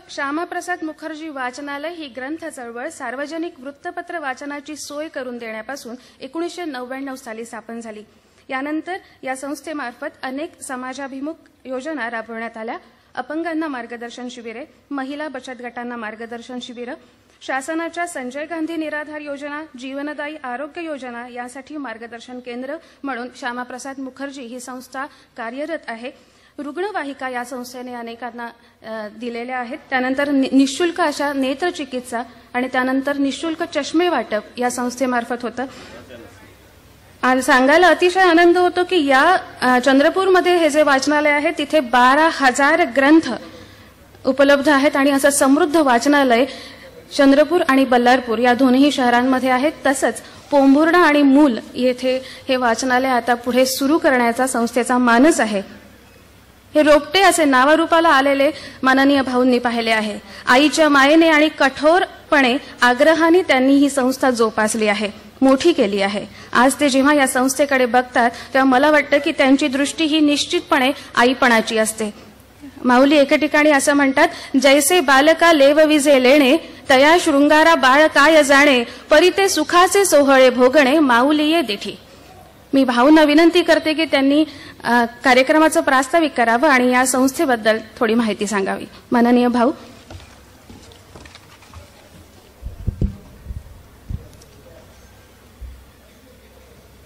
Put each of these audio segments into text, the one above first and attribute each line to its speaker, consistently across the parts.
Speaker 1: श्यामाप्रसाद मुखर्जी वाचनालय ही ग्रंथ चळवळ सार्वजनिक वृत्तपत्र वाचनाची सोय करून देण्यापासून 1999 साली स्थापन झाली। यानंतर या संस्थेमार्फत अनेक समाजाभिमुख योजना राबवण्यात आल्या। अपंगांना मार्गदर्शन शिबिरे, महिला बचत गटांना मार्गदर्शन शिबिरे, शासनाच्या संजय गांधी निराधार योजना, जीवनदायी आरोग्य योजना यासाठी मार्गदर्शन केंद्र म्हणून श्यामाप्रसाद मुखर्जी ही संस्था कार्यरत आहे। रुग्णवाहिका या संस्थेने अनेकांना दिलेल्या आहेत। त्यानंतर निःशुल्क अशा नेत्रचिकित्सा आणि त्यानंतर निःशुल्क चष्मे वाटप या संस्थेमार्फत होतं। आणि सांगायला अतिशय आनंद होतो की या चंद्रपूरमध्ये हे जे वाचनालय आहे तिथे 12,000 ग्रंथ उपलब्ध आहेत आणि असं समृद्ध वाचनालय चंद्रपूर आणि बल्लारपूर या दोन्ही शहरांमध्ये आहेत। तसंच पोंभुर्णा आणि मूल येथे हे वाचनालय आता पुढे सुरू करण्याचा संस्थेचा मानस आहे। हे रोपटे असे नावारूपाला आलेले माननीय भाऊंनी पाहिले आहे। आईच्या मायेने आणि कठोरपणे आग्रहाने त्यांनी ही संस्था जोपासली आहे, मोठी केली आहे। आज ते जेव्हा या संस्थेकडे बघतात तेव्हा मला वाटतं की त्यांची दृष्टी ही निश्चितपणे आईपणाची असते। माऊली एके ठिकाणी असं म्हणतात, जैसे बालका लेव विजे लेणे तया शृंगारा बाळ काय जाणे, परी ते सुखाचे सोहळे भोगणे माऊलीये दिठी। मी भाऊंना विनंती करते की त्यांनी कार्यक्रमाचं प्रास्ताविक करावं आणि या संस्थेबद्दल थोडी माहिती सांगावी। माननीय भाऊ।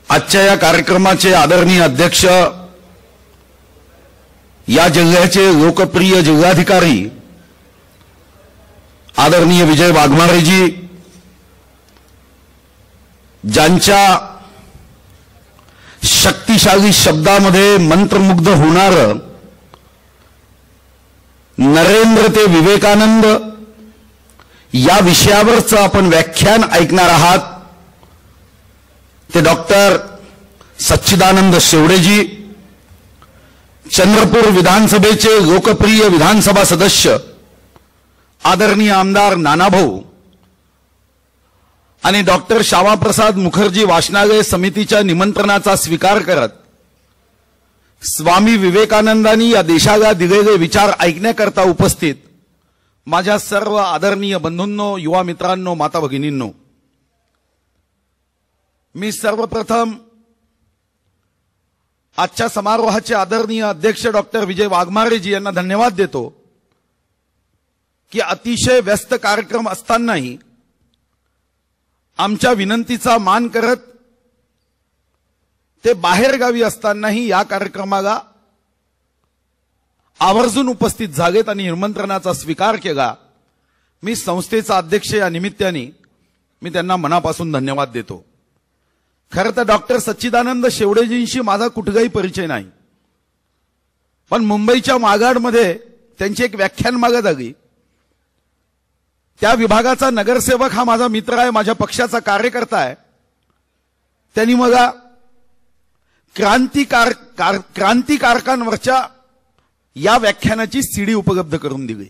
Speaker 2: आजच्या या कार्यक्रमाचे आदरणीय अध्यक्ष, या जिल्ह्याचे लोकप्रिय जिल्हाधिकारी आदरणीय विजय वाघमारेजी, ज्यांच्या शक्तिशाली शब्दामध्ये मंत्रमुग्ध होणार नरेंद्र ते विवेकानंद या विषयावरचं आपण व्याख्यान ऐकणार आहात। ते डॉक्टर सच्चिदानंद शेवडेजी, चंद्रपूर विधानसभेचे लोकप्रिय विधानसभा सदस्य आदरणीय आमदार नानाभाऊ आणि डॉक्टर श्यामाप्रसाद मुखर्जी वाचनालय समितीच्या निमंत्रणाचा स्वीकार करत स्वामी विवेकानंदांनी या देशाला दिलेले विचार ऐकण्याकरता उपस्थित माझ्या सर्व आदरणीय बंधूंनो, युवा मित्रांनो, माता भगिनींनो, मी सर्वप्रथम आजच्या समारोहाचे आदरणीय अध्यक्ष डॉक्टर विजय वाघमारेजी यांना धन्यवाद देतो की अतिशय व्यस्त कार्यक्रम असतानाही आमच्या विनंतीचा मान करत ते बाहेरगावी असतानाही या कार्यक्रमाला आवर्जून उपस्थित झालेत आणि निमंत्रणाचा स्वीकार केला। मी संस्थेचा अध्यक्ष या निमित्ताने मी त्यांना मनापासून धन्यवाद देतो। खरं तर डॉक्टर सच्चिदानंद शेवडेजींशी माझा कुठलाही परिचय नाही, पण मुंबईच्या मागाडमध्ये त्यांची एक व्याख्यान मागत आली। त्या विभागाचा नगरसेवक हा माझा मित्र आहे, माझ्या पक्षाचा कार्यकर्ता आहे। त्यांनी मला क्रांतिकारकांवरच्या या व्याख्यानाची सीडी उपलब्ध करून दिली।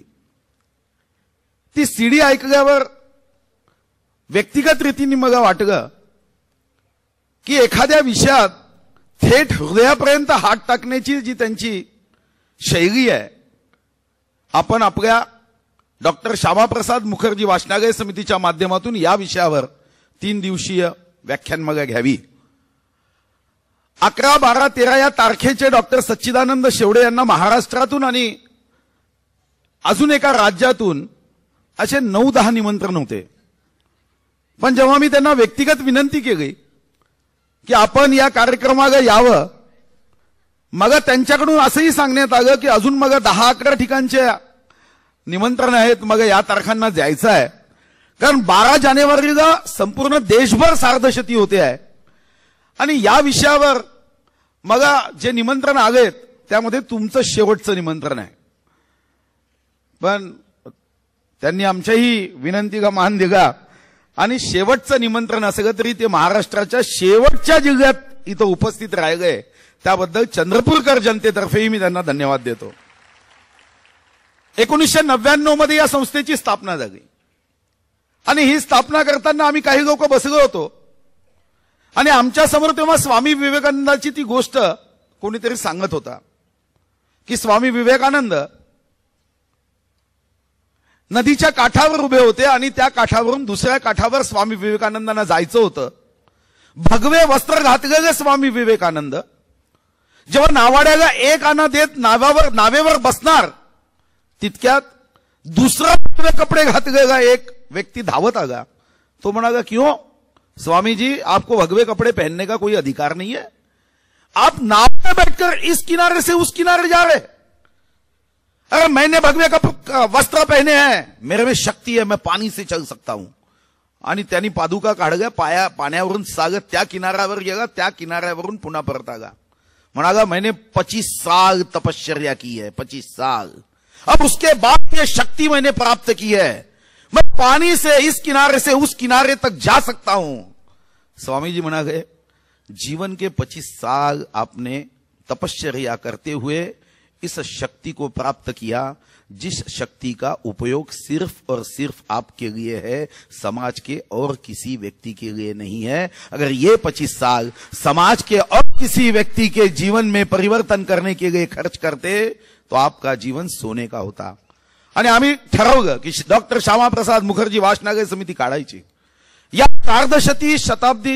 Speaker 2: ती सीडी ऐकल्यावर व्यक्तिगत रीतीने मला वाटलं की एखाद्या विषयात थेट हृदयापर्यंत हात टाकण्याची जी त्यांची शैली आहे, आपण आपल्या डॉक्टर श्यामाप्रसाद मुखर्जी वाचनालय समितीच्या माध्यमातून या विषयावर 3 दिवसीय व्याख्यान मला घ्यावी। 11, 12, 13 या तारखेचे डॉक्टर सच्चिदानंद शेवडे यांना महाराष्ट्रातून आणि अजून एका राज्यातून असे 9-10 निमंत्रण होते। पण जेव्हा मी त्यांना व्यक्तिगत विनंती केली की आपण या कार्यक्रमाला यावं, मग त्यांच्याकडून असंही सांगण्यात आलं की अजून मग 10-11 ठिकाणचे निमंत्रण आहेत, मग या तारखांना जायचं आहे। कारण 12 जानेवारीला संपूर्ण देशभर सार्धशती होते आहे आणि या विषयावर मग जे निमंत्रण आलेत त्यामध्ये तुमचं शेवटचं निमंत्रण आहे। पण त्यांनी आमच्याही विनंतीला मान दिला आणि शेवटचं निमंत्रण असलं तरी ते महाराष्ट्राच्या शेवटच्या जिल्ह्यात इथं उपस्थित राहिले, त्याबद्दल चंद्रपूरकर जनतेतर्फेही मी त्यांना धन्यवाद देतो। 1999 मध्ये या संस्थेची स्थापना झाली आणि ही स्थापना करताना आम्ही काही लोक बसलो होतो आणि आमच्या समोर तेव्हा स्वामी विवेकानंदाची ती गोष्ट कोणीतरी सांगत होता की स्वामी विवेकानंद नदीच्या काठावर उभे होते आणि त्या काठावरून दुसऱ्या काठावर स्वामी विवेकानंदांना जायचं होतं. भगवे वस्त्र घातलेले स्वामी विवेकानंद जेव्हा नावाड्याला एक आणा देत नावेवर बसणार, तितक्यात दुसरा भगवे कपडे घातलेला एक व्यक्ती धावत आला. तो म्हणाला, क्यों स्वामी जी, आपको भगवे कपड़े पहनने का कोई अधिकार नहीं है? आप नाव में बैठकर इस किनारे से उस किनारे जा रहे. अरे मैंने भगवे वस्त्र पहने हैं, मेरे में शक्ति है, मैं पानी से चल सकता हूं. आणि त्यांनी पादुका काढल्या, पाण्यावरून सागत त्या किनाऱ्यावर गेला, त्या किनाऱ्यावरून पुन्हा परत आला. म्हणाला, मैंने 25 साल तपश्चर्या की है, 25 साल. अब उसके बाद ये शक्ति मैंने प्राप्त की है, मैं पानी से इस किनारे से उस किनारे तक जा सकता हूं. स्वामी जी म्हना गए, जीवन के 25 साल आपने तपश्चर्या करते हुए इस शक्ति को प्राप्त किया, जिस शक्ति का उपयोग सिर्फ और सिर्फ आपके लिए है, समाज के और किसी व्यक्ति के लिए नहीं है. अगर ये 25 साल समाज के और किसी व्यक्ति के जीवन में परिवर्तन करने के लिए खर्च करते तो आपका जीवन सोने का होता. आणि आम्ही ठरवलं की डॉक्टर श्यामाप्रसाद मुखर्जी वाचनालय समिती काढायची. या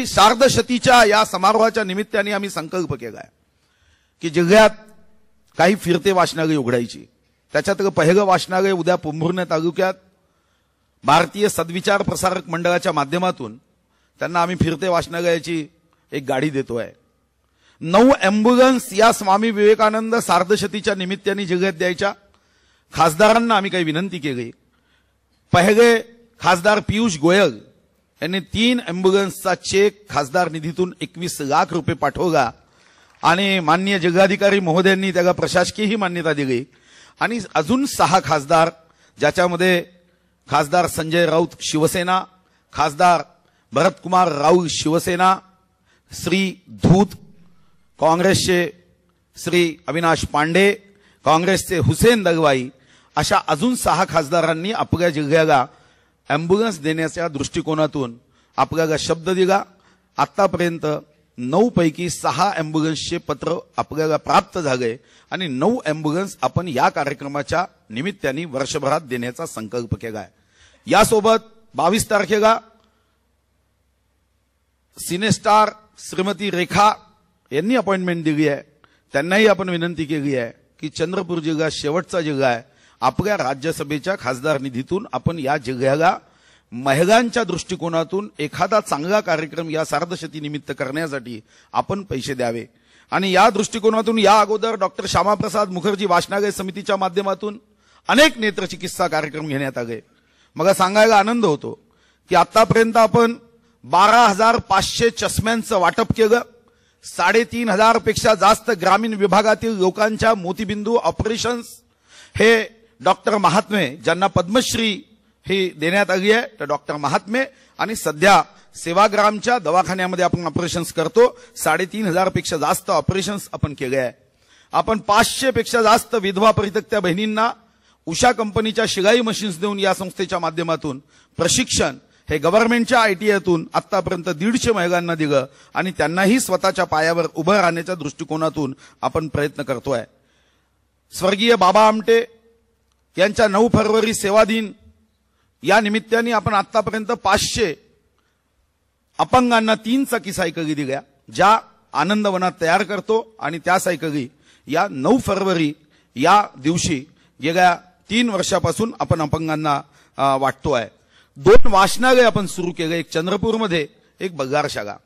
Speaker 2: सार्धशतीच्या या समारोहाच्या निमित्ताने आम्ही संकल्प केलाय की जिल्ह्यात काही फिरते वाचनालय उघडायची. त्याच्यात पहिलं वाचनालय उद्या पोंभुर्णे तालुक्यात भारतीय सद्विचार प्रसारक मंडळाच्या माध्यमातून त्यांना आम्ही फिरते वाचनालयाची एक गाडी देतोय. 9 अँब्युलन्स या स्वामी विवेकानंद सार्धशतीच्या निमित्ताने जिल्ह्यात द्यायच्या. खासदारांना आम्ही काही विनंती केली. पहिले खासदार पियुष गोयल यांनी 3 अँब्युलन्सचा चेक खासदार निधीतून 21 लाख रुपये पाठवला आणि माननीय जिल्हाधिकारी महोदयांनी त्याला प्रशासकीय मान्यता दिली. आणि अजून 6 खासदार, ज्याच्यामध्ये खासदार संजय राऊत शिवसेना, खासदार भरतकुमार राऊत शिवसेना, श्री धूत काँग्रेसचे श्री अविनाश पांडे, काँग्रेसचे हुसेन दगवाई, अशा अजून 6 खासदारांनी आपल्या जिल्ह्याला अँब्युलन्स देण्याच्या दृष्टिकोनातून आपल्याला शब्द दिला. आतापर्यंत 9 पैकी 6 अँब्युलन्सचे पत्र आपल्याला प्राप्त झाले आणि 9 अँब्युलन्स आपण या कार्यक्रमाच्या निमित्ताने वर्षभरात देण्याचा संकल्प केलाय. यासोबत 22 तारखेला सिनेस्टार श्रीमती रेखा यांनी अपॉइंटमेंट दिली आहे. त्यांनाही आपण विनंती केली आहे की चंद्रपूर जिल्हा शेवटचा जिल्हा आहे, आपल्या राज्यसभेच्या खासदार निधीतून आपण या जिल्ह्याला महिलांच्या दृष्टिकोनातून एखादा चांगला कार्यक्रम या सार्धशती निमित्त करण्यासाठी आपण पैसे द्यावे. आणि या दृष्टिकोनातून या अगोदर डॉक्टर श्यामाप्रसाद मुखर्जी वाचनालय समितीच्या माध्यमातून अनेक नेत्रचिकित्सा कार्यक्रम घेण्यात आले. मला सांगायला आनंद होतो की आतापर्यंत आपण 12,500 चष्म्यांचं वाटप केलं. 3,500 पेक्षा जास्त ग्रामीण विभागातील लोकांच्या मोतीबिंदू ऑपरेशन्स हे डॉक्टर महात्मे, ज्यांना पद्मश्री ही देण्यात आली आहे, तर डॉक्टर महात्मे आणि सध्या सेवाग्रामच्या दवाखान्यामध्ये आपण ऑपरेशन्स करतो. 3,500 पेक्षा जास्त ऑपरेशन्स आपण केले आहे. आपण 500 पेक्षा जास्त विधवा परित्यक्त्या बहिणींना उषा कंपनीच्या शिलाई मशीन्स देऊन या संस्थेच्या माध्यमातून प्रशिक्षण हे गव्हर्नमेंटच्या आयटीआयतून आतापर्यंत 150 महिलांना दिलं आणि त्यांनाही स्वतःच्या पायावर उभं राहण्याच्या दृष्टिकोनातून आपण प्रयत्न करतोय. स्वर्गीय बाबा आमटे यांच्या 9 फरवरी सेवा दिन या निमित्ताने आपण आतापर्यंत 500 अपंगांना 3 चाकी सायकली दिल्या, ज्या आनंदवनात तयार करतो. आणि त्या सायकली या 9 फरवरी या दिवशी गेल्या 3 वर्षापासून आपण अपंगांना वाटतोय. 2 वाचनालय आपण सुरू केले, एक चंद्रपूरमध्ये, एक बगारशाला.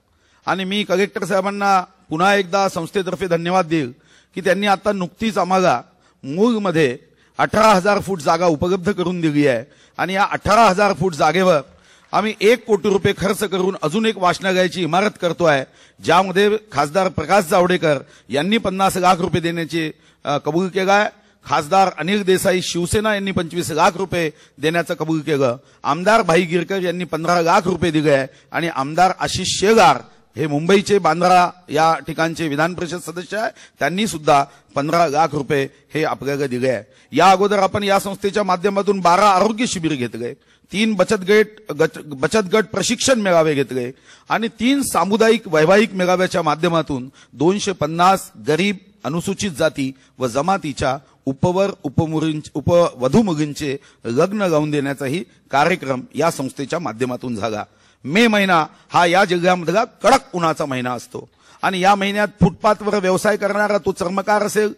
Speaker 2: आणि मी कलेक्टर साहेबांना पुन्हा एकदा संस्थेतर्फे धन्यवाद देईल की त्यांनी आता नुकतीच आम्हाला मूळमध्ये 18,000 फूट जागा उपलब्ध करून दिली आहे. आणि या 18,000 फूट जागेवर आम्ही 1 कोटी रुपये खर्च करून अजून एक वाचनालयाची इमारत करतोय, ज्यामध्ये खासदार प्रकाश जावडेकर यांनी 50 लाख रुपये देण्याचे कबूल केलाय. खासदार अनिल देसाई शिवसेना यांनी 25 लाख रुपये देण्याचं कबूल केलं. आमदार भाई गिरकर यांनी 15 लाख रुपये दिले आहे. आणि आमदार आशिष शेलार हे मुंबईचे बांद्रा या ठिकाणचे विधान परिषद सदस्य आहे, त्यांनी सुद्धा 15 लाख रुपये हे आपल्याला दिले आहे. या अगोदर आपण या संस्थेच्या माध्यमातून 12 आरोग्य शिबिर घेतले, 3 बचत गट प्रशिक्षण मेळावे घेतले आणि 3 सामुदायिक वैवाहिक मेळाव्याच्या माध्यमातून 250 गरीब, अनुसूचित जाती व जमातीच्या उपवर उपवधूमुलींचे लग्न लावून देण्याचाही कार्यक्रम या संस्थेच्या माध्यमातून झाला। मे महिना हा या जिल्ह्यामधला कडक उन्हाचा महिना असतो आणि या महिन्यात फुटपाथवर व्यवसाय करणारा तो चर्मकार असेल,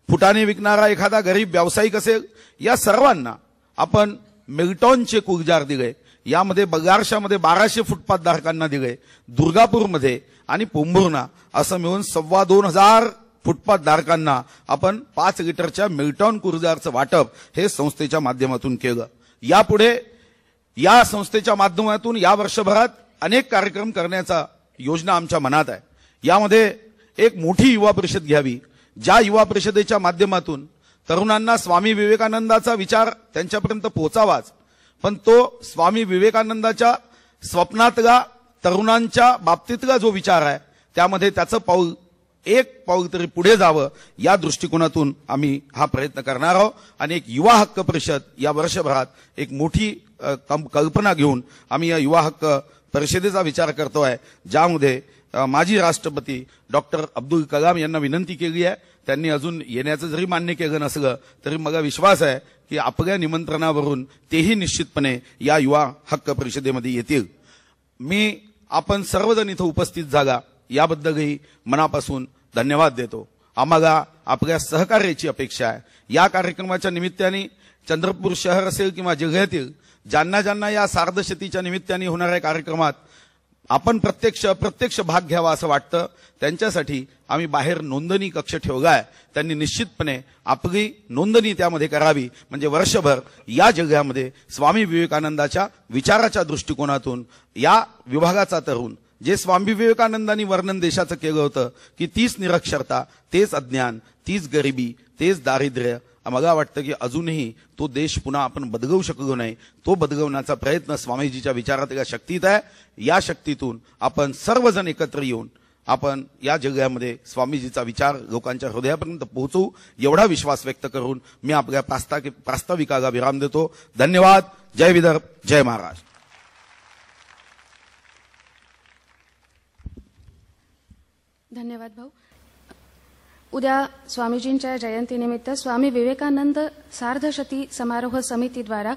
Speaker 2: फुटाणे विकणारा एखादा गरीब व्यावसायिक असेल, या सर्वांना आपण मिल्टॉनचे कुलजार दिले। यामध्ये बगारशामध्ये 1200 फुटपाथ धारकांना दिले, दुर्गापूरमध्ये आणि पोंभुर्णा असं मिळून 2500 फुटपाथ धारकांना आपण 5 लिटरच्या मिल्टॉन कुलजारचं वाटप हे संस्थेच्या माध्यमातून केलं। यापुढे या संस्थेच्या माध्यमातून या वर्षभरात अनेक कार्यक्रम करण्याचा योजना आमच्या मनात आहे। यामध्ये एक मोठी युवा परिषद घ्यावी, ज्या युवा परिषदेच्या माध्यमातून तरुणांना स्वामी विवेकानंदाचा विचार त्यांच्यापर्यंत पोहोचावाच, पण तो स्वामी विवेकानंदाच्या स्वप्नातला तरुणांच्या बाबतीतला जो विचार आहे त्यामध्ये त्याचं एक पाऊल तरी पुढे जावं या दृष्टिकोनातून आम्ही हा प्रयत्न करणार आहोत। आणि एक युवा हक्क परिषद या वर्षभरात एक मोठी कल्पना घेऊन आम्ही या युवा हक्क परिषदेचा विचार करतोय, ज्यामध्ये माजी राष्ट्रपती डॉक्टर अब्दुल कलाम यांना विनंती केली आहे। त्यांनी अजून येण्याचं जरी मान्य केलं नसलं तरी मला विश्वास आहे की आपल्या निमंत्रणावरून तेही निश्चितपणे या युवा हक्क परिषदेमध्ये येतील। आपण सर्वजण इथं उपस्थित झाला याबद्दलही मनापासून धन्यवाद देतो। आम्हाला आपल्या सहकार्याची अपेक्षा आहे। या कार्यक्रमाच्या निमित्ताने चंद्रपूर शहर असेल किंवा जिल्ह्यातील ज्यांना या सार्धशतीच्या निमित्ताने होणाऱ्या कार्यक्रमात आपण प्रत्यक्ष भाग घ्यावा असं वाटतं, त्यांच्यासाठी आम्ही बाहेर नोंदणी कक्ष ठेवलाय। त्यांनी निश्चितपणे आपली नोंदणी त्यामध्ये करावी, म्हणजे वर्षभर या जिल्ह्यामध्ये स्वामी विवेकानंदाच्या विचाराच्या दृष्टिकोनातून या विभागाचा तरुण, जे स्वामी विवेकानंदांनी वर्णन देशाचं केलं होतं की तीच निरक्षरता, तेच अज्ञान, तीच गरिबी, तेच दारिद्र्य, मला वाटतं की अजूनही तो देश पुन्हा आपण बदलवू शकलो नाही। तो बदलवण्याचा प्रयत्न स्वामीजीच्या विचारातल्या शक्तीत आहे। या शक्तीतून आपण सर्वजण एकत्र येऊन आपण या जिल्ह्यामध्ये स्वामीजीचा विचार लोकांच्या हृदयापर्यंत पोहोचवू, एवढा विश्वास व्यक्त करून मी आपल्या प्रास्ताविकाला विराम देतो। धन्यवाद। जय विदर्भ, जय महाराष्ट्र।
Speaker 1: धन्यवाद भाऊ। उद्या स्वामीजींच्या जयंतीनिमित्त स्वामी विवेकानंद सार्धशती समारोह समितीद्वारा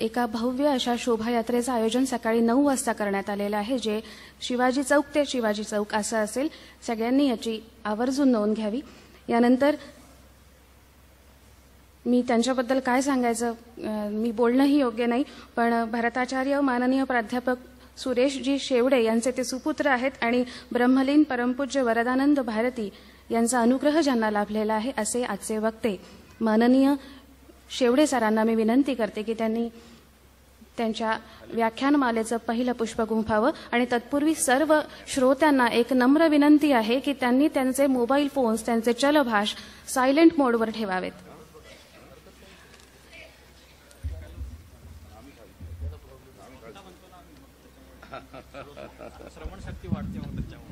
Speaker 1: एका भव्य अशा शोभायात्रेचं आयोजन सकाळी 9 वाजता करण्यात आलेलं आहे, जे शिवाजी चौक ते शिवाजी चौक असं असेल। सगळ्यांनी याची आवर्जून नोंद घ्यावी। यानंतर मी त्यांच्याबद्दल काय सांगायचं, मी बोलणंही योग्य नाही, पण भरताचार्य माननीय प्राध्यापक सुरेशजी शेवडे यांचे ते सुपुत्र आहेत आणि ब्रह्मलीन परमपूज्य वरदानंद भारती यांचा अनुग्रह ज्यांना लाभलेला आहे असे आजचे वक्ते माननीय शेवडे सरांना मी विनंती करते की त्यांनी त्यांच्या व्याख्यानमालेचं पहिलं पुष्प गुंफावं। आणि तत्पूर्वी सर्व श्रोत्यांना एक नम्र विनंती आहे की त्यांनी त्यांचे मोबाईल फोन्स, त्यांचे चलभाष सायलेंट मोडवर ठेवावेत। श्रवणशक्ती वाढते मग त्याच्यामुळे।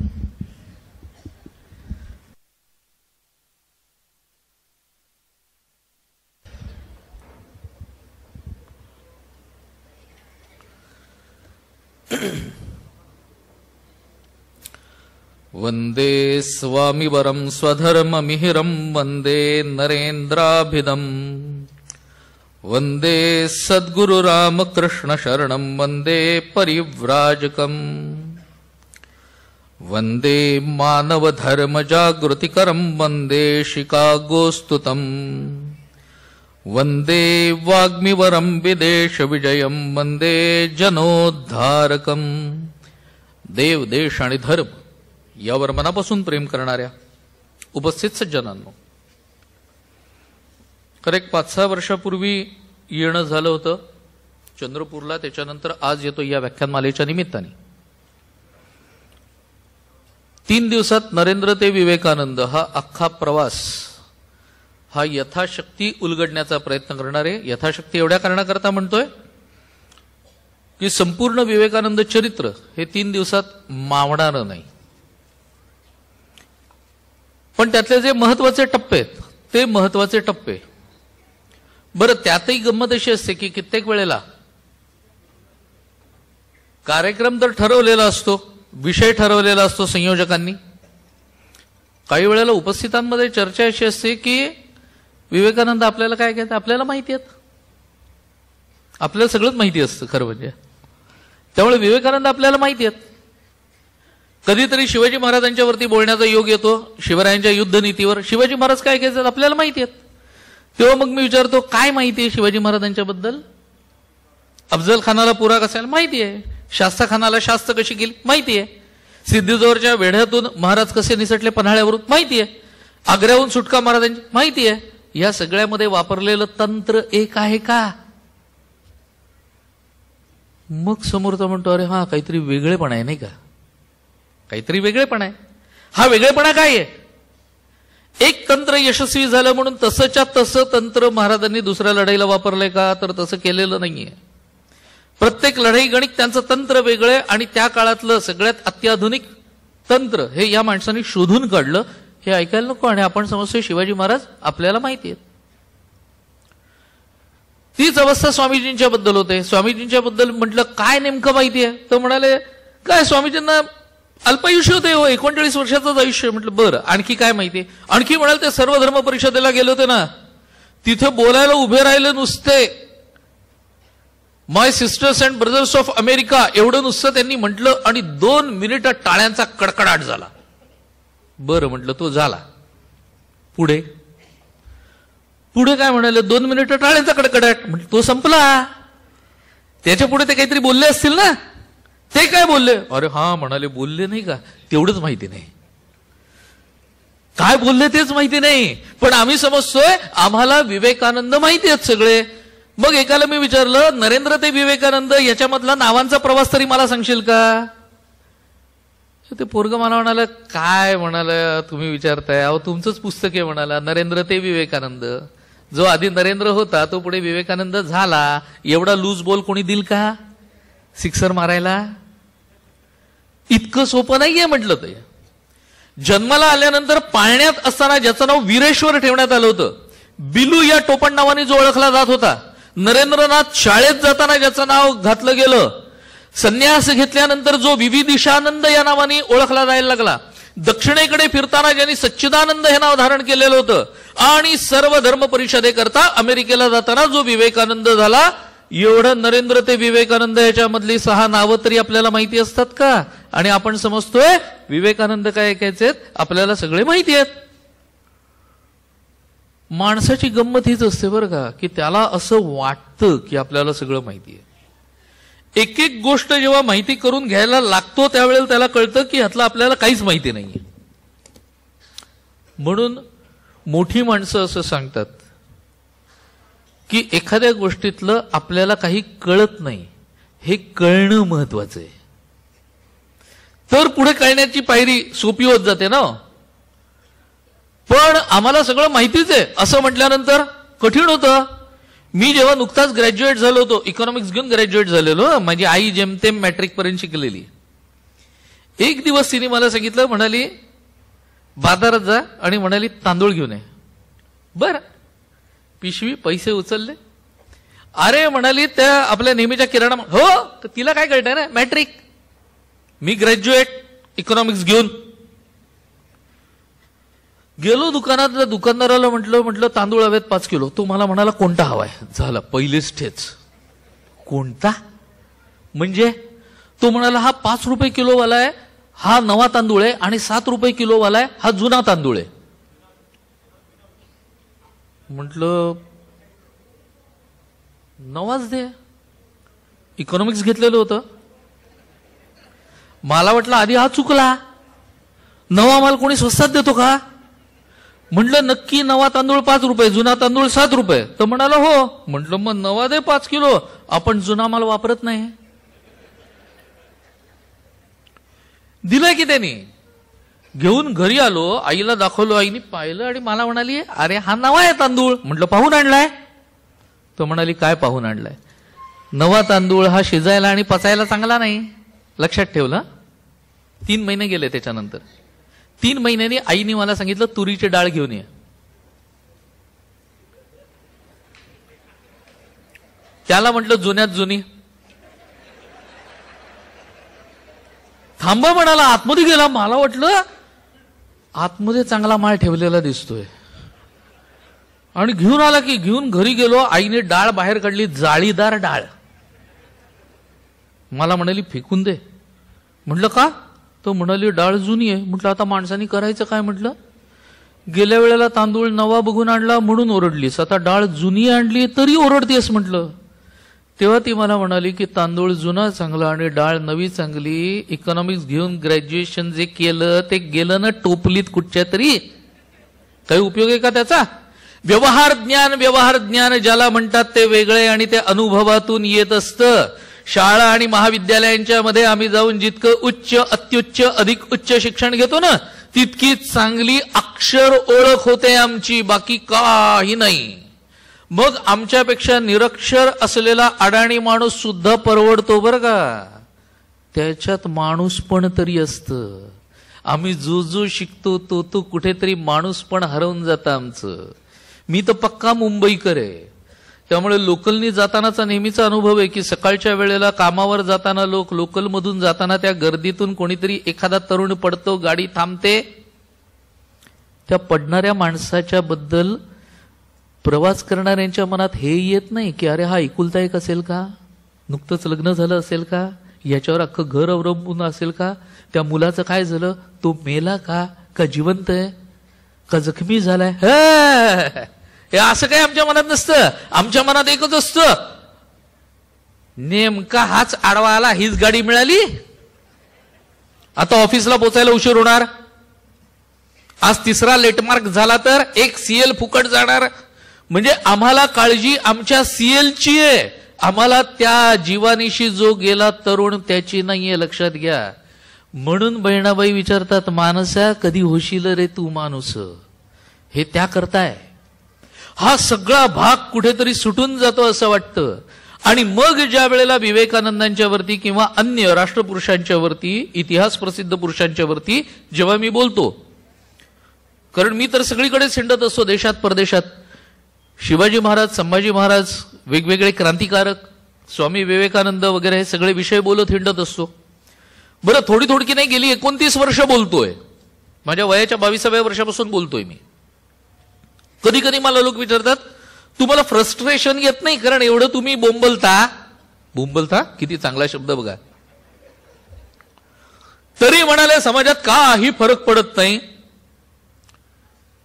Speaker 3: वंदे स्वामिवरं स्वधर्ममिहिरं वंदे नरेन्द्राभिदम् वंदे सद्गुरु रामकृष्ण शरणं वंदे परिव्राजकम् वंदे मानव धर्म जागृतिकरं वंदे शिकागोस्तुतम् वंदे वाग्मिवरं विदेश विजयं वंदे जनोद्धारकम्। देव, देश आणि धर्म यावर मनापासून प्रेम करणाऱ्या उपस्थित सज्जनांनो, एक 5-6 वर्षापूर्वी येणं झालं होतं चंद्रपूरला, त्याच्यानंतर आज येतो या व्याख्यानमालेच्या निमित्ताने। 3 दिवसात नरेंद्र ते विवेकानंद हा अख्खा प्रवास हा यथाशक्ती उलगडण्याचा प्रयत्न करणार आहे। यथाशक्ती एवढ्या कारणाकरता म्हणतोय की संपूर्ण विवेकानंद चरित्र हे 3 दिवसात मावणारं नाही, पण त्यातले जे महत्वाचे टप्पे आहेत ते महत्वाचे टप्पे। बरं, त्यातही गंमत अशी असते की कित्येक वेळेला कार्यक्रम तर ठरवलेला असतो, विषय ठरवलेला असतो संयोजकांनी, काही वेळेला उपस्थितांमध्ये चर्चा अशी असते की विवेकानंद आपल्याला काय कहतात आपल्याला माहिती आहेत, आपल्याला सगळंच माहिती असतं खरं म्हणजे. त्यामुळे विवेकानंद आपल्याला माहिती आहेत. कधीतरी शिवाजी महाराजांच्या वरती बोलण्याचा योग येतो, शिवरायांच्या युद्ध नीतीवर. शिवाजी महाराज काय कहतात आपल्याला माहिती आहेत. तेव्हा मग मी विचारतो काय माहिती आहे शिवाजी महाराजांच्या बद्दल. अफजल खानाला पुरा कसा माहिती आहे, शास्ता खानाला शास्त कशी केली माहिती आहे, सिद्धीजवळच्या वेढ्यातून महाराज कसे निसटले पन्हाळ्यावरून माहिती आहे, आग्र्याहून सुटका महाराजांची माहिती आहे. या सगळ्यामध्ये वापरलेलं तंत्र एक आहे का. मग समोरचा म्हणतो अरे हा काहीतरी वेगळेपणा आहे नाही का, काहीतरी वेगळेपणा आहे. हा वेगळेपणा काय आहे. एक तंत्र यशस्वी झालं म्हणून तसंच्या तसं तंत्र महाराजांनी दुसऱ्या लढाईला वापरलंय का, तर तसं केलेलं नाहीये. प्रत्येक लढाई गणित त्यांचं तंत्र वेगळं आणि त्या काळातलं सगळ्यात अत्याधुनिक तंत्र हे या माणसांनी शोधून काढलं. हे ऐकायला नको. आणि आपण समजतोय शिवाजी महाराज आपल्याला माहिती आहेत. तीच अवस्था स्वामीजींच्या बद्दल होते. स्वामीजींच्या बद्दल म्हटलं काय नेमकं माहिती आहे, तर म्हणाले काय स्वामीजींना अल्पायुष्य होते हो, 39 वर्षाचंच आयुष्य. म्हटलं बरं आणखी काय माहिती. आणखी म्हणाल ते सर्व धर्म परिषदेला गेले होते ना, तिथे बोलायला उभे राहिले नुसते my sisters and brothers of America एवढं नुसतं त्यांनी म्हटलं आणि 2 मिनिटात टाळ्यांचा कडकडाट झाला. बरं म्हटलं तो झाला. पुढे पुढे काय म्हणाले 2 मिनिटं टाळ्यांचा कडकडाट, म्हटलं तो संपला. त्याच्या पुढे ते काहीतरी बोलले असतील ना, ते काय बोलले. अरे हा म्हणाले बोलले नाही का, तेवढंच माहिती नाही. काय बोलले तेच माहिती नाही, पण आम्ही समजतोय आम्हाला विवेकानंद माहिती आहेत सगळे. मग एकाला मी विचारलं नरेंद्र ते विवेकानंद याच्यामधला नावांचा प्रवास तरी मला सांगशील का. ते पोरग मला म्हणाला काय म्हणाला तुम्ही विचारताय, अहो तुमचंच पुस्तक आहे म्हणाला नरेंद्र ते विवेकानंद. जो आधी नरेंद्र होता तो पुढे विवेकानंद झाला. एवढा लूज बॉल कोणी दिल का सिक्सर मारायला. इतकं सोपं नाहीये म्हटलं. ते जन्माला आल्यानंतर पाळण्यात असताना ज्याचं नाव वीरेश्वर ठेवण्यात आलं होतं, बिलू या टोपण नावाने जो ओळखला जात होता, नरेंद्रनाथ शाळेत जाताना ज्याचं नाव घातलं गेलं, संन्यास घेतल्यानंतर जो विविधिशानंद या नावाने ओळखला जायला लागला, दक्षिणेकडे फिरताना ज्यांनी सच्चिदानंद हे नाव धारण केलेलं होतं, आणि सर्व धर्म परिषदेकरता अमेरिकेला जाताना जो विवेकानंद झाला, एवढं नरेंद्र ते विवेकानंद याच्यामधली 6 नावं तरी आपल्याला माहिती असतात का. आणि आपण समजतोय विवेकानंद काय ऐकायचे आपल्याला सगळे माहिती आहेत. माणसाची गंमत हीच असते बरं का, की त्याला असं वाटतं की आपल्याला सगळं माहिती आहे. एक एक गोष्ट जेव्हा माहिती करून घ्यायला लागतो त्यावेळेला त्याला कळतं की ह्यातलं आपल्याला काहीच माहिती नाहीये. म्हणून मोठी माणसं असं सांगतात की एखाद्या गोष्टीतलं आपल्याला काही कळत नाही हे कळणं महत्वाचं आहे, तर पुढे कळण्याची पायरी सोपी होत जाते ना. पण आम्हाला सगळं माहितीच आहे असं म्हटल्यानंतर कठीण होतं. मी जेव्हा नुकताच ग्रॅज्युएट झालो होतो, इकॉनॉमिक्स घेऊन ग्रॅज्युएट झालेलो, माझी आई जेमतेम मॅट्रिक पर्यंत शिकलेली. एक दिवस तिने मला सांगितलं, म्हणाली बाजारात जा आणि म्हणाली तांदूळ घेऊन ये. बर पिशवी पैसे उचलले. अरे म्हणाली त्या आपल्या नेहमीच्या किराणा, हो तर तिला काय कळतंय ना मॅट्रिक, मी ग्रॅज्युएट इकॉनॉमिक्स घेऊन गेलो दुकानात. दुकानदाराला म्हटलं तांदूळ हवेत 5 किलो. तो मला म्हणाला कोणता हवाय. झाला पहिलेच ठेच. कोणता म्हणजे. तो म्हणाला हा 5 रुपये किलोवाला आहे, हा नवा तांदूळ आहे, आणि 7 रुपये किलोवाला आहे, हा जुना तांदूळ आहे. म्हटलं नवाच दे, इकॉनॉमिक्स घेतलेलं होतं. मला वाटलं आधी हा चुकला, नवा माल कोणी स्वस्तात देतो का. म्हटलं नक्की नवा तांदूळ 5 रुपये, जुना तांदूळ 7 रुपये. तर म्हणाला हो. म्हटलं मग नवा दे 5 किलो, आपण जुना माल वापरत नाही. दिलंय की त्यांनी. घेऊन घरी आलो, आईला दाखवलो, आईने पाहिलं आणि मला म्हणाली अरे हा नवा आहे तांदूळ. म्हटलं पाहून आणलाय. तो म्हणाली काय पाहून आणलाय. नवा तांदूळ हा शिजायला आणि पचायला चांगला नाही. लक्षात ठेवलं. 3 महिने गेले. त्याच्यानंतर 3 महिन्यांनी आईने मला सांगितलं तुरीची डाळ घेऊन ये. त्याला म्हटलं जुन्यात जुनी. थांबा म्हणाला. आतमध्ये गेला. मला वाटलं आतमध्ये चांगला माल ठेवलेला दिसतोय. आणि घेऊन आला की घेऊन घरी गेलो. आईने डाळ बाहेर काढली, जाळीदार डाळ. मला म्हणाली फेकून दे. म्हटलं का? तो म्हणाली डाळ जुनी आहे. म्हटलं आता माणसांनी करायचं काय? म्हटलं गेल्या वेळेला तांदूळ नवा बघून आणला म्हणून ओरडलीस, आता डाळ जुनी आणली तरी ओरडतेस म्हटलं. तेव्हा ती मला म्हणाली की तांदूळ जुना चांगला आणि डाळ नवी चांगली. इकॉनॉमिक्स घेऊन ग्रॅज्युएशन जे केलं ते गेलं ना टोपलीत कुठच्या तरी. काही उपयोग आहे का त्याचा? व्यवहार ज्ञान ज्याला म्हणतात ते वेगळे आणि ते अनुभवातून येत असतं. शाळा आणि महाविद्यालयांच्या मध्ये आम्ही जाऊन जितकं उच्च, अत्युच्च, अधिक उच्च शिक्षण घेतो ना तितकी चांगली अक्षर ओळख होते आमची, बाकी काही नाही. मग आमच्यापेक्षा निरक्षर असलेला अडाणी माणूस सुद्धा परवडतो बरं का. त्याच्यात माणूस पण तरी असतं. आम्ही जो शिकतो तो कुठेतरी माणूस पण हरवून जातं आमचं. मी तर पक्का मुंबईकर आहे, त्यामुळे लोकलनी जातानाचा नेहमीचा अनुभव आहे की सकाळच्या वेळेला कामावर जाताना लोकलमधून जाताना त्या गर्दीतून कोणीतरी एखादा तरुण पडतो, गाडी थांबते. त्या पडणाऱ्या माणसाच्या बद्दल प्रवास करणाऱ्यांच्या मनात हे येत नाही की अरे हा एकुलता एक असेल का, नुकतंच लग्न झालं असेल का, याच्यावर अख्खं घर अवलंबून असेल का, त्या मुलाचं काय झालं, तो मेला का जिवंत आहे का जखमी झालाय. हे असं काही आमच्या मनात नसतं. आमच्या मनात एकच असतं, नेमका हाच आडवा आला, हीच गाडी मिळाली, आता ऑफिसला पोचायला उशीर होणार, आज तिसरा लेटमार्क झाला तर एक सीएल फुकट जाणार. म्हणजे आम्हाला काळजी आमच्या सीएलची आहे, आम्हाला त्या जीवानीशी जो गेला तरुण त्याची नाहीये, लक्षात घ्या. म्हणून बहिणाबाई विचारतात, मानसा कधी होशील रे तू माणूस. हे त्या करताय. हा सगळा भाग कुठेतरी सुटून जातो असं वाटतं. आणि मग ज्या वेळेला विवेकानंदांच्या वरती किंवा अन्य राष्ट्रपुरुषांच्या वरती, इतिहास प्रसिद्ध पुरुषांच्या वरती जेव्हा मी बोलतो, कारण मी तर सगळीकडे हिंडत असतो, देशात परदेशात. शिवाजी महाराज, संभाजी महाराज, वेगवेगळे क्रांतिकारक, स्वामी विवेकानंद वगैरे हे सगळे विषय बोलत हिंडत असतो. बरं थोडी नाही गेली 29 वर्ष बोलतोय. माझ्या वयाच्या 22व्या वर्षापासून बोलतोय मी. कधी कधी मला लोक विचारतात, तुम्हाला फ्रस्ट्रेशन येत नाही कारण एवढं तुम्ही बोंबलता किती चांगला शब्द बघा. तरी म्हणाले समाजात काही फरक पडत नाही,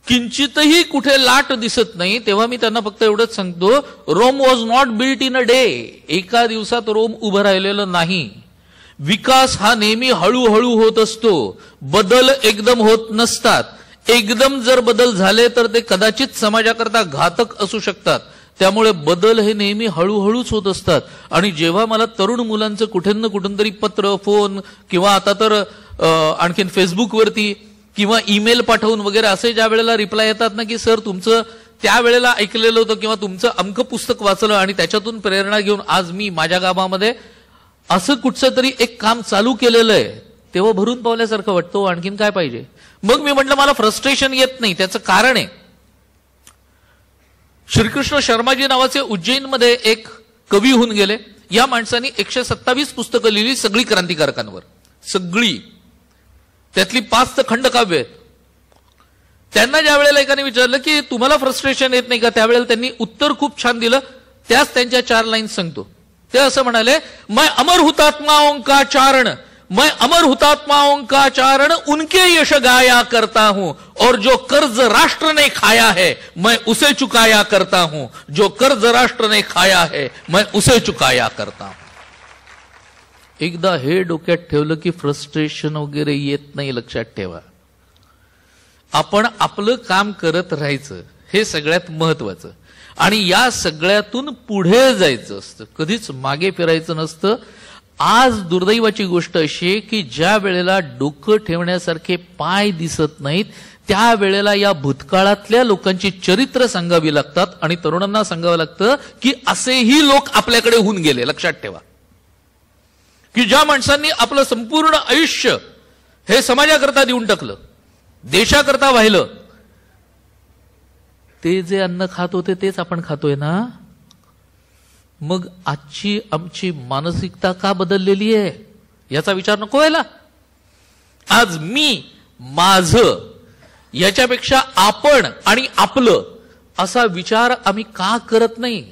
Speaker 3: किंचितही कुठे लाट दिसत नाही. तेव्हा मी त्यांना फक्त एवढंच सांगतो, Rome was not built in a day. एका दिवसात रोम उभं राहिलेलं नाही. विकास हा नेहमी हळूहळू होत असतो. बदल एकदम होत नसतात. एकदम जर बदल झाले तर ते कदाचित समाजाकरता घातक असू शकतात. त्यामुळे बदल हे नेहमी हळूहळूच होत असतात. आणि जेव्हा मला तरुण मुलांचं कुठून ना कुठून तरी पत्र, फोन किंवा आता तर आणखीन फेसबुकवरती किंवा ईमेल पाठवून वगैरे असे ज्या वेळेला रिप्लाय येतात ना की सर तुमचं त्यावेळेला ऐकलेलं होतं किंवा तुमचं अमकं पुस्तक वाचलं आणि त्याच्यातून प्रेरणा घेऊन आज मी माझ्या गावामध्ये असं कुठचं तरी एक काम चालू केलेलं आहे, तेव्हा भरून पावल्यासारखं वाटतं. आणखीन काय पाहिजे. मग मी म्हटलं मला फ्रस्ट्रेशन येत नाही, त्याचं कारण आहे. श्रीकृष्ण शर्माजी नावाचे उज्जैनमध्ये एक कवी होऊन गेले. या माणसाने 127 पुस्तकं लिहिली सगळी क्रांतिकारकांवर, सगळी. त्यातली 5 तर खंडकाव्य आहेत. त्यांना ज्या वेळेला एकाने विचारलं की तुम्हाला फ्रस्ट्रेशन येत नाही का, त्यावेळेला त्यांनी उत्तर खूप छान दिलं. त्याच त्यांच्या 4 लाईन्स सांगतो. ते असं म्हणाले, मैं अमर हुतात्माओं का चारण, मैं अमर हुतात्माओं का चारण उनके यश गाया करता हूं, और जो कर्ज राष्ट्र ने खाया है मैं उसे चुकाया करता हूं, जो कर्ज राष्ट्र ने खाया है मैं उसे चुकाया करता हूं. एकदा हे डोक्यात ठेवलं की फ्रस्ट्रेशन वगैरे येत नाही. लक्षात ठेवा, आपण आपलं काम करत राहायचं हे सगळ्यात महत्वाचं. आणि या सगळ्यातून पुढे जायचं असतं, कधीच मागे फिरायचं नसतं. आज दुर्दैवाची गोष्ट अशी आहे की ज्या वेळेला डोकं ठेवण्यासारखे पाय दिसत नाहीत त्या वेळेला या भूतकाळातल्या लोकांची चरित्र सांगावी लागतात आणि तरुणांना सांगावं लागतं की असेही लोक आपल्याकडे होऊन गेले. लक्षात ठेवा की ज्या माणसांनी आपलं संपूर्ण आयुष्य हे समाजाकरता देऊन टाकलं, देशाकरता वाहिलं, ते जे अन्न खात होते तेच आपण खातोय ना. मग आजची आमची मानसिकता का बदललेली आहे याचा विचार नको व्हायला. आज मी, माझं याच्यापेक्षा आपण आणि आपलं असा विचार आम्ही का करत नाही?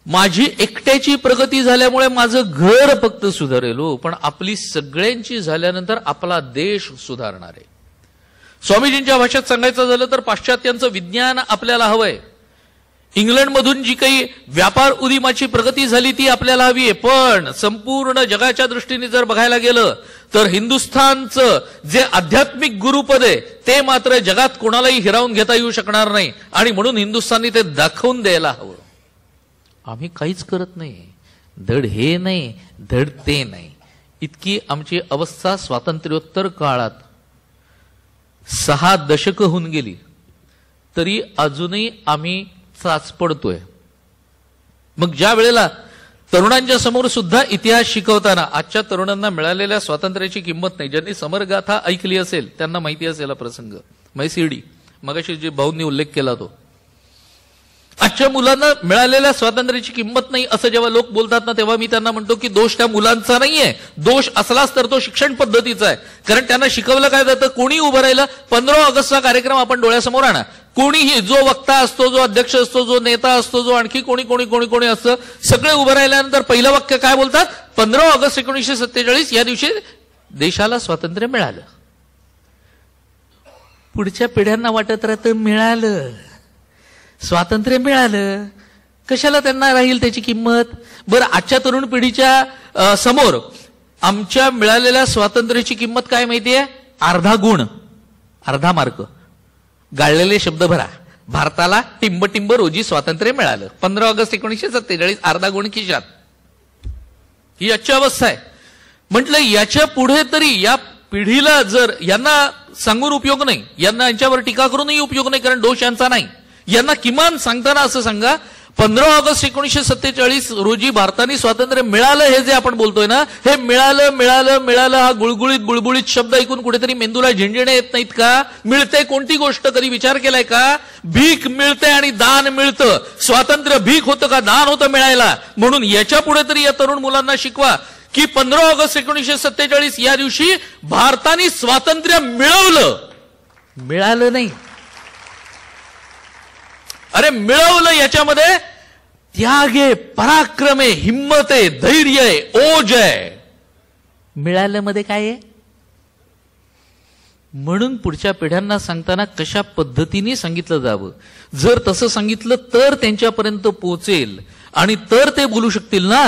Speaker 3: माझी एकट्याची प्रगती झाल्यामुळे माझं घर फक्त सुधारेल हो, पण आपली सगळ्यांची झाल्यानंतर आपला देश सुधारणार आहे. स्वामीजींच्या भाषेत सांगायचं झालं तर पाश्चात्यांचं विज्ञान आपल्याला हवंय. इंग्लंडमधून जी काही व्यापार उदीमाची प्रगती झाली ती आपल्याला हवी आहे, पण संपूर्ण जगाच्या दृष्टीने जर बघायला गेलं तर हिंदुस्थानचं जे आध्यात्मिक गुरुपद आहे ते मात्र जगात कोणालाही हिरावून घेता येऊ शकणार नाही. आणि म्हणून हिंदुस्थाननी ते दाखवून द्यायला हवं. आम्ही काहीच करत नाही, धड हे नाही धड ते नाही. इतकी आमची अवस्था स्वातंत्र्योत्तर काळात 6 दशकं होऊन गेली तरी अजूनही आम्ही चाचपडतोय. मग ज्या वेळेला तरुणांच्या समोर सुद्धा इतिहास शिकवताना आजच्या तरुणांना मिळालेल्या स्वातंत्र्याची किंमत नाही. ज्यांनी समरगाथा ऐकली असेल त्यांना माहिती असेल प्रसंग मैसिडी, मगाशी जे भाऊंनी उल्लेख केला तो. आजच्या मुलांना मिळालेल्या स्वातंत्र्याची किंमत नाही असं जेव्हा लोक बोलतात ना, तेव्हा मी त्यांना म्हणतो की दोष त्या मुलांचा नाहीये, दोष असलाच तर तो शिक्षण पद्धतीचा आहे. कारण त्यांना शिकवलं काय जातं, कोणी उभं राहिलं 15 ऑगस्टचा कार्यक्रम आपण डोळ्यासमोर आणा, कोणीही जो वक्ता असतो, जो अध्यक्ष असतो, जो नेता असतो, जो आणखी कोणी कोणी कोणी कोणी असतं, सगळे उभं राहिल्यानंतर पहिलं वाक्य काय बोलतात, 15 ऑगस्ट 1947 या दिवशी देशाला स्वातंत्र्य मिळालं. पुढच्या पिढ्यांना वाटत राहतं मिळालं, स्वातंत्र्य मिळालं, कशाला त्यांना राहील त्याची किंमत. बरं, आजच्या तरुण पिढीच्या समोर आमच्या मिळालेल्या स्वातंत्र्याची किंमत काय माहितीये? अर्धा गुण, अर्धा मार्क. गाळलेले शब्द भरा, भारताला टिंब टिंब रोजी स्वातंत्र्य मिळालं 15 ऑगस्ट 1947, अर्धा गुण खिशात. ही आजची अवस्था आहे. म्हटलं याच्या पुढे तरी या पिढीला जर यांना सांगून उपयोग नाही, यांना यांच्यावर टीका करूनही उपयोग नाही, कारण दोष यांचा नाही. यांना किमान सांगताना असं सांगा, 15 ऑगस्ट 1947 रोजी भारताने स्वातंत्र्य मिळालं हे जे आपण बोलतोय ना, हे मिळालं मिळालं मिळालं हा गुळगुळीत बुळबुळीत शब्द ऐकून कुठेतरी मेंदूला झिंजणे येत नाहीत का? मिळते कोणती गोष्ट कधी विचार केलाय का? भीक मिळते आणि दान मिळतं. स्वातंत्र्य भीक होतं का दान होतं मिळायला? म्हणून याच्या पुढे तरी या तरुण मुलांना शिकवा की 15 ऑगस्ट 1947 या दिवशी भारताने स्वातंत्र्य मिळवलं, मिळालं नाही. अरे मिळवलं, याच्यामध्ये त्याग आहे, पराक्रम आहे, हिम्मत आहे, धैर्य आहे, ओज आहे. मिळालं मध्ये काय आहे? म्हणून पुढच्या पिढ्यांना सांगताना कशा पद्धतीने सांगितलं जावं, जर तसं सांगितलं तर त्यांच्यापर्यंत पोहोचेल आणि तर ते बोलू शकतील ना.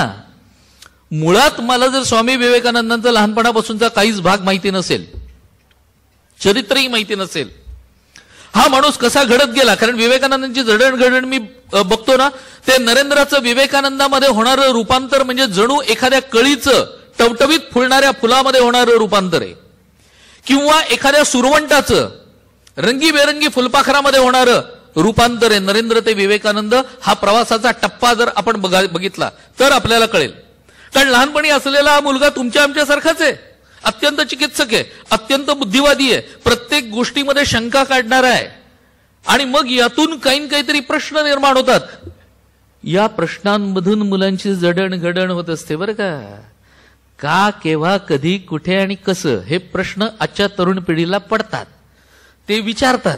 Speaker 3: मुळात मला जर स्वामी विवेकानंदांचा लहानपणापासूनचा काहीच भाग माहिती नसेल, चरित्रही माहिती नसेल, हा माणूस कसा घडत गेला, कारण विवेकानंदांची जडणघडण मी बघतो ना, ते नरेंद्राचं विवेकानंदामध्ये होणारं रूपांतर म्हणजे जणू एखाद्या कळीचं टवटवीत फुलणाऱ्या फुलामध्ये होणारं रूपांतर आहे, किंवा एखाद्या सुरवंटाचं रंगीबेरंगी फुलपाखरामध्ये होणारं रूपांतर आहे. नरेंद्र ते विवेकानंद हा प्रवासाचा टप्पा जर आपण बघितला तर आपल्याला कळेल. कारण लहानपणी असलेला हा मुलगा तुमच्या आमच्यासारखाच आहे, अत्यंत चिकित्सक आहे, अत्यंत बुद्धिवादी आहे, प्रत्येक गोष्टीमध्ये शंका काढणारा आहे. आणि मग यातून काहीतरी प्रश्न निर्माण होतात. या प्रश्नांमधून मुलांची जडणघडण होत असते बरं का, केव्हा, कधी, कुठे आणि कसं हे प्रश्न आजच्या तरुण पिढीला पडतात, ते विचारतात.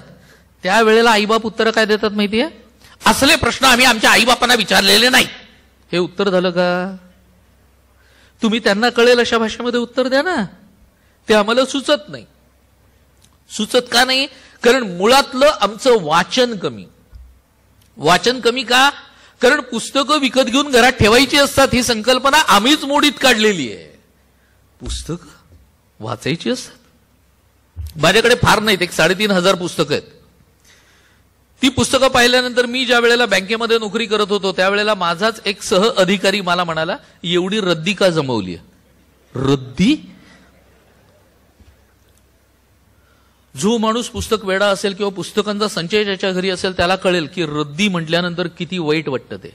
Speaker 3: त्यावेळेला आईबाप उत्तर काय देतात माहितीये? असले प्रश्न आम्ही आमच्या आईबापांना विचारलेले नाही. हे उत्तर झालं का? तुम्ही त्यांना कळेल अशा भाषेमध्ये उत्तर द्या ना. ते आम्हाला सुचत नाही. सुचत का नाही? कारण मुळातलं आमचं वाचन कमी. वाचन कमी का? कारण पुस्तकं विकत घेऊन घरात ठेवायची असतात ही संकल्पना आम्हीच मोडीत काढलेली आहे. पुस्तकं वाचायची असतात. माझ्याकडे फार नाहीत, 3500 पुस्तकं आहेत. ती पुस्तकं पाहिल्यानंतर मी ज्या वेळेला बँकेमध्ये नोकरी करत होतो त्यावेळेला माझाच एक सह अधिकारी मला म्हणाला, एवढी रद्दी का जमवली? रद्दी? जो माणूस पुस्तक वेडा असेल किंवा पुस्तकांचा संचय ज्याच्या घरी असेल त्याला कळेल की रद्दी म्हटल्यानंतर किती वाईट वाटतं ते.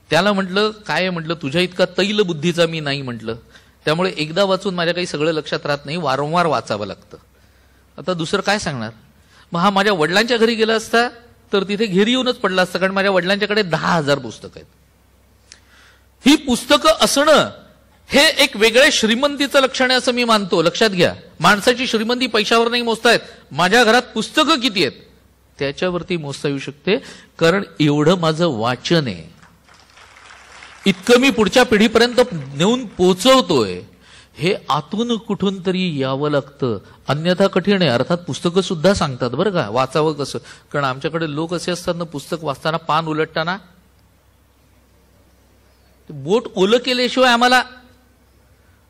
Speaker 3: त्याला म्हटलं काय? म्हटलं तुझ्या इतका तैल बुद्धीचा मी नाही म्हटलं, त्यामुळे एकदा वाचून माझ्या काही सगळं लक्षात राहत नाही, वारंवार वाचावं लागतं. आता दुसरं काय सांगणार? मग हा माझ्या वडिलांच्या घरी गेला असता तर तिथे घेरी येऊनच पडला असता, कारण माझ्या वडिलांच्याकडे 10,000 पुस्तकं आहेत. ही पुस्तकं असणं हे एक वेगळे श्रीमंतीचं लक्षण आहे असं मी मानतो. लक्षात घ्या, माणसाची श्रीमंती पैशावर नाही मोजतायत. माझ्या घरात पुस्तकं किती आहेत त्याच्यावरती मोजता येऊ शकते, कारण एवढं माझं वाचन आहे, इतकं मी पुढच्या पिढीपर्यंत नेऊन पोहोचवतोय. हे आतून कुठून तरी यावं लागतं, अन्यथा कठीण आहे. अर्थात पुस्तकं सुद्धा सांगतात बरं का वाचावं कसं, कारण आमच्याकडे लोक असे असतात ना, पुस्तक वाचताना पान उलटताना बोट ओलं केल्याशिवाय आम्हाला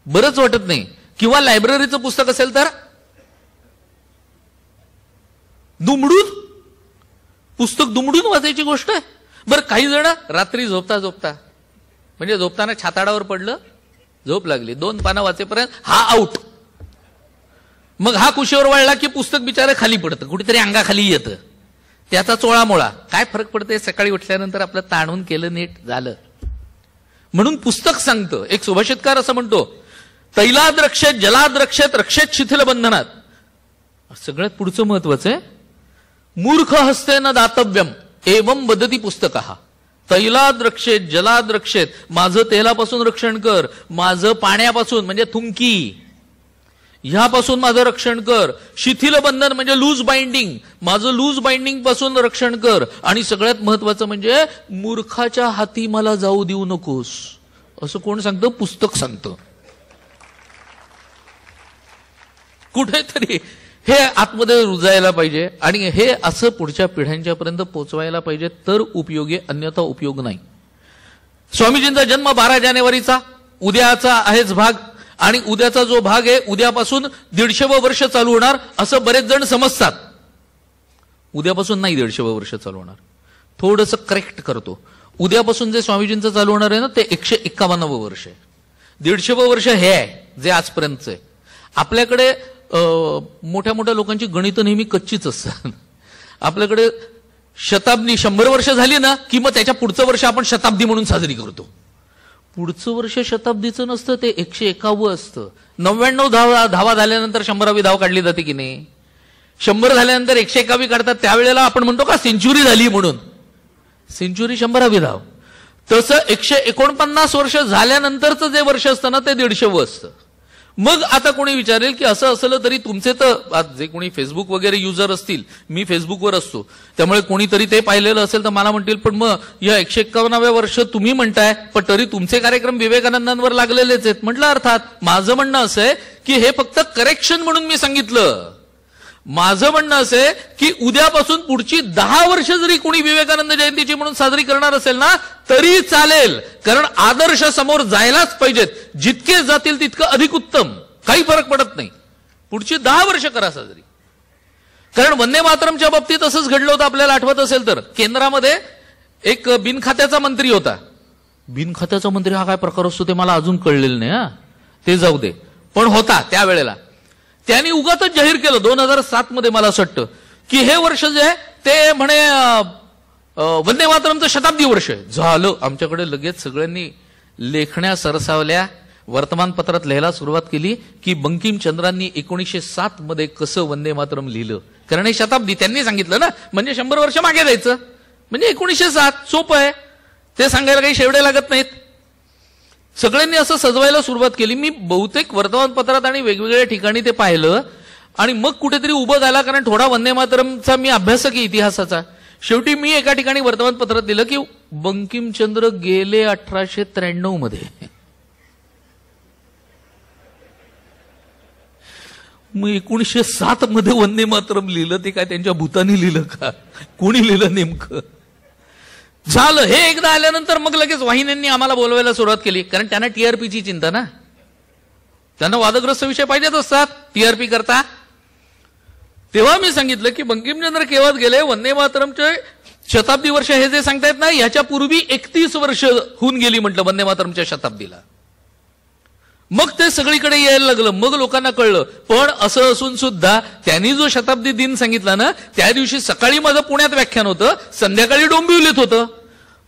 Speaker 3: बरंच वाटत नाही. किंवा लायब्ररीचं पुस्तक असेल तर दुमडून पुस्तक दुमडून वाचायची गोष्ट आहे. बरं काही जण रात्री झोपता झोपता म्हणजे झोपताना छाताडावर पडलं, झोप लागली, 2 पानं वाचेपर्यंत हा आउट, मग हा कुशीवर वळला की पुस्तक बिचारे खाली पडतं, कुठेतरी अंगाखाली येतं, त्याचा चोळामोळा. काय फरक पडते, सकाळी उठल्यानंतर आपलं ताणून केलं, नीट झालं. म्हणून पुस्तक सांगतं. एक सुभाषितकार असं म्हणतो, तैलाद रक्षेत जलाद रक्षेत रक्षेत शिथिल बंधनात. सगळ्यात पुढचं महत्वाचं आहे, मूर्ख हस्ते न दातव्यम एवं वदती पुस्तकः. तैलाद रक्षेत जलाद रक्षेत, माझं तेलापासून रक्षण कर, माझं पाण्यापासून म्हणजे थुंकी ह्यापासून माझं रक्षण कर. शिथिल बंधन म्हणजे लूज बाइंडिंग, माझं लूज बाइंडिंग पासून रक्षण कर. आणि सगळ्यात महत्वाचं म्हणजे मूर्खाच्या हाती मला जाऊ देऊ नकोस. असं कोण सांगतं? पुस्तक सांगतं. कुठेतरी हे आतमध्ये रुजायला पाहिजे आणि हे असं पुढच्या पिढ्यांच्या पर्यंत पोहोचवायला पाहिजे, तर उपयोगी, अन्यथा उपयोग नाही. स्वामीजींचा जन्म 12 जानेवारीचा, उद्याचा आहेच भाग, आणि उद्याचा जो भाग आहे उद्यापासून 150वं वर्ष चालू होणार असं बरेच जण समजतात. उद्यापासून नाही 150वं वर्ष चालू होणार, थोडंसं करेक्ट करतो. उद्यापासून जे स्वामीजींचं चालू होणार आहे ना, ते 151वं वर्ष आहे. 150वं वर्ष हे आहे जे आजपर्यंतचं आहे. आपल्याकडे मोठ्या मोठ्या लोकांची गणितं नेहमी कच्चीच असतात. आपल्याकडे शताब्दी 100 वर्ष झाली ना की मग त्याच्या पुढचं वर्ष आपण शताब्दी म्हणून साजरी करतो. पुढचं वर्ष शताब्दीचं नसतं, ते 151 असतं. 99 धावा झाल्यानंतर 100वी धाव काढली जाते की नाही, 100 झाल्यानंतर 151 काढतात, त्यावेळेला आपण म्हणतो का सेंच्युरी झाली म्हणून, सेंच्युरी 100वी धाव. तसं 149 वर्ष झाल्यानंतरचं जे वर्ष असतं ना, ते 150वं असतं. मग आता कोणी विचारेल की असं असलं तरी तुमचे तर जे कोणी फेसबुक वगैरे युजर असतील, मी फेसबुकवर असतो, त्यामुळे कोणीतरी ते पाहिलेलं असेल तर मला म्हणतील, पण मग या 151व्या वर्ष तुम्ही म्हणताय, पण तरी तुमचे कार्यक्रम विवेकानंदांवर लागलेलेच आहेत. म्हटलं अर्थात माझं म्हणणं असं आहे की हे फक्त करेक्शन म्हणून मी सांगितलं. माझं म्हणणं असं आहे की उद्यापासून पुढची 10 वर्ष जरी कोणी विवेकानंद जयंतीची म्हणून साजरी करणार असेल ना तरी चालेल, कारण आदर्श समोर जायलाच पाहिजेत. जितके जातील तितकं अधिक उत्तम, काही फरक पडत नाही. पुढची 10 वर्ष करा साजरी. कारण वंदे मातरमच्या बाबतीत असंच घडलं होतं, आपल्याला आठवत असेल तर. केंद्रामध्ये एक बिनखात्याचा मंत्री होता. बिनखात्याचा मंत्री हा काय प्रकार असतो ते मला अजून कळलेलं नाही, हा ते जाऊ दे, पण होता त्यावेळेला. त्यांनी उगाचच जाहीर केलं 2007 मध्ये, मला असं वाटतं की हे वर्ष जे आहे ते म्हणे वंदे मातरमचं शताब्दी वर्ष आहे. झालं, आमच्याकडे लगेच सगळ्यांनी लेखण्या सरसावल्या, वर्तमानपत्रात लिहायला सुरुवात केली की बंकिमचंद्रांनी 1907 मध्ये कसं वंदे मातरम लिहिलं. कारण हे शताब्दी त्यांनी सांगितलं ना, म्हणजे 100 वर्ष मागे जायचं, म्हणजे 1907 सोपं आहे, ते सांगायला काही शेवडे लागत नाहीत. सगळ्यांनी असं सजवायला सुरुवात केली. मी बहुतेक वर्तमानपत्रात आणि वेगवेगळ्या ठिकाणी ते पाहिलं आणि मग कुठेतरी उभं झाला, कारण थोडा वंदे मातरमचा मी अभ्यासक आहे इतिहासाचा. शेवटी मी एका ठिकाणी वर्तमानपत्रात दिलं की बंकिमचंद्र गेले 1893 मध्ये. मग 1907 मध्ये वंदे मातरम लिहिलं, ते काय त्यांच्या भूतानी लिहिलं का, कोणी लिहिलं नेमकं? झालं. हे एकदा आल्यानंतर मग लगेच वाहिन्यांनी आम्हाला बोलवायला सुरुवात केली, कारण त्यांना टीआरपीची चिंता ना, त्यांना वादग्रस्त विषय पाहिजेच असतात टीआरपी करता. तेव्हा मी सांगितलं की बंकिमचंद्र केव्हा गेले, वंदे मातरमचे शताब्दी वर्ष हे जे सांगतायत ना, याच्या पूर्वी 31 वर्ष होऊन गेली म्हटलं वंदे मातरमच्या शताब्दीला. मग ते सगळीकडे यायला लागलं, मग लोकांना कळलं. पण असं असून सुद्धा त्यांनी जो शताब्दी दिन सांगितला ना, त्या दिवशी सकाळी माझं पुण्यात व्याख्यान होतं, संध्याकाळी डोंबिवलीत होतं.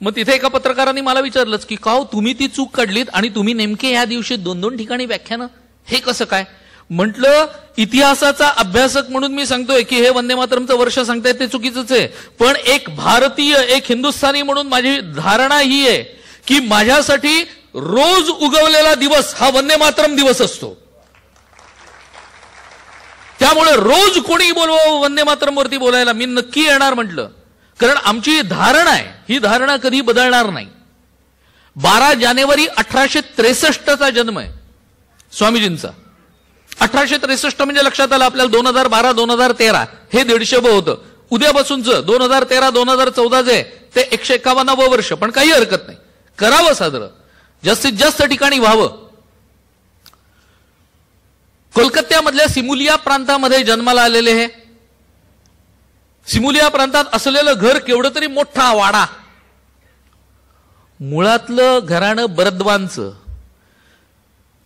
Speaker 3: मग तिथे एका पत्रकारांनी मला विचारलंच की का तुम्ही ती चूक काढलीत आणि तुम्ही नेमके या दिवशी 2-2 ठिकाणी व्याख्यानं, हे कसं काय? म्हटलं इतिहासाचा अभ्यासक म्हणून मी सांगतोय की हे वंदे मातरमचं वर्ष सांगतायत ते चुकीचंच आहे, पण एक भारतीय, एक हिंदुस्थानी म्हणून माझी धारणा ही आहे की माझ्यासाठी रोज उगवलेला दिवस हा वंदे मातरम दिवस असतो. त्यामुळे रोज कोणी बोलवा वंदे मातरमवरती बोलायला मी नक्की येणार म्हटलं, कारण आमची धारणा आहे, ही धारणा कधी बदलणार नाही. 12 जानेवारी 1863चा जन्म आहे स्वामीजींचा. 1863 म्हणजे लक्षात आलं आपल्याला 2012 2013 हे 150 होतं. उद्यापासूनचं 2013 2014 जे ते 151वं वर्ष. पण काही हरकत नाही, करावं साजरं, जास्तीत जास्त ठिकाणी व्हावं. कोलकात्यामधल्या सिमुलिया प्रांतामध्ये जन्माला आलेले हे. सिमुलिया प्रांतात असलेलं घर केवढं तरी मोठा वाडा. मुळातलं घराणं बरद्वानचं.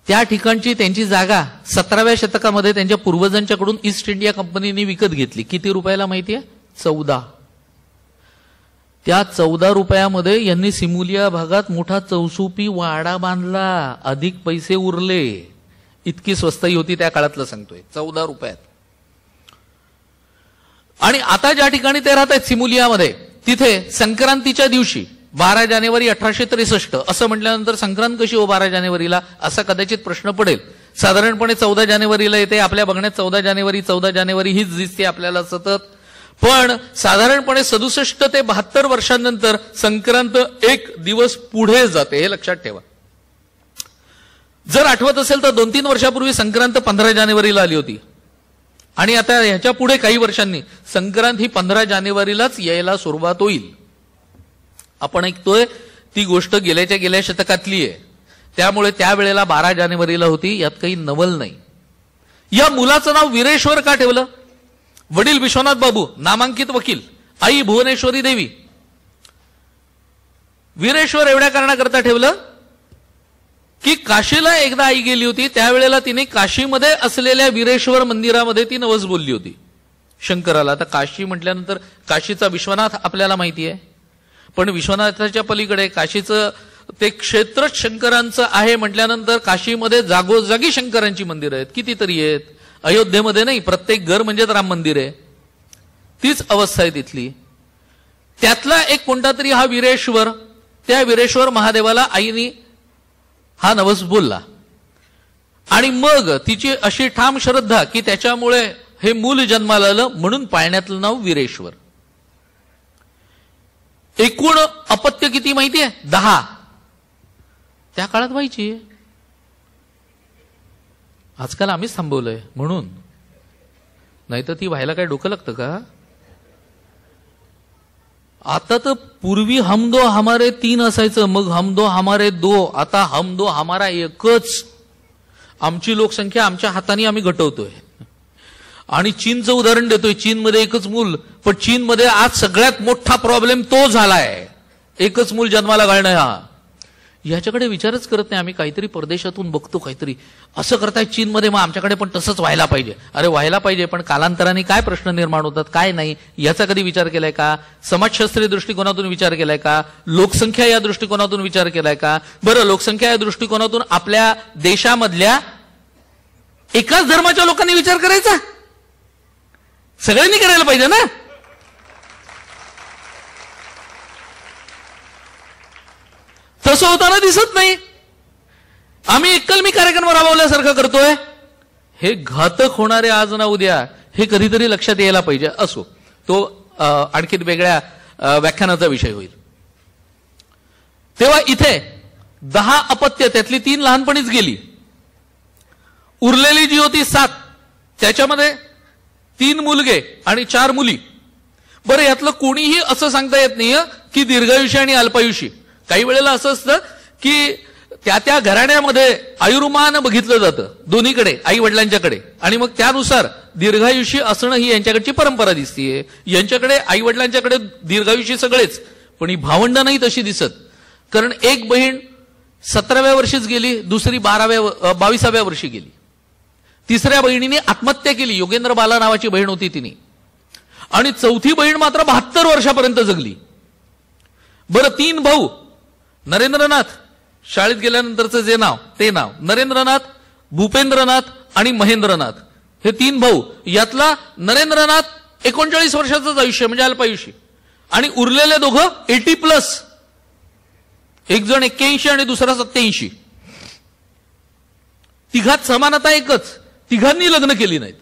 Speaker 3: त्या ठिकाणची त्यांची जागा 17व्या शतकामध्ये त्यांच्या पूर्वजांच्याकडून ईस्ट इंडिया कंपनीने विकत घेतली. किती रुपयाला माहितीये? 14. त्या 14 रुपयामध्ये यांनी सिमुलिया भागात मोठा चौसुपी वाडा बांधला. अधिक पैसे उरले. इतकी स्वस्ताई होती त्या काळातलं सांगतोय, 14 रुपयात. आणि आता ज्या ठिकाणी ते राहत आहेत सिमुलियामध्ये, तिथे संक्रांतीच्या दिवशी 12 जानेवारी 1863 असं म्हटल्यानंतर संक्रांत कशी हो 12 जानेवारीला असा कदाचित प्रश्न पडेल. साधारणपणे 14 जानेवारीला येते. आपल्या बघण्यात 14 जानेवारी हीच दिसते आपल्याला सतत. पण साधारणपणे 67 ते 72 वर्षांनंतर संक्रांत एक दिवस पुढे जाते, हे लक्षात ठेवा. जर आठवत असेल तर 2-3 वर्षापूर्वी संक्रांत 15 जानेवारीला आली होती. आणि आता ह्याच्या पुढे काही वर्षांनी संक्रांत ही 15 जानेवारीलाच यायला सुरुवात होईल. आपण ऐकतोय ती गोष्ट गेल्या शतकातली आहे. त्यामुळे त्यावेळेला 12 जानेवारीला होती, यात काही नवल नाही. या मुलाचं नाव वीरेश्वर का ठेवलं? वडील विश्वनाथ बाबू नामांकित वकील, आई भुवनेश्वरी देवी. वीरेश्वर एवढ्या कारणाकरता ठेवलं की काशीला एकदा आई गेली होती, त्यावेळेला तिने काशीमध्ये असलेल्या वीरेश्वर मंदिरामध्ये ती नवस बोलली होती शंकराला. आता काशी म्हटल्यानंतर काशीचा विश्वनाथ आपल्याला माहिती आहे, पण विश्वनाथाच्या पलीकडे काशीचं ते क्षेत्रच शंकरांचं आहे म्हटल्यानंतर काशीमध्ये जागोजागी शंकरांची मंदिरं आहेत, कितीतरी आहेत. अयोध्येमध्ये नाही, प्रत्येक घर म्हणजेच राम मंदिर आहे. तीच अवस्था आहे तिथली. त्यातला एक कोणता तरी हा वीरेश्वर, त्या वीरेश्वर महादेवाला आईनी हा नवस बोलला. आणि मग तिची अशी ठाम श्रद्धा की त्याच्यामुळे हे मूल जन्माला आलं, म्हणून पाळण्यातलं नाव वीरेश्वर. एकूण अपत्य किती माहितीये? 10. त्या काळात व्हायची. आजकाल आम्हीच थांबवलंय म्हणून, नाही तर ती व्हायला काय डोकं लागतं का? आता तर पूर्वी हम दो हमारे 3 असायचं, मग हम दो हमारे 2, आता हम दो हमारा 1च. आमची लोकसंख्या आमच्या हाताने आम्ही घटवतोय. आणि चीनचं उदाहरण देतोय. चीनमध्ये 1च मूल, पण चीनमध्ये आज सगळ्यात मोठा प्रॉब्लेम तो झालाय, 1च मूल जन्माला घालणं. हा याच्याकडे विचारच करत नाही आम्ही. काहीतरी परदेशातून बघतो, काहीतरी असं करताय चीनमध्ये, मग आमच्याकडे पण तसंच व्हायला पाहिजे. अरे व्हायला पाहिजे, पण कालांतराने काय प्रश्न निर्माण होतात काय नाही याचा कधी विचार केलाय का? समाजशास्त्रीय दृष्टिकोनातून विचार केलाय का? लोकसंख्या या दृष्टिकोनातून विचार केलाय का? बरं, लोकसंख्या या दृष्टिकोनातून आपल्या देशामधल्या एकाच धर्माच्या लोकांनी विचार करायचा? सगळ्यांनी करायला पाहिजे ना. तसं होताना दिसत नाही. आम्ही एकलमी कार्यक्रम राबवल्यासारखं करतोय. हे घातक होणारे आज ना उद्या, हे कधीतरी लक्षात यायला पाहिजे. असो, तो आणखी वेगळ्या व्याख्यानाचा विषय होईल. तेव्हा इथे 10 अपत्य, त्यातली 3 लहानपणीच गेली. उरलेली जी होती 7, त्याच्यामध्ये 3 मुलगे आणि 4 मुली. बरं, यातलं कोणीही असं सांगता येत नाही की दीर्घायुषी आणि अल्पायुषी. काही वेळेला असं असतं की त्या घराण्यामध्ये आयुर्मान बघितलं जातं दोन्हीकडे, आई वडिलांच्याकडे, आणि मग त्यानुसार दीर्घायुषी असणं ही यांच्याकडची परंपरा दिसतीये. यांच्याकडे आई वडिलांच्याकडे दीर्घायुषी सगळेच, पण ही भावंड नाही तशी दिसत. कारण एक बहीण 17व्या वर्षीच गेली, दुसरी 22व्या वर्षी गेली. 3ऱ्या बहिणीने आत्महत्या केली. योगेंद्र बाला नावाची बहीण होती तिने. आणि 4थी बहीण मात्र 72 वर्षापर्यंत जगली. बरं, 3 भाऊ, नरेंद्रनाथ, शाळेत गेल्यानंतरचं जे नाव ते नाव नरेंद्रनाथ, भूपेंद्रनाथ आणि महेंद्रनाथ, हे 3 भाऊ. यातला नरेंद्रनाथ 39 वर्षाचंच आयुष्य, म्हणजे अल्पायुषी. आणि उरलेले दोघं 80+. एक जण 81 आणि दुसरा 87. तिघात समानता एकच, तिघांनी लग्न केली नाहीत.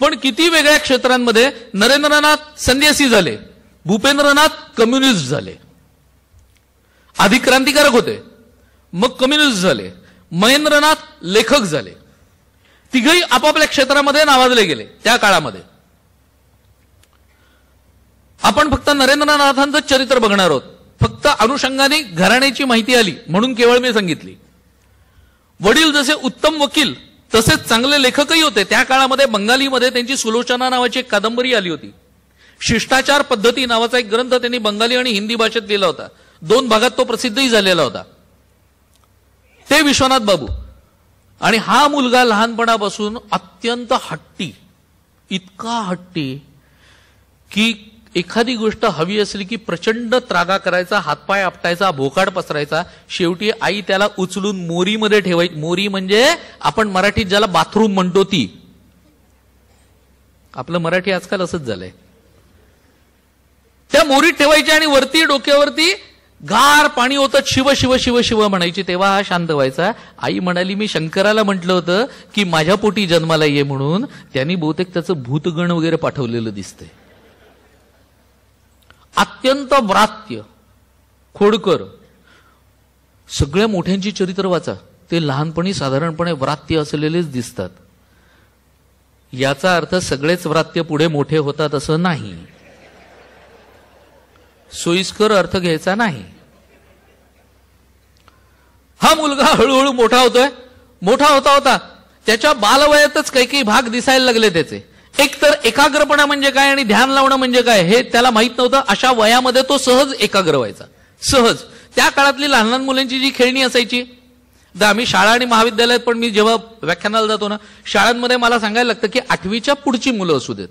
Speaker 3: पण किती वेगळ्या क्षेत्रांमध्ये नरेंद्रनाथ संन्यासी झाले, भूपेंद्रनाथ कम्युनिस्ट झाले, आधी क्रांतिकारक होते, मग कम्युनिस्ट झाले, महेंद्रनाथ लेखक झाले. तिघही आपापल्या क्षेत्रामध्ये नावाजले गेले त्या काळामध्ये. आपण फक्त नरेंद्रनाथांचं चरित्र बघणार आहोत. फक्त अनुषंगाने घराण्याची माहिती आली म्हणून केवळ मी सांगितली. वडील जसे उत्तम वकील तसेच चांगले लेखकही होते. त्या काळामध्ये बंगालीमध्ये त्यांची सुलोचना नावाची एक कादंबरी आली होती. शिष्टाचार पद्धती नावाचा एक ग्रंथ त्यांनी बंगाली आणि हिंदी भाषेत लिहिला होता. 2 भागात तो प्रसिद्धही झालेला होता. ते विश्वनाथ बाबू. आणि हा मुलगा लहानपणापासून अत्यंत हट्टी, इतका हट्टी की एखादी गोष्ट हवी असली की प्रचंड त्रागा करायचा, हातपाय आपटायचा, भोकाड पसरायचा. शेवटी आई त्याला उचलून मोरीमध्ये ठेवायची. मोरी म्हणजे आपण मराठीत ज्याला बाथरूम म्हणतो ती. आपलं मराठी आजकाल असंच झालंय. त्या मोरीत ठेवायची आणि वरती डोक्यावरती गार पाणी होतं. शिव शिव शिव शिव म्हणायची. तेव्हा हा शांत व्हायचा. आई म्हणाली मी शंकराला म्हटलं होतं की माझ्या पोटी जन्माला ये म्हणून. त्यांनी बहुतेक त्याचं भूतगण वगैरे पाठवलेलं दिसतंय. अत्यंत व्रात्य, खोडकर. सगळ्या मोठ्यांची चरित्र वाचा, ते लहानपणी साधारणपणे व्रात्य असलेलेच दिसतात. याचा अर्थ सगळेच व्रात्य पुढे मोठे होतात असं नाही. सोयीस्कर अर्थ घ्यायचा नाही. हा मुलगा हळूहळू मोठा होतोय. मोठा होता होता त्याच्या बालवयातच काही काही भाग दिसायला लागले त्याचे. एक तर एकाग्रपणा म्हणजे काय आणि ध्यान लावणं म्हणजे काय हे त्याला माहित नव्हतं. अशा वयामध्ये तो सहज एकाग्र व्हायचा. सहज. त्या काळातली लहान लहान मुलांची जी खेळणी असायची, आम्ही शाळा आणि महाविद्यालयात पण मी जेव्हा व्याख्यानाला जातो ना, शाळांमध्ये मला सांगायला लागतं की 8वीच्या पुढची मुलं असू देत.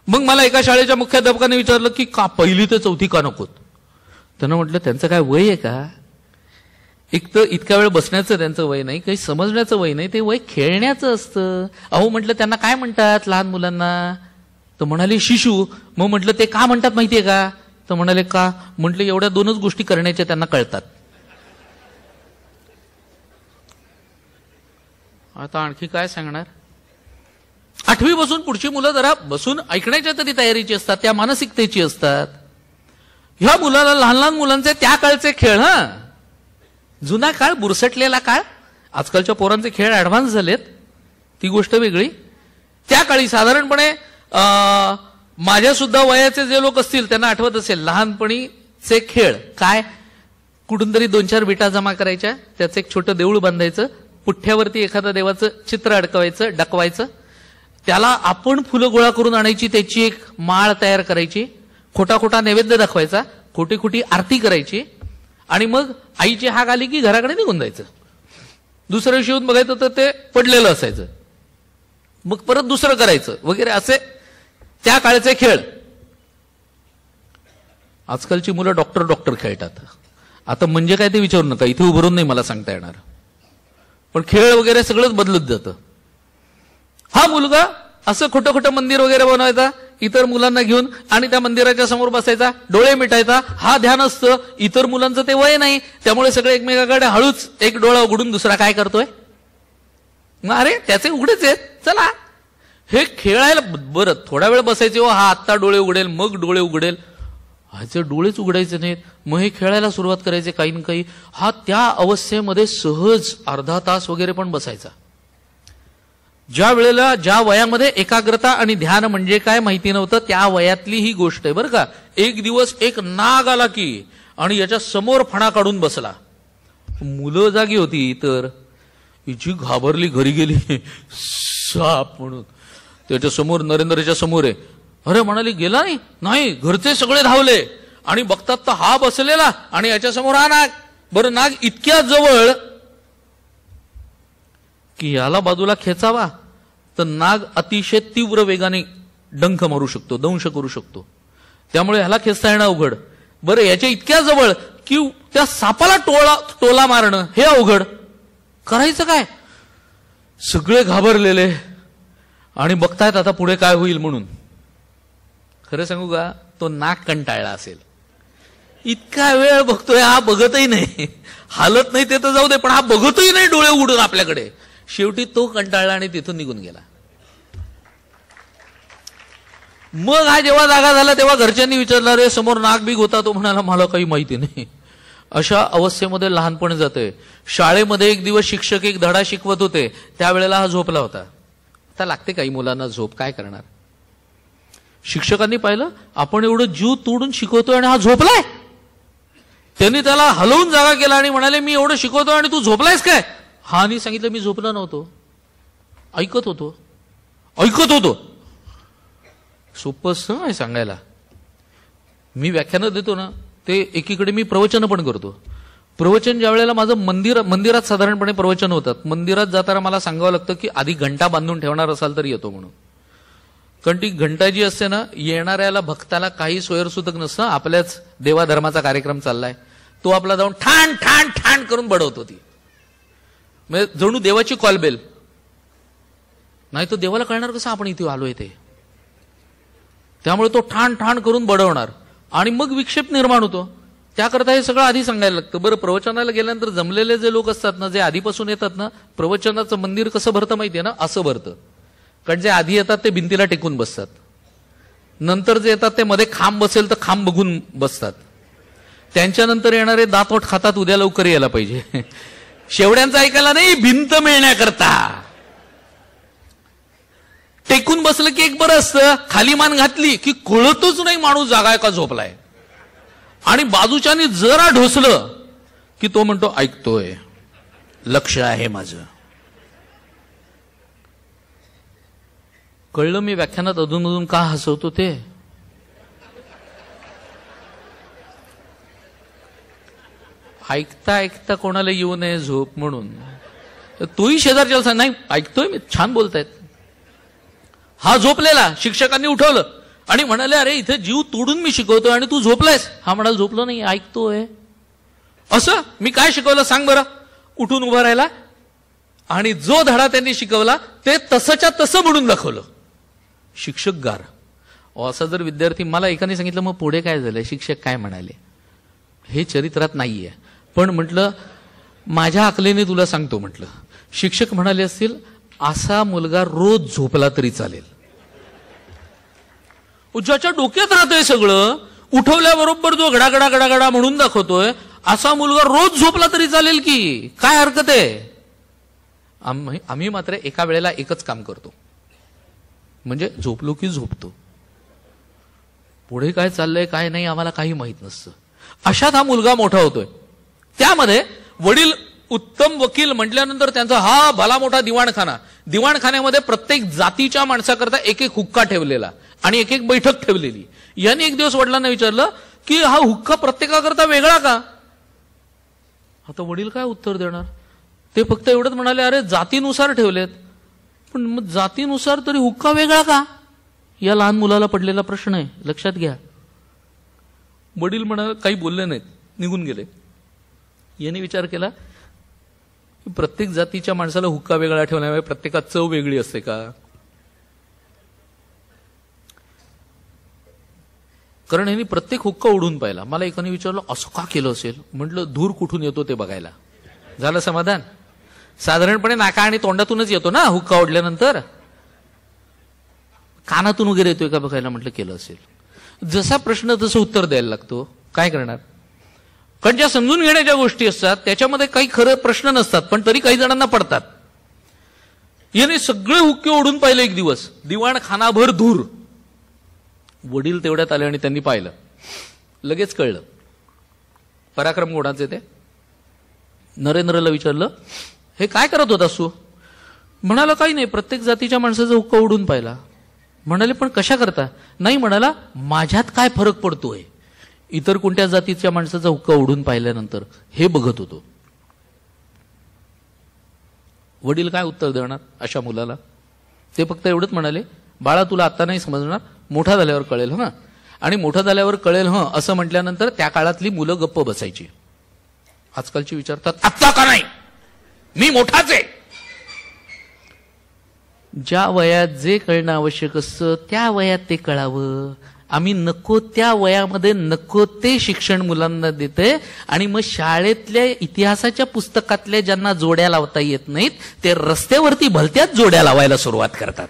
Speaker 3: मग मला एका शाळेच्या मुख्याध्यापकाने विचारलं की का 1ली ते 4थी का नकोत. त्यांना म्हटलं त्यांचं काय वय आहे का. एक तर इतका वेळ बसण्याचं त्यांचं वय नाही, काही समजण्याचं वय नाही, ते वय खेळण्याचं असतं. अहो म्हटलं त्यांना काय म्हणतात लहान मुलांना. तर म्हणाले शिशू. मग म्हटलं ते का म्हणतात माहितीये का. तर म्हणाले का. म्हटलं एवढ्या 2च गोष्टी करण्याच्या त्यांना कळतात. आता आणखी काय सांगणार. 8वी पासून पुढची मुलं जरा बसून ऐकण्याच्या तरी तयारीची असतात, त्या मानसिकतेची असतात. ह्या मुलाला लहान लहान मुलांचे त्या काळचे खेळ, जुना काळ, बुरसटलेला काळ. आजकालच्या पोरांचे खेळ ऍडव्हान्स झालेत, ती गोष्ट वेगळी. त्या काळी साधारणपणे माझ्या सुद्धा वयाचे जे लोक असतील त्यांना आठवत असेल लहानपणीचे खेळ काय. कुठून तरी 2-4 विटा जमा करायच्या, त्याचं एक छोटं देऊळ बांधायचं, पुठ्ठ्यावरती एखाद्या देवाचं चित्र अडकवायचं, डकवायचं, त्याला आपण फुलं गोळा करून आणायची, त्याची एक माळ तयार करायची, खोटा खोटा नैवेद्य दाखवायचा, खोटी खोटी आरती करायची आणि मग आईची हाक आली की घराकडे निघून जायचं. दुसऱ्या दिवशी येऊन बघायचं तर ते पडलेलं असायचं. मग परत दुसरं करायचं वगैरे, असे त्या काळचे खेळ. आजकालची मुलं डॉक्टर खेळतात. आता म्हणजे काय ते विचारू नका, इथे उभारून नाही मला सांगता येणार. पण खेळ वगैरे सगळंच बदलत जातं. हा मुलगा असं खोटं खोटं मंदिर वगैरे बनवायचा इतर मुलांना घेऊन आणि त्या मंदिराच्या समोर बसायचा, डोळे मिटायचा. हा ध्यान असतं. इतर मुलांचं ते वय नाही, त्यामुळे सगळे एकमेकाकडे हळूच एक डोळा उघडून दुसरा काय करतोय. मग अरे त्याचे उघडेच आहेत, चला हे खेळायला. बरं थोडा वेळ बसायचे, हा आत्ता डोळे उघडेल, मग डोळे उघडेल. ह्याचे डोळेच उघडायचे नाहीत. मग हे खेळायला सुरुवात करायचे काही ना काही. हा त्या अवस्थेमध्ये सहज अर्धा तास वगैरे पण बसायचा. ज्या वेळेला ज्या वयामध्ये एकाग्रता आणि ध्यान म्हणजे काय माहिती नव्हतं, त्या वयातली ही गोष्ट आहे बरं का. एक दिवस एक नाग आला की आणि याच्या समोर फणा काढून बसला. मुलं जागी होती, तर हिची घाबरली, घरी गेली. साप म्हणून त्याच्या समोर, नरेंद्रच्या समोर आहे. अरे म्हणाली गेला नाही. नाही, घरचे सगळे धावले आणि बघतात तर हा बसलेला आणि याच्या समोर हा नाग. बरं नाग इतक्या जवळ की याला बाजूला खेचावा तर नाग अतिशय तीव्र वेगाने डंख मारू शकतो, दंश करू शकतो. त्यामुळे ह्याला खेचता येणं अवघड. बरं याच्या इतक्या जवळ की त्या सापाला टोला मारणं हे अवघड. करायचं काय. सगळे घाबरलेले आणि बघतायत आता पुढे काय होईल म्हणून. खरं सांगू का, तो नाग कंटाळला असेल. इतका वेळ बघतोय, हा बघतही नाही, हालत नाही ते तर जाऊ दे, पण हा बघतही नाही डोळे उघडून आपल्याकडे. शेवटी तो कंटाळला आणि तिथून निघून गेला. मग हा जेव्हा जागा झाला तेव्हा घरच्यांनी विचारलं, रे समोर नागबिग होता? तो म्हणाला, मला काही माहिती नाही. अशा अवस्थेमध्ये लहानपण जाते. शाळेमध्ये एक दिवस शिक्षक एक धडा शिकवत होते, त्यावेळेला हा झोपला होता. आता लागते काही मुलांना झोप, काय करणार? शिक्षकांनी पाहिलं आपण एवढं जीव तोडून शिकवतोय आणि हा झोपलाय. त्यांनी त्याला हलवून जागा केला आणि म्हणाले, मी एवढं शिकवतोय आणि तू झोपलायस काय? हा आणि सांगितलं, मी झोपलो नव्हतो, ऐकत होतो. सोपं आहे सांगायला. मी व्याख्यानं देतो ना, ते एकीकडे मी प्रवचन पण करतो. प्रवचन ज्या वेळेला माझं मंदिरात साधारणपणे प्रवचन होतात, मंदिरात जाताना मला सांगावं लागतं की आधी घंटा बांधून ठेवणार असाल तर येतो म्हणून. कारण ती घंटा जी असते ना, येणाऱ्याला भक्ताला काही सोयरसूतक नसतं. आपल्याच देवाधर्माचा कार्यक्रम चाललाय, तो आपला जाऊन ठाण ठाण ठाण करून बडवतो. ती म्हणजे जणू देवाची कॉलबेल. नाही तर देवाला कळणार कसं आपण इथे आलोय ते. त्यामुळे तो ठाण ठाण करून बडवणार आणि मग विक्षेप निर्माण होतो. त्याकरता हे सगळं आधी सांगायला लागतं. बरं, प्रवचनाला गेल्यानंतर जमलेले जे लोक असतात ना, जे आधीपासून येतात ना, प्रवचनाचं मंदिर कसं भरतं माहितीये ना, असं भरतं. कारण जे आधी येतात ते भिंतीला टेकून बसतात, नंतर जे येतात ते मध्ये खांब बसेल तर खांब बघून बसतात, त्यांच्यानंतर येणारे दातवट खातात उद्या लवकर यायला पाहिजे. शेवड्यांचं ऐकायला नाही, भिंत मिळण्याकरता. टेकून बसलं की एक बरं असतं, खाली मान घातली की कळतच नाही माणूस जागा का झोपलाय. आणि बाजूच्यानी जरा ढोसलं की तो म्हणतो, ऐकतोय, लक्ष आहे माझं. कळलं मी व्याख्यानात अधूनमधून का हसवतो ते. ऐकता ऐकता कोणाला येऊ नये झोप म्हणून. तोही शेजारच्याला सांग, नाही ऐकतोय मी, छान बोलतायत. हा झोपलेला शिक्षकांनी उठवलं आणि म्हणाले, अरे इथे जीव तोडून मी शिकवतोय आणि तू झोपलायस. हा म्हणाला, झोपलो नाही, ऐकतोय. असं मी काय शिकवलं सांग बरं. उठून उभा राहिला आणि जो धडा त्यांनी शिकवला ते तसंच्या तसं म्हणून दाखवलं. शिक्षक गार. असा जर विद्यार्थी, मला एकाने सांगितलं, मग पुढे काय झालं, शिक्षक काय म्हणाले, हे चरित्रात नाहीये. पण म्हटलं माझ्या अकलेने तुला सांगतो. म्हटलं शिक्षक म्हणाले असतील, असा मुलगा रोज झोपला तरी चालेल. ज्याच्या डोक्यात राहतोय सगळं, उठवल्याबरोबर जो गडागडा गडागडा म्हणून दाखवतोय, असा मुलगा रोज झोपला तरी चालेल की, काय हरकत आहे. आम्ही मात्र एका वेळेला एकच काम करतो, म्हणजे झोपलो की झोपतो. पुढे काय चाललंय काय नाही आम्हाला काही माहित नसतं. अशात हा मुलगा मोठा होतोय. त्यामध्ये वडील उत्तम वकील म्हटल्यानंतर त्यांचा हा भला मोठा दिवाणखाना. दिवाणखान्यामध्ये प्रत्येक जातीच्या माणसाकरता एक एक हुक्का ठेवलेला आणि एक एक बैठक ठेवलेली. यांनी एक दिवस वडिलांना विचारलं की हा हुक्का प्रत्येकाकरता वेगळा का. आता वडील काय उत्तर देणार. ते फक्त एवढंच म्हणाले, अरे जातीनुसार ठेवलेत. पण मग जातीनुसार तरी हुक्का वेगळा का, या लहान मुलाला पडलेला प्रश्न आहे, लक्षात घ्या. वडील म्हणाले, काही बोलले नाहीत, निघून गेले. यांनी विचार केला, प्रत्येक जातीच्या माणसाला हुक्का वेगळा ठेवण्यामुळे प्रत्येकात चव वेगळी असते का. कारण यांनी प्रत्येक हुक्का ओढून पाहिला. मला एकाने विचारलं, असं का केलं असेल. म्हटलं धूर कुठून येतो ते बघायला. झालं समाधान. साधारणपणे नाका आणि तोंडातूनच येतो ना हुक्का ओढल्यानंतर, कानातून वगैरे येतोय का बघायला. म्हटलं केलं असेल. जसा प्रश्न तसं उत्तर द्यायला लागतो, काय करणार. कारण ज्या समजून घेण्याच्या गोष्टी असतात त्याच्यामध्ये काही खरं प्रश्न नसतात, पण तरी काही जणांना पडतात. याने सगळे हुक्के ओढून पाहिले एक दिवस, दिवाणखानाभर धूर. वडील तेवढ्यात आले आणि त्यांनी पाहिलं. लगेच कळलं पराक्रम कोणाचे ते. नरेंद्रला विचारलं, हे काय करत होतास तू. म्हणाला, काही नाही, प्रत्येक जातीच्या माणसाचा हुक्का ओढून पाहिला. म्हणाले, पण कशा करता. नाही म्हणाला, माझ्यात काय फरक पडतोय इतर कोणत्या जातीच्या माणसाचा हुक्का ओढून पाहिल्यानंतर, हे बघत होतो. वडील काय उत्तर देणार अशा मुलाला. ते फक्त एवढंच म्हणाले, बाळा तुला आता नाही समजणार, मोठा झाल्यावर कळेल. हं. आणि मोठा झाल्यावर कळेल हं असं म्हटल्यानंतर त्या काळातली मुलं गप्प बसायची. आजकालची विचारतात, आत्ता का नाही, मी मोठाच आहे. ज्या वयात जे कळणं आवश्यक असतं त्या वयात ते कळावं. आम्ही नको त्या वयामध्ये नको ते शिक्षण मुलांना देते आणि मग शाळेतल्या इतिहासाच्या पुस्तकातल्या ज्यांना जोड्या लावता येत नाहीत ते रस्त्यावरती भलत्याच जोड्या लावायला सुरुवात करतात.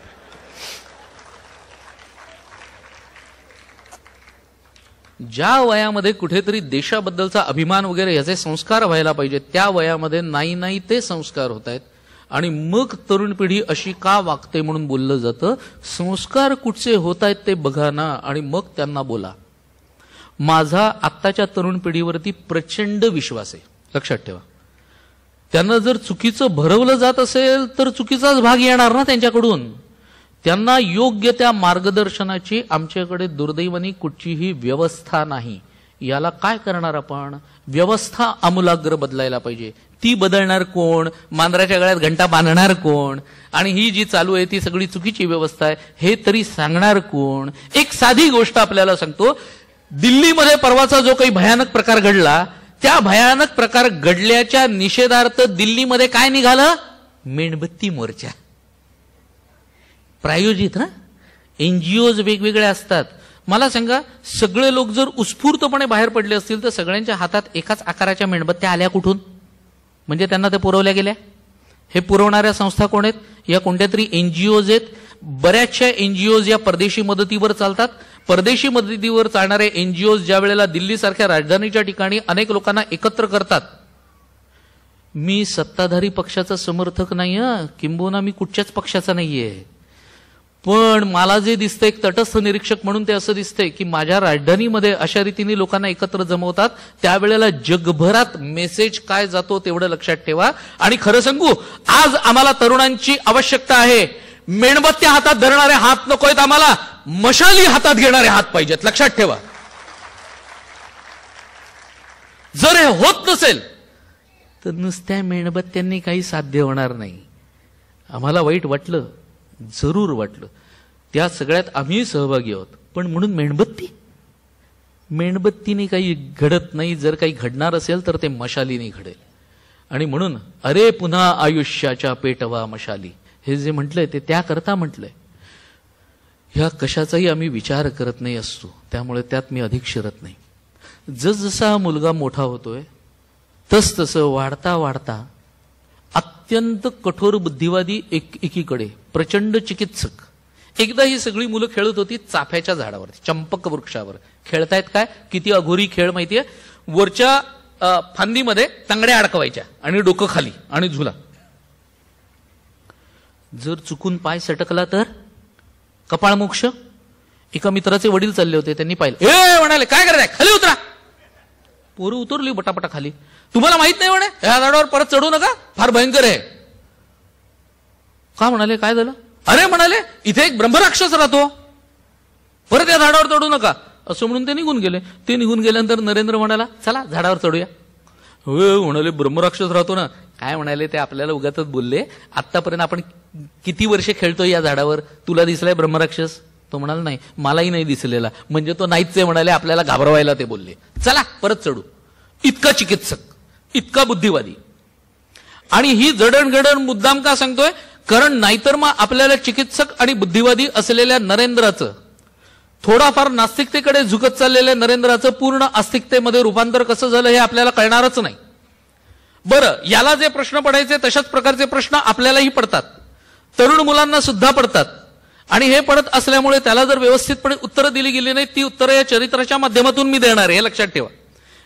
Speaker 3: ज्या वयामध्ये कुठेतरी देशाबद्दलचा अभिमान वगैरे याचे संस्कार व्हायला पाहिजे त्या वयामध्ये नाही ते संस्कार होत आहेत आणि मग तरुण पिढी अशी का वागते म्हणून बोललं जातं. संस्कार कुठचे होत आहेत ते बघा ना आणि मग त्यांना बोला. माझा आत्ताच्या तरुण पिढीवरती प्रचंड विश्वास आहे. लक्षात ठेवा, त्यांना जर चुकीचं भरवलं जात असेल तर चुकीचाच भाग येणार ना त्यांच्याकडून. त्यांना योग्य त्या मार्गदर्शनाची आमच्याकडे दुर्दैवाने कुठचीही व्यवस्था नाही. याला काय करणार आपण? व्यवस्था आमूलाग्र बदलायला पाहिजे. ती बदलणार कोण? मांजराच्या गळ्यात घंटा बांधणार कोण? आणि ही जी चालू आहे ती सगळी चुकीची व्यवस्था आहे हे तरी सांगणार कोण? एक साधी गोष्ट आपल्याला सांगतो. दिल्लीमध्ये परवाचा जो काही भयानक प्रकार घडला त्या भयानक प्रकार घडल्याच्या निषेधार्थ दिल्लीमध्ये काय निघालं? मेणबत्ती मोर्चा. प्रायोजित ना, एनजीओज वेगवेगळे असतात. मला सांगा, सगळे लोक जर उत्स्फूर्तपणे बाहेर पडले असतील तर सगळ्यांच्या हातात एकाच आकाराच्या मेणबत्त्या आल्या कुठून? म्हणजे त्यांना ते पुरवल्या गेल्या. हे पुरवणाऱ्या संस्था कोण आहेत? या कोणत्या तरी एनजीओज आहेत. बऱ्याचशा एनजीओज या परदेशी मदतीवर चालतात. परदेशी मदतीवर चालणारे एनजीओज ज्या वेळेला दिल्लीसारख्या राजधानीच्या ठिकाणी अनेक लोकांना एकत्र करतात. मी सत्ताधारी पक्षाचा समर्थक नाही, किंबहुना मी कुठच्याच पक्षाचा नाहीये, पण मला जे दिसतंय एक तटस्थ निरीक्षक म्हणून ते असं दिसतंय की माझ्या राजधानीमध्ये अशा रीतीने लोकांना एकत्र जमवतात त्यावेळेला जगभरात मेसेज काय जातो तेवढं लक्षात ठेवा. आणि खरं सांगू, आज आम्हाला तरुणांची आवश्यकता आहे. मेणबत्त्या हातात धरणारे हात नकोयत आम्हाला, मशाली हातात घेणारे हात पाहिजेत. लक्षात ठेवा. जर हे होत नसेल तर नुसत्या मेणबत्त्यांनी काही साध्य होणार नाही. आम्हाला वाईट वाटलं, जरूर वाटलं, त्या सगळ्यात आम्ही सहभागी आहोत, पण म्हणून मेणबत्तीने काही घडत नाही. जर काही घडणार असेल तर ते मशालीने घडेल. आणि म्हणून अरे पुन्हा आयुष्याच्या पेटवा मशाली हे जे म्हटलंय ते त्याकरता म्हटलंय. ह्या कशाचाही आम्ही विचार करत नाही असतो, त्यामुळे त्यात मी अधिक शिरत नाही. जसजसा मुलगा मोठा होतोय तसतसं वाढता वाढता अत्यंत कठोर बुद्धिवादी एकीकडे प्रचंड चिकित्सक. एकदा ही सगळी मुलं खेळत होती चाफ्याच्या झाडावरती, चंपक वृक्षावर. खेळतायत काय? किती अघोरी खेळ माहितीये. वरच्या फांदीमध्ये तांगड्या अडकवायच्या आणि डोकं खाली आणि झुला. जर चुकून पाय सटकला तर कपाळ मोक्ष. एका मित्राचे वडील चालले होते, त्यांनी पाहिलं, ए म्हणाले काय करताय, खाली उतरा. पोरं उतरली पटापटा खाली. तुम्हाला माहित नाही म्हणे या झाडावर परत चढू नका, फार भयंकर आहे. का म्हणाले, काय झालं? अरे म्हणाले इथे एक ब्रह्मराक्षस राहतो, परत या झाडावर चढू नका. असं म्हणून ते निघून गेले. ते निघून गेल्यानंतर नरेंद्र म्हणाला चला झाडावर चढूया. हो म्हणाले ब्रह्मराक्षस राहतो ना. काय म्हणाले, ते आपल्याला उगाचच बोलले. आतापर्यंत आपण किती वर्षे खेळतोय या झाडावर, तुला दिसलाय ब्रह्मराक्षस? तो म्हणाला नाही, मलाही नाही दिसलेला. म्हणजे तो नाहीच आहे म्हणाले, आपल्याला घाबरवायला ते बोलले. चला परत चढू. इतका चिकित्सक, इतका बुद्धिवादी. आणि ही जडणघडण मुद्दाम का सांगतोय? कारण नाहीतर मग आपल्याला चिकित्सक आणि बुद्धिवादी असलेल्या नरेंद्राचं, थोडाफार नास्तिकतेकडे झुकत चाललेल्या नरेंद्राचं पूर्ण आस्तिकतेमध्ये रूपांतर कसं झालं हे आपल्याला कळणारच नाही. बरं, याला जे प्रश्न पडायचे तशाच प्रकारचे प्रश्न आपल्यालाही पडतात, तरुण मुलांना सुद्धा पडतात. आणि हे पडत असल्यामुळे त्याला जर व्यवस्थितपणे उत्तरं दिली गेली नाही, ती उत्तरं या चरित्राच्या माध्यमातून मी देणार आहे, हे लक्षात ठेवा.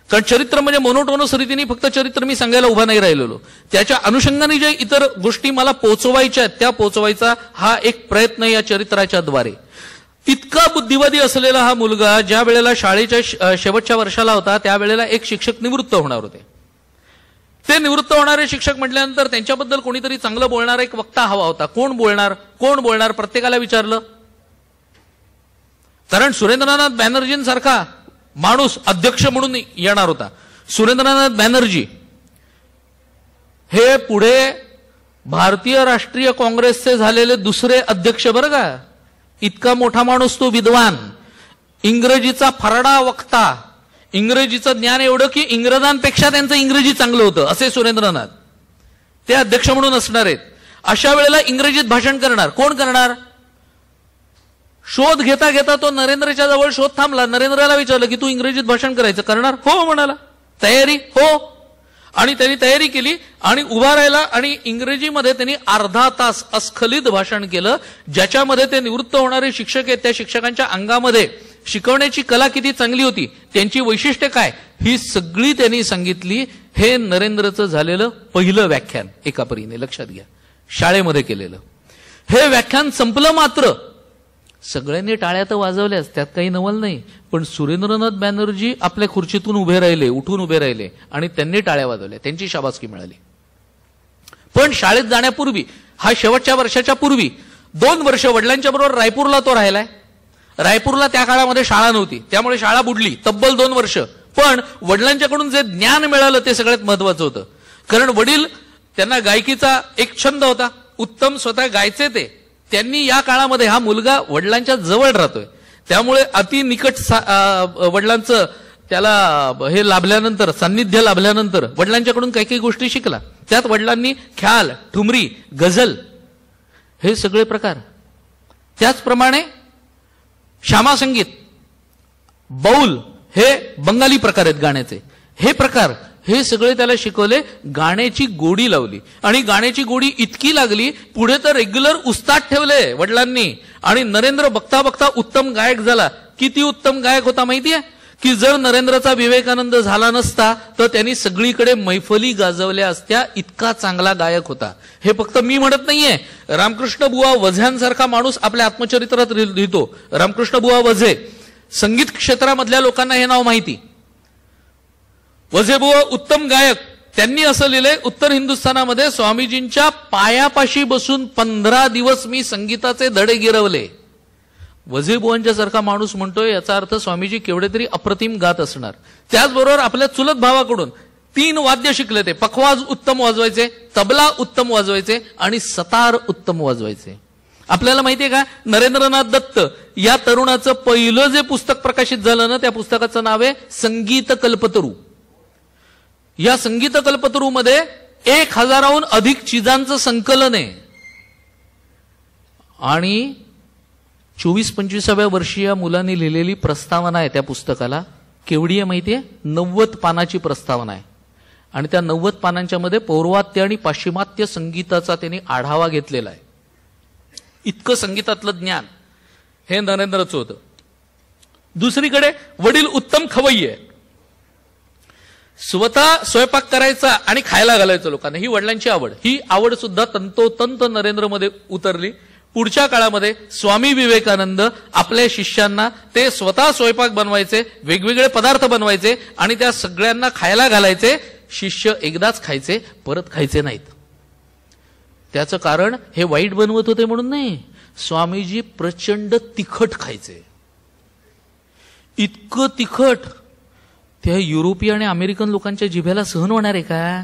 Speaker 3: कारण चरित्र म्हणजे मोनोटोनस रीतीने फक्त चरित्र मी सांगायला उभा नाही राहिलेलो. त्याच्या अनुषंगाने जे इतर गोष्टी मला पोहोचवायच्या त्या पोहोचवायचा हा एक प्रयत्न या चरित्राच्या द्वारे. इतका बुद्धिवादी असलेला हा मुलगा ज्या वेळेला शाळेच्या शेवटच्या वर्षाला होता त्यावेळेला एक शिक्षक निवृत्त होणार होते. ते निवृत्त होणारे शिक्षक म्हटल्यानंतर त्यांच्याबद्दल कोणीतरी चांगलं बोलणारा एक वक्ता हवा होता. कोण बोलणार प्रत्येकाला विचारलं. कारण सुरेंद्रनाथ बॅनर्जींसारखा माणूस अध्यक्ष म्हणून येणार होता. सुरेंद्रनाथ बॅनर्जी हे पुढे भारतीय राष्ट्रीय काँग्रेसचे झालेले दुसरे अध्यक्ष बरं का. इतका मोठा माणूस, तो विद्वान, इंग्रजीचा फरडा वक्ता, इंग्रजीचं ज्ञान एवढं की इंग्रजांपेक्षा त्यांचं इंग्रजी चांगलं होतं असे सुरेंद्रनाथ. ते अध्यक्ष म्हणून असणार आहेत. अशा वेळेला इंग्रजीत भाषण करणार. कोण करणार? शोध घेता घेता तो नरेंद्रच्या जवळ शोध थांबला. नरेंद्रला विचारलं की तू इंग्रजीत भाषण करायचं, करणार? हो म्हणाला. तयारी? हो. आणि त्यांनी तयारी केली आणि उभा राहिला आणि इंग्रजीमध्ये त्यांनी अर्धा तास अस्खलित भाषण केलं, ज्याच्यामध्ये ते निवृत्त होणारे शिक्षक आहेत त्या शिक्षकांच्या अंगामध्ये शिकवण्याची कला किती चांगली होती, त्यांची वैशिष्ट्ये काय, ही सगळी त्यांनी सांगितली. हे नरेंद्रचं झालेलं पहिलं व्याख्यान एका परीने, लक्षात घ्या, शाळेमध्ये केलेलं. हे व्याख्यान संपलं मात्र सगळ्यांनी टाळ्या तर वाजवल्याच, त्यात काही नवल नाही. पण सुरेंद्रनाथ बॅनर्जी आपल्या खुर्चीतून उभे राहिले, उठून उभे राहिले आणि त्यांनी टाळ्या वाजवल्या, त्यांची शाबासकी मिळाली. पण शाळेत जाण्यापूर्वी, हा शेवटच्या वर्षाच्या पूर्वी 2 वर्ष वडिलांच्या बरोबर रायपूरला तो राहिलाय. रायपूरला त्या काळामध्ये शाळा नव्हती, त्यामुळे शाळा बुडली तब्बल 2 वर्ष. पण वडिलांच्याकडून जे ज्ञान मिळालं ते सगळ्यात महत्वाचं होतं. कारण वडील, त्यांना गायकीचा एक छंद होता, उत्तम स्वतः गायचे ते. त्यांनी या काळामध्ये, हा मुलगा वडिलांच्या जवळ राहतोय त्यामुळे अति निकट वडिलांचं त्याला हे लाभल्यानंतर, सान्निध्य लाभल्यानंतर वडिलांच्याकडून काही काही गोष्टी शिकला. त्यात वडिलांनी ख्याल, ठुमरी, गझल हे सगळे प्रकार, त्याचप्रमाणे श्यामा संगीत, बाऊल हे बंगाली प्रकार आहेत गाण्याचे, हे प्रकार हे सगळे त्याला शिकवले. गाण्याची गोडी लावली आणि गाण्याची गोडी इतकी लागली, पुढे तर रेग्युलर उस्ताद ठेवले वडिलांनी. आणि नरेंद्र बघता बघता उत्तम गायक झाला. किती उत्तम गायक होता माहितीये, की जर नरेंद्रचा विवेकानंद झाला नसता तर त्यांनी सगळीकडे मैफली गाजवल्या असत्या, इतका चांगला गायक होता. हे फक्त मी म्हणत नाहीये, रामकृष्ण बुवा वझ्यांसारखा माणूस आपल्या आत्मचरित्रात लिहितो. रामकृष्ण बुवा वझे, संगीत क्षेत्रामधल्या लोकांना हे नाव माहिती. वझेबुवा उत्तम गायक, त्यांनी असं लिहिलंय, उत्तर हिंदुस्थानामध्ये स्वामीजींच्या पायापाशी बसून 15 दिवस मी संगीताचे धडे गिरवले. वझेबुवांच्या सारखा माणूस म्हणतोय, याचा अर्थ स्वामीजी केवढे तरी अप्रतिम गात असणार. त्याचबरोबर आपल्या चुलत भावाकडून 3 वाद्य शिकले ते. पखवाज उत्तम वाजवायचे, तबला उत्तम वाजवायचे आणि सतार उत्तम वाजवायचे. आपल्याला माहितीये का, नरेंद्रनाथ दत्त या तरुणाचं पहिलं जे पुस्तक प्रकाशित झालं ना, त्या पुस्तकाचं नाव आहे संगीत कल्पतरू. या संगीत कल्पतरूमध्ये 1000हून अधिक चिजांचं संकलन आहे. आणि 24-25व्या वर्षीय मुलांनी लिहिलेली प्रस्तावना आहे त्या पुस्तकाला. केवढी आहे माहितीये, 90 पानाची प्रस्तावना आहे. आणि त्या 90 पानांच्या मध्ये पौर्वात्य आणि पाश्चिमात्य संगीताचा त्यांनी आढावा घेतलेला आहे. इतकं संगीतातलं ज्ञान हे नरेंद्रचं होतं. दुसरीकडे वडील उत्तम खवय्ये, स्वतः स्वयंपाक करायचा आणि खायला घालायचं लोकांना, ही वडिलांची आवड. ही आवड सुद्धा तंतोतंत नरेंद्रमध्ये उतरली. पुढच्या काळामध्ये स्वामी विवेकानंद आपल्या शिष्यांना ते स्वतः स्वयंपाक बनवायचे, वेगवेगळे पदार्थ बनवायचे आणि त्या सगळ्यांना खायला घालायचे. शिष्य एकदाच खायचे, परत खायचे नाहीत. त्याचं कारण हे वाईट बनवत होते म्हणून नाही, स्वामीजी प्रचंड तिखट खायचे. इतकं तिखट त्या युरोपीय आणि अमेरिकन लोकांच्या जिभेला सहन होणार आहे का?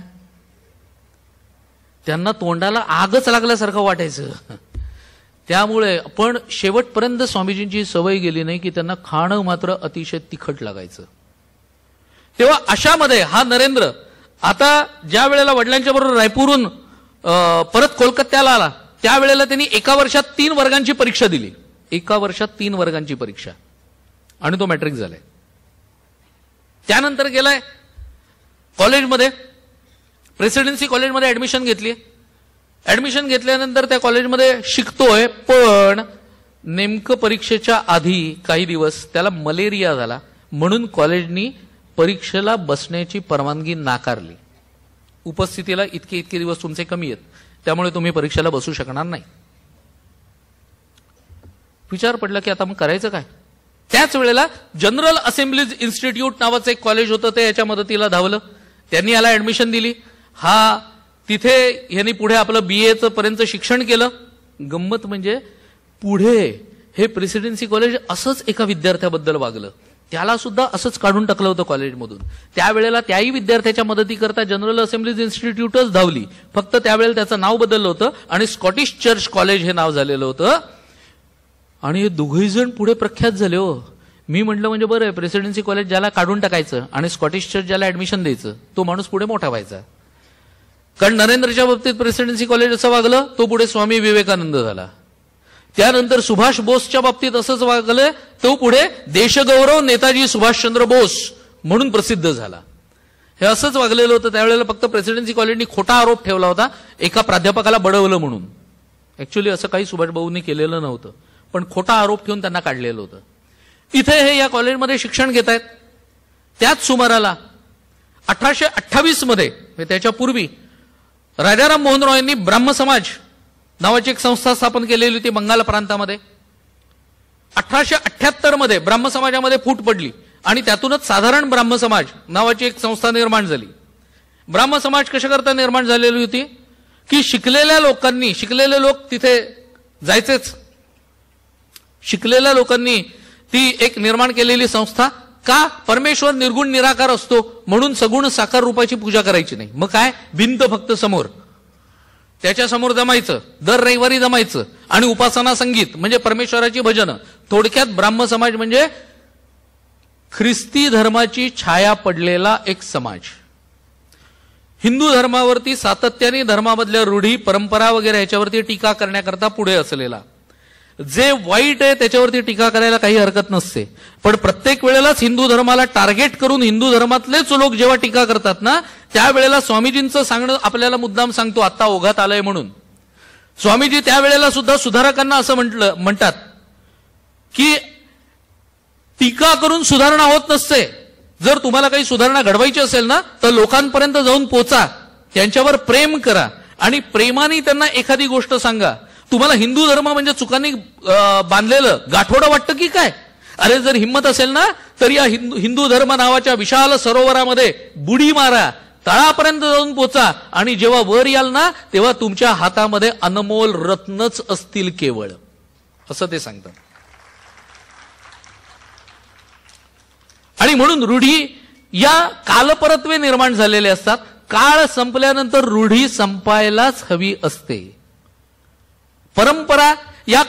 Speaker 3: त्यांना तोंडाला आगच लागल्यासारखं वाटायचं. त्यामुळे पण शेवटपर्यंत स्वामीजींची सवय गेली नाही की त्यांना खाणं मात्र अतिशय तिखट लागायचं. तेव्हा अशामध्ये हा नरेंद्र आता ज्या वेळेला वडिलांच्या बरोबर रायपूरहून परत कोलकात्याला आला, त्यावेळेला त्यांनी एका वर्षात 3 वर्गांची परीक्षा दिली. एका वर्षात 3 वर्गांची परीक्षा आणि तो मॅट्रिक झालाय. त्यानंतर गेलाय कॉलेजमध्ये, प्रेसिडेन्सी कॉलेजमध्ये ऍडमिशन घेतली. ऍडमिशन घेतल्यानंतर त्या कॉलेजमध्ये शिकतोय, पण नेमकं परीक्षेच्या आधी काही दिवस त्याला मलेरिया झाला, म्हणून कॉलेजनी परीक्षेला बसण्याची परवानगी नाकारली. उपस्थितीला इतके दिवस तुमचे कमी आहेत, त्यामुळे तुम्ही परीक्षेला बसू शकणार नाही. विचार पडला की आता मग करायचं काय? त्याच वेळेला जनरल असेंब्लीज इन्स्टिट्यूट नावाचं एक कॉलेज होतं, ते याच्या मदतीला धावलं. त्यांनी याला ऍडमिशन दिली. तिथे यांनी पुढे आपलं BA पर्यंत शिक्षण केलं. गंमत म्हणजे पुढे हे प्रेसिडेन्सी कॉलेज असंच एका विद्यार्थ्याबद्दल वागलं, त्याला सुद्धा असंच काढून टाकलं होतं कॉलेजमधून. त्यावेळेला त्याही विद्यार्थ्याच्या मदतीकरता जनरल असेंब्लीज इन्स्टिट्यूटच धावली, फक्त त्यावेळेला त्याचं नाव बदललं होतं आणि स्कॉटिश चर्च कॉलेज हे नाव झालेलं होतं. आणि हे दोघेही जण पुढे प्रख्यात झाले. हो, मी म्हटलं म्हणजे बरं आहे, प्रेसिडेन्सी कॉलेज ज्याला काढून टाकायचं आणि स्कॉटिश चर्च ज्याला ऍडमिशन द्यायचं, तो माणूस पुढे मोठा व्हायचा. कारण नरेंद्रच्या बाबतीत प्रेसिडेन्सी कॉलेज असं वागलं, तो पुढे स्वामी विवेकानंद झाला. त्यानंतर सुभाष बोसच्या बाबतीत असंच वागलं, तो पुढे देशगौरव नेताजी सुभाषचंद्र बोस म्हणून प्रसिद्ध झाला. हे असंच वागलेलं होतं. त्यावेळेला फक्त प्रेसिडेन्सी कॉलेजनी खोटा आरोप ठेवला होता, एका प्राध्यापकाला बडवलं म्हणून. ऍक्च्युअली असं काही सुभाषभाऊंनी केलेलं नव्हतं, पण खोटा आरोप ठेवून त्यांना काढलेलं होतं. इथे हे या कॉलेजमध्ये शिक्षण घेत आहेत. त्याच सुमाराला 1828 मध्ये त्याच्या पूर्वी राजाराम मोहन रॉय यांनी ब्राह्म समाज नावाची एक संस्था स्थापन केलेली होती बंगाल प्रांतामध्ये. 1878 मध्ये ब्राह्म समाजामध्ये फूट पडली आणि त्यातूनच साधारण ब्राह्म समाज नावाची एक संस्था निर्माण झाली. ब्राह्म समाज कशाकरता निर्माण झालेली होती की शिकलेले लोक तिथे जायचेच. शिकलेल्या लोकांनी ती एक निर्माण केलेली संस्था. का? परमेश्वर निर्गुण निराकार असतो म्हणून सगुण साकार रूपाची पूजा करायची नाही. मग काय? भिंत फक्त समोर, त्याच्या समोर जमायचं, दर रविवारी जमायचं आणि उपासना संगीत म्हणजे परमेश्वराची भजनं. थोडक्यात ब्राह्म समाज म्हणजे ख्रिस्ती धर्माची छाया पडलेला एक समाज. हिंदू धर्मावरती सातत्याने धर्मामधल्या रूढी परंपरा वगैरे ह्याच्यावरती टीका करण्याकरता पुढे असलेला. जे वाईट आहे त्याच्यावरती टीका करायला काही हरकत नसते, पण प्रत्येक वेळेलाच हिंदू धर्माला टार्गेट करून हिंदू धर्मातलेच लोक जेव्हा टीका करतात ना त्यावेळेला स्वामीजींचं सांगणं आपल्याला मुद्दाम सांगतो आता ओघात आलंय म्हणून. स्वामीजी त्यावेळेला सुद्धा सुधारकांना असं म्हणतात की टीका करून सुधारणा होत नसते. जर तुम्हाला काही सुधारणा घडवायची असेल ना तर लोकांपर्यंत जाऊन पोचा, त्यांच्यावर प्रेम करा आणि प्रेमाने त्यांना एखादी गोष्ट सांगा. तुम्हाला हिंदू धर्म म्हणजे चुकांनी बांधलेलं गाठोडं वाटतं की काय? अरे जर हिंमत असेल ना तर या हिंदू धर्म नावाच्या विशाल सरोवरामध्ये बुडी मारा, तळापर्यंत जाऊन पोचा आणि जेव्हा वर याल ना तेव्हा तुमच्या हातामध्ये अनमोल रत्नच असतील केवळ, असं ते सांगतात. आणि म्हणून रूढी या कालपरत्वे निर्माण झालेले असतात. काळ संपल्यानंतर रूढी संपायलाच हवी असते. परंपरा या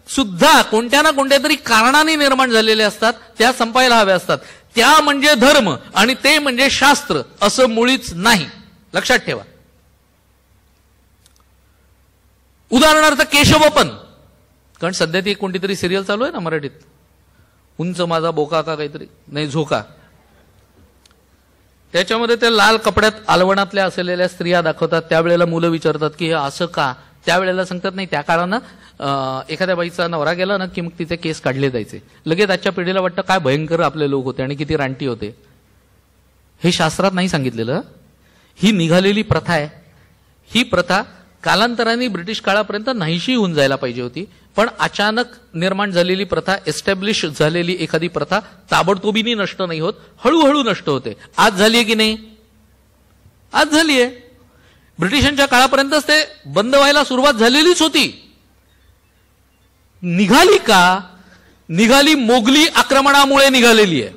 Speaker 3: सुद्धा कोणत्या ना कोणत्या तरी कारणाने निर्माण झालेल्या असतात, त्या संपायला हव्या असतात. त्या म्हणजे धर्म आणि ते म्हणजे शास्त्र असं मुळीच नाही, लक्षात ठेवा. उदाहरणार्थ केशवपन, कारण सध्या ती कोणती तरी सिरियल चालू आहे ना मराठीत, उंच माझा बोका का काहीतरी नाही झोका. त्याच्यामध्ये त्या लाल कपड्यात आलवणातल्या असलेल्या स्त्रिया दाखवतात. त्यावेळेला मुलं विचारतात की हे असं का? त्यावेळेला सांगतात नाही त्या काळानं एखाद्या बाईचा नवरा गेला ना की मग तिचे केस काढले जायचे. लगेच आजच्या पिढीला वाटतं काय भयंकर आपले लोक होते आणि किती रानटी होते. हे शास्त्रात नाही सांगितलेलं. ही निघालेली प्रथा आहे. ही प्रथा कालांतराने ब्रिटिश काळापर्यंत नाहीशी होऊन जायला पाहिजे होती, पण अचानक निर्माण झालेली प्रथा, एस्टॅब्लिश झालेली एखादी प्रथा ताबडतोबीने नष्ट नाही होत, हळूहळू नष्ट होते. आज झालीये की नाही? आज झालीये. ब्रिटिशांच्या काळापर्यंतच ते बंद व्हायला सुरुवात झालेलीच होती. निघाली का? निघाली मोगली आक्रमणामुळे निघालेली आहे.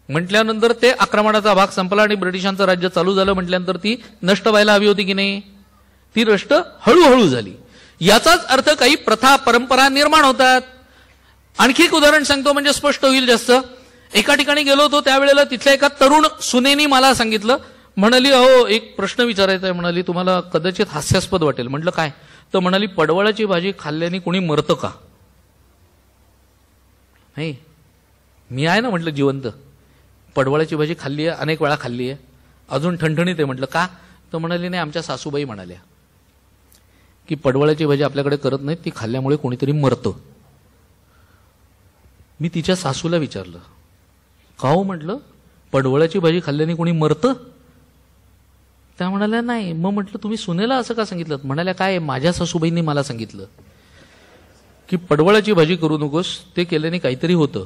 Speaker 3: म्हटल्यानंतर ते आक्रमणाचा भाग संपला आणि ब्रिटिशांचं राज्य चालू झालं म्हटल्यानंतर ती नष्ट व्हायला हवी होती की नाही? ती नष्ट हळूहळू झाली. याचाच अर्थ काही प्रथा परंपरा निर्माण होतात. आणखी एक उदाहरण सांगतो म्हणजे स्पष्ट होईल जास्त. एका ठिकाणी गेलो होतो त्यावेळेला तिथल्या एका तरुण सुनेनी मला सांगितलं, म्हणाली अहो एक प्रश्न विचारायचा आहे. म्हणाली तुम्हाला कदाचित हास्यास्पद वाटेल. म्हटलं काय? तर म्हणाली पडवळाची भाजी खाल्ल्याने कोणी मरतं का? नाही मी आहे ना म्हटलं जिवंत. पडवळाची भाजी खाल्ली आहे, अनेक वेळा खाल्ली आहे, अजून ठणठणीत आहे. म्हटलं का? तर म्हणाली नाही आमच्या सासूबाई म्हणाल्या की पडवळाची भाजी आपल्याकडे करत नाहीत, ती खाल्ल्यामुळे कोणीतरी मरतं. मी तिच्या सासूला विचारलं का हो? म्हटलं पडवळाची भाजी खाल्ल्याने कोणी मरतं? त्या म्हणाल्या नाही. मग म्हटलं तुम्ही सुनेला असं का सांगितलं? म्हणाल्या काय माझ्या सासूबाईंनी मला सांगितलं की पडवळाची भाजी करू नकोस, ते केल्याने काहीतरी होतं.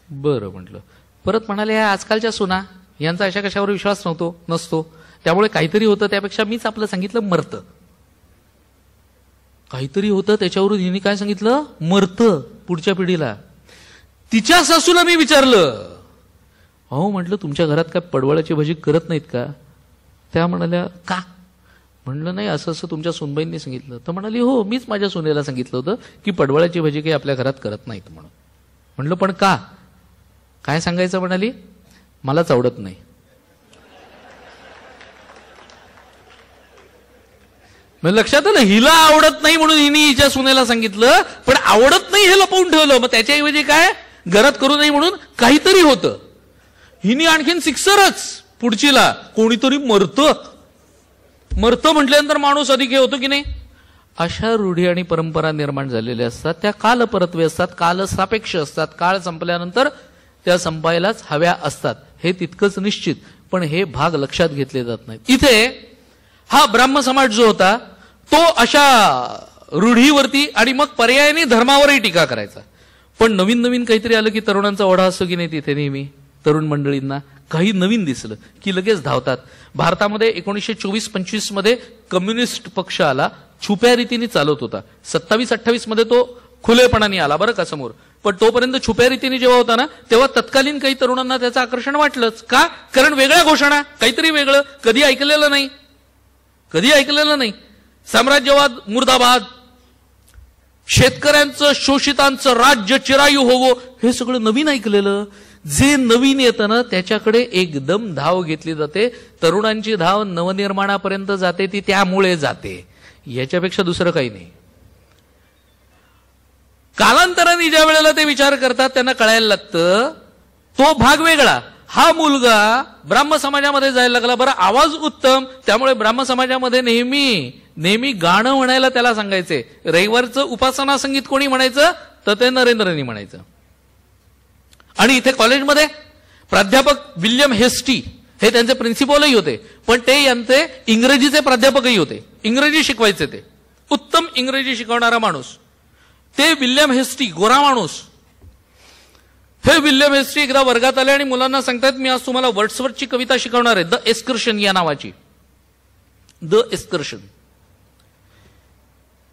Speaker 3: बरं म्हटलं. परत म्हणाले आजकालच्या सुना यांचा अशा कशावर विश्वास नसतो, त्यामुळे काहीतरी होतं, त्यापेक्षा मीच आपलं सांगितलं मरतं. काहीतरी होतं त्याच्यावरून हिने काय सांगितलं? मरतं पुढच्या पिढीला. तिच्या सासूला मी विचारलं अहो म्हटलं तुमच्या घरात काय पडवळाची भाजी करत नाहीत का? त्या म्हणाल्या का? म्हणलं नाही असं असं तुमच्या सुनबाईंनी सांगितलं. तर म्हणाली हो मीच माझ्या सुनेला सांगितलं होतं की पडवळाची भाजी काही आपल्या घरात करत नाहीत म्हणून. म्हणलं पण का? काय सांगायचं? म्हणाली मलाच आवडत नाही. मग लक्षात आलं हिला आवडत नाही म्हणून हिने हिच्या सुनेला सांगितलं, पण आवडत नाही हे लपवून ठेवलं. मग त्याच्याऐवजी काय घरात करू नये म्हणून काहीतरी होतं. हिने आणखीन सिक्सरच पुढचीला कोणीतरी मरतं म्हटल्यानंतर माणूस अधिक हे होतो की नाही? अशा रूढी आणि परंपरा निर्माण झालेल्या असतात, त्या कालपरत्वे असतात, कालसापेक्ष असतात, काळ संपल्यानंतर त्या संपायलाच हव्या असतात, हे तितकंच निश्चित. पण हे भाग लक्षात घेतले जात नाहीत. इथे हा ब्राह्म समाज जो होता तो अशा रूढीवरती आणि मग पर्यायाने धर्मावरही टीका करायचा. पण नवीन नवीन काहीतरी आलं की तरुणांचा ओढा असतो की नाही, तिथे नेहमी तरुण मंडळींना काही नवीन दिसलं की लगेच धावतात. भारतामध्ये 1924-25 मध्ये कम्युनिस्ट पक्ष आला, छुप्या रीतीने चालत होता. 27-28 मध्ये तो खुलेपणाने आला बरं का समोर. पण तोपर्यंत छुप्या रीतीने जेव्हा होता ना, तेव्हा तत्कालीन काही तरुणांना त्याचं आकर्षण वाटलंच. का? कारण वेगळ्या घोषणा, काहीतरी वेगळं, कधी ऐकलेलं नाही. साम्राज्यवाद मुर्दाबाद, शेतकऱ्यांचं शोषितांचं राज्य चिरायू होवो, हे सगळं नवीन ऐकलेलं. जे नवीन येतं ना त्याच्याकडे एकदम धाव घेतली जाते. तरुणांची धाव नवनिर्माणापर्यंत जाते, ती त्यामुळे जाते, याच्यापेक्षा दुसरं काही नाही. कालांतराने ज्या वेळेला ते विचार करतात त्यांना कळायला लागतं तो भाग वेगळा. हा मुलगा ब्राह्म समाजामध्ये जायला लागला. बरं, आवाज उत्तम, त्यामुळे ब्राह्म समाजामध्ये नेहमी गाणं म्हणायला त्याला सांगायचे. रविवारचं उपासना संगीत कोणी म्हणायचं तर ते नरेंद्रनी म्हणायचं. आणि इथे कॉलेजमध्ये प्राध्यापक विल्यम हेस्टी हे त्यांचे प्रिन्सिपलही होते, पण ते यांचे इंग्रजीचे प्राध्यापकही होते. इंग्रजी शिकवायचे, ते उत्तम इंग्रजी शिकवणारा माणूस ते विल्यम हेस्टी, गोरा माणूस. हे विल्यम हेस्टी एकदा वर्गात आले आणि मुलांना सांगतात, मी आज तुम्हाला वर्ड्सवर्थची कविता शिकवणार आहे, द एस्कर्शन या नावाची. द एस्कर्शन.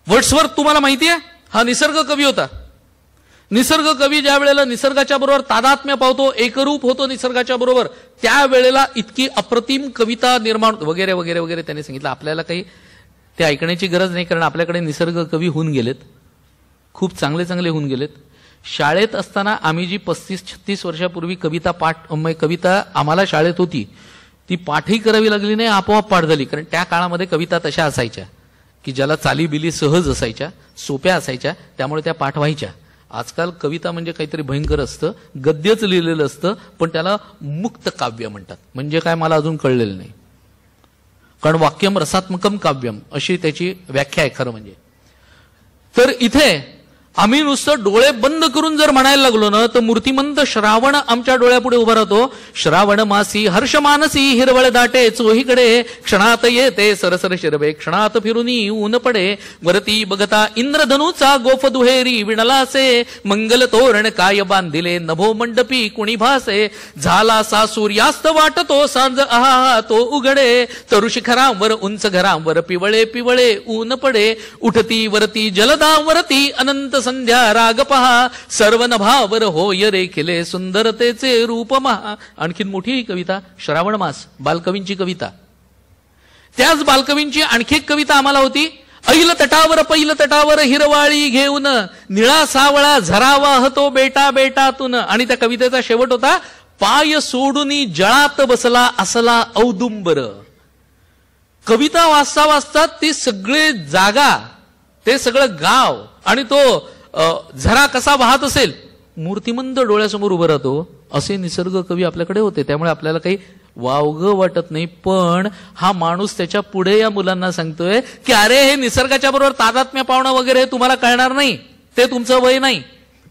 Speaker 3: वर्ड्सवर्थ तुम्हाला माहिती आहे, हा निसर्ग कवी होता. निसर्ग कवी ज्या वेळेला निसर्गाच्या बरोबर तादात्म्य पावतो, एकरूप होतो निसर्गाच्या बरोबर, त्यावेळेला इतकी अप्रतिम कविता निर्माण वगैरे वगैरे वगैरे त्यांनी सांगितलं. आपल्याला काही ते ऐकण्याची गरज नाही, कारण आपल्याकडे निसर्ग कवी होऊन गेलेत, खूप चांगले चांगले होऊन गेलेत. शाळेत असताना आम्ही जी 35-36 वर्षापूर्वी कविता आम्हाला शाळेत होती, ती पाठही करावी लागली नाही, आपोआप पाठ झाली. कारण त्या काळामध्ये कविता तशा असायच्या की ज्याला चालीबिली सहज असायच्या, सोप्या असायच्या, त्यामुळे त्या पाठ व्हायच्या. आजकाल कविता म्हणजे काहीतरी भयंकर असतं, गद्यच लिहिलेलं असतं, पण त्याला मुक्त काव्य म्हणतात. म्हणजे काय मला अजून कळलेलं नाही, कारण वाक्यम रसात्मकम काव्यम अशी त्याची व्याख्या आहे खरं म्हणजे. तर इथे आम्ही नुसतं डोळे बंद करून जर म्हणायला लागलो ना तर मूर्तिमंत श्रावण आमच्या डोळ्यापुढे उभा राहतो. श्रावण मासी हर्ष मानसी हिरवळ दाटे चोहीकडे, क्षणात येते सरसर शिरवे, क्षणात फिरुनी ऊन पडे, वरती बघता इंद्रधनुचा गोफ दुहेरी विणलासे, मंगल तोरण काय बांधिले नभो मंडपी कुणी भासे, झाला सा सूर्यास्त वाटतो सांज आहा तो उघडे, तरु शिखरांवर उंच घरांवर पिवळे पिवळे ऊन पडे, उठती वरती जलदावरती अनंत संध्या राग पहा, सर्व नभावर होय रेखिले सुंदरतेचे रूप महा. आणखीन मोठी कविता श्रावण मास, बालकवींची कविता. त्याच बालकवींची आणखी एक कविता आम्हाला होती, ऐल तटावर हिरवाळी घेऊन, निळा सावळा झरा वाहतो बेटा बेटातून. आणि त्या कवितेचा शेवट होता, पाय सोडून जळात बसला असला औदुंबर. कविता वाचता वाचता ती सगळे जागा, ते सगळं गाव आणि तो झरा कसा वाहत असेल, मूर्तिमंत डोळ्यासमोर उभं राहतो. असे निसर्ग कवी आपल्याकडे होते. त्यामुळे आपल्याला काही वावगं वाटत नाही. पण हा माणूस त्याच्या पुढे या मुलांना सांगतोय की अरे हे निसर्गाच्या बरोबर तादात्म्य पावणं वगैरे तुम्हाला कळणार नाही, ते तुमचं वय नाही.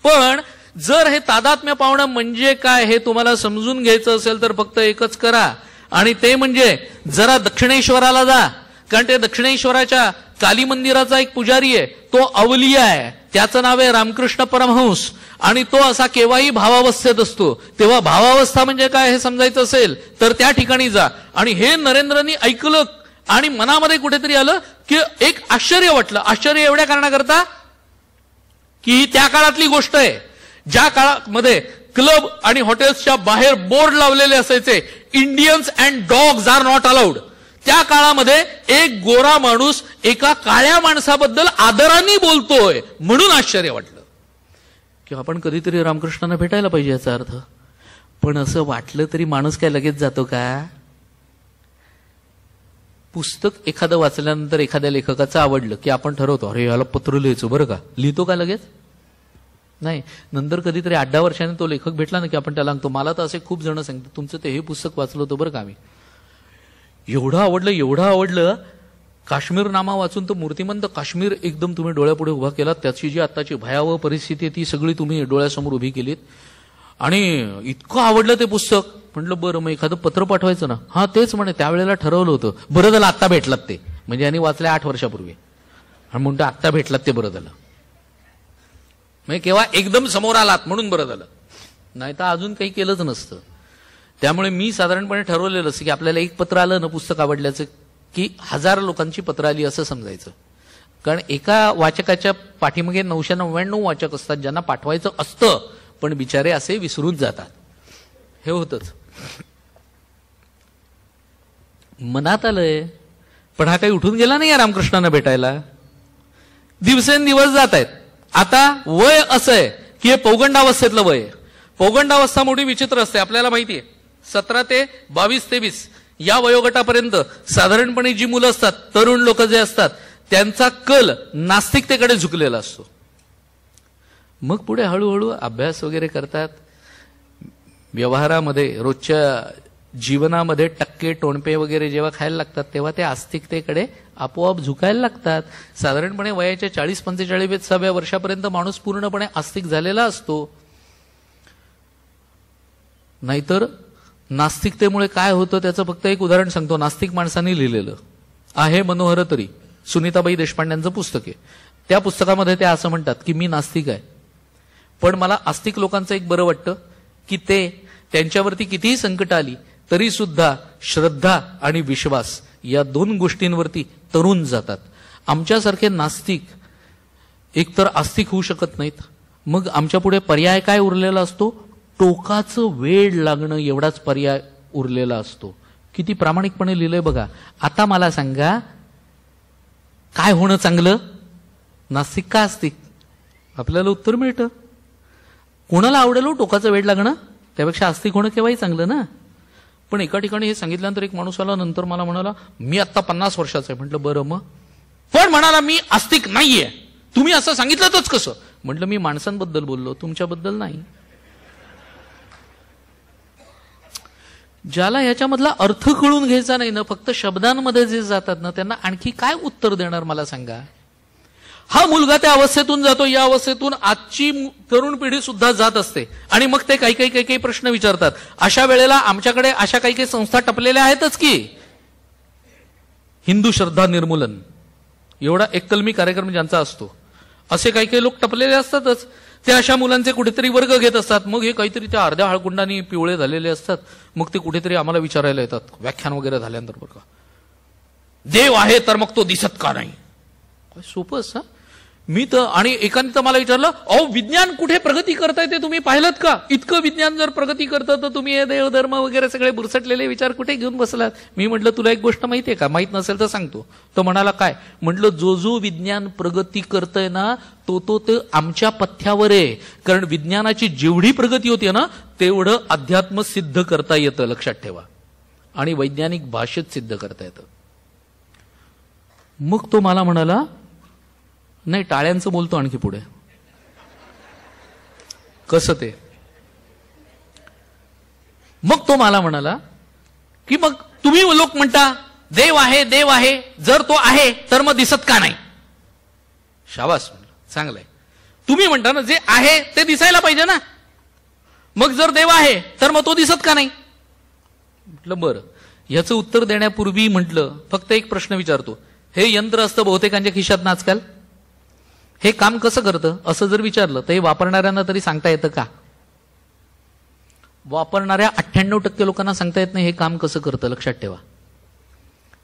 Speaker 3: पण जर हे तादात्म्य पावणं म्हणजे काय हे तुम्हाला समजून घ्यायचं असेल तर फक्त एकच करा, आणि ते म्हणजे जरा दक्षिणेश्वराला जा. कारण ते दक्षिणेश्वराच्या काली मंदिराचा एक पुजारी आहे, तो अवलिया आहे, त्याचं नाव आहे रामकृष्ण परमहंस. आणि तो असा केव्हाही भावावस्थेत असतो. तेव्हा भावावस्था म्हणजे काय हे समजायचं असेल तर त्या ठिकाणी जा. आणि हे नरेंद्रनी ऐकलं आणि मनामध्ये कुठेतरी आलं की एक आश्चर्य वाटलं. आश्चर्य एवढ्या कारणाकरता की त्या काळातली गोष्ट आहे, ज्या काळामध्ये क्लब आणि हॉटेल्सच्या बाहेर बोर्ड लावलेले असायचे, Indians and dogs are not allowed. त्या काळामध्ये एक गोरा माणूस एका काळ्या माणसाबद्दल आदराने बोलतोय, म्हणून आश्चर्य वाटलं की आपण कधीतरी रामकृष्णांना भेटायला पाहिजे याचा अर्थ. पण असं वाटलं तरी माणूस काय लगेच जातो का? पुस्तक एखादं वाचल्यानंतर एखाद्या लेखकाचं आवडलं की आपण ठरवतो अरे याला पत्र लिहायचं बरं का. लिहितो का लगेच? नाही. नंतर कधीतरी 8-10 वर्षांनी तो लेखक भेटला ना की आपण त्याला सांगतो, मला तर असे खूप जण सांगतात तुमचं ते हे पुस्तक वाचलं होतं बरं का, आम्ही एवढं आवडलं काश्मीर नामा वाचून तर मूर्तिमंत काश्मीर एकदम तुम्ही डोळ्यापुढे उभा केलात. त्याची जी आताची भयावह परिस्थिती आहे ती सगळी तुम्ही डोळ्यासमोर उभी केलीत. आणि इतकं आवडलं ते पुस्तक. म्हटलं बरं मग एखादं पत्र पाठवायचं ना. हा तेच म्हणे त्यावेळेला ठरवलं होतं. बरं झालं आत्ता भेटलात ते. म्हणजे यांनी वाचले 8 वर्षापूर्वी आणि म्हणतो आत्ता भेटलात ते बरं झालं. म्हणजे केव्हा एकदम समोर आलात म्हणून बरं झालं. नाही तर अजून काही केलंच नसतं. त्यामुळे मी साधारणपणे ठरवलेलं असं की आपल्याला एक पत्र आलं ना पुस्तक आवडल्याचं की 1000 लोकांची पत्र आली असं समजायचं. कारण एका वाचकाच्या पाठीमागे 999 वाचक असतात ज्यांना पाठवायचं असतं पण बिचारे असे विसरून जातात. हे होतच. मनात आलंय पण हा काही उठून गेला नाही या रामकृष्णांना भेटायला. दिवसेंदिवस जात आहेत. आता वय असं आहे की हे पौगंडावस्थेतलं वय आहे. पौगंडावस्था मोठी विचित्र असते आपल्याला माहितीये. 17 ते 22-23 या वयोगटापर्यंत साधारणपणे जी मुलं असतात तरुण लोक जे असतात त्यांचा कल नास्तिकतेकडे झुकलेला असतो. मग पुढे हळूहळू अभ्यास वगैरे करतात. व्यवहारामध्ये रोजच्या जीवनामध्ये टक्के टोणपे वगैरे जेव्हा खायला लागतात तेव्हा ते आस्तिकतेकडे आपोआप झुकायला लागतात. साधारणपणे वयाच्या 40-45व्या वर्षापर्यंत माणूस पूर्णपणे आस्तिक झालेला असतो. नाहीतर नास्तिकतेमुळे काय होतं त्याचं फक्त एक उदाहरण सांगतो. नास्तिक माणसांनी लिहिलेलं आहे मनोहर तरी सुनीताबाई देशपांड्यांचं पुस्तक आहे. त्या पुस्तकामध्ये ते असं म्हणतात की मी नास्तिक आहे पण मला आस्तिक लोकांचं एक बरं वाटतं की ते त्यांच्यावरती कितीही संकट आली तरी सुद्धा श्रद्धा आणि विश्वास या 2 गोष्टींवरती तरुण जातात. आमच्यासारखे नास्तिक एकतर आस्तिक होऊ शकत नाहीत. मग आमच्या पुढे पर्याय काय उरलेला असतो. टोकाचं वेळ लागणं एवढाच पर्याय उरलेला असतो. किती प्रामाणिकपणे लिहिलंय बघा. आता मला सांगा काय होणं चांगलं. नास्तिक का आस्तिक. आपल्याला उत्तर मिळतं. कोणाला आवडेल टोकाचं वेळ लागणं. त्यापेक्षा आस्तिक होणं केव्हाही चांगलं ना. पण एका ठिकाणी हे सांगितल्यानंतर एक माणूस आला नंतर मला म्हणाला मी आता 50 वर्षाचा आहे. म्हटलं बरं मग. पण म्हणाला मी आस्तिक नाहीये. तुम्ही असं सांगितलंच कसं. म्हटलं मी माणसांबद्दल बोललो तुमच्याबद्दल नाही. ज्याला याच्यामधला अर्थ कळून घ्यायचा नाही ना फक्त शब्दांमध्ये जे जातात ना त्यांना आणखी काय उत्तर देणार मला सांगा. हा मुलगा त्या अवस्थेतून जातो. या अवस्थेतून आजची तरुण पिढी सुद्धा जात असते आणि मग ते काही प्रश्न विचारतात. अशा वेळेला आमच्याकडे अशा काही संस्था टपलेल्या आहेतच की हिंदू श्रद्धा निर्मूलन एवढा एककलमी कार्यक्रम ज्यांचा असतो असे काही लोक टपलेले असतातच. ते अशा मुलांचे कुठेतरी वर्ग घेत असतात. मग हे काहीतरी त्या अर्ध्या हळकुंडाने पिवळे झालेले असतात. मग ते कुठेतरी आम्हाला विचारायला येतात व्याख्यान वगैरे झाल्यानंतर बरं का देव आहे तर मग तो दिसत का नाही. सोपं असं. मी तर आणि एकाने तर मला विचारलं अहो विज्ञान कुठे प्रगती करताय ते तुम्ही पाहिलं का. इतकं विज्ञान जर प्रगती करतं तर तुम्ही हे देव धर्म वगैरे सगळे बुरसटलेले विचार कुठे घेऊन बसलात. मी म्हटलं तुला एक गोष्ट माहितीये का. माहित नसेल तर सांगतो. तो म्हणाला काय. म्हटलं जो विज्ञान प्रगती करतय ना तो आमच्या पथ्यावर आहे. कारण विज्ञानाची जेवढी प्रगती होती ना तेवढं अध्यात्म सिद्ध करता येतं लक्षात ठेवा. आणि वैज्ञानिक भाषेत सिद्ध करता येतं. मग तो मला म्हणाला नाही टाळ्यांचं बोलतो आणखी पुढे कसं ते. मग तो मला म्हणाला की मग तुम्ही लोक म्हणता देव आहे जर तो आहे तर मग दिसत का नाही. शाबास म्हणलं चांगलंय. तुम्ही म्हणता ना जे आहे ते दिसायला पाहिजे ना. मग जर देव आहे तर मग तो दिसत का नाही. म्हटलं बरं. याचं उत्तर देण्यापूर्वी म्हटलं फक्त एक प्रश्न विचारतो. हे यंत्र असतं बहुतेकांच्या खिशात आजकाल. हे काम कसं करतं असं जर विचारलं तर हे वापरणाऱ्यांना तरी सांगता येतं का. वापरणाऱ्या 98% लोकांना सांगता येत नाही हे काम कसं करतं लक्षात ठेवा.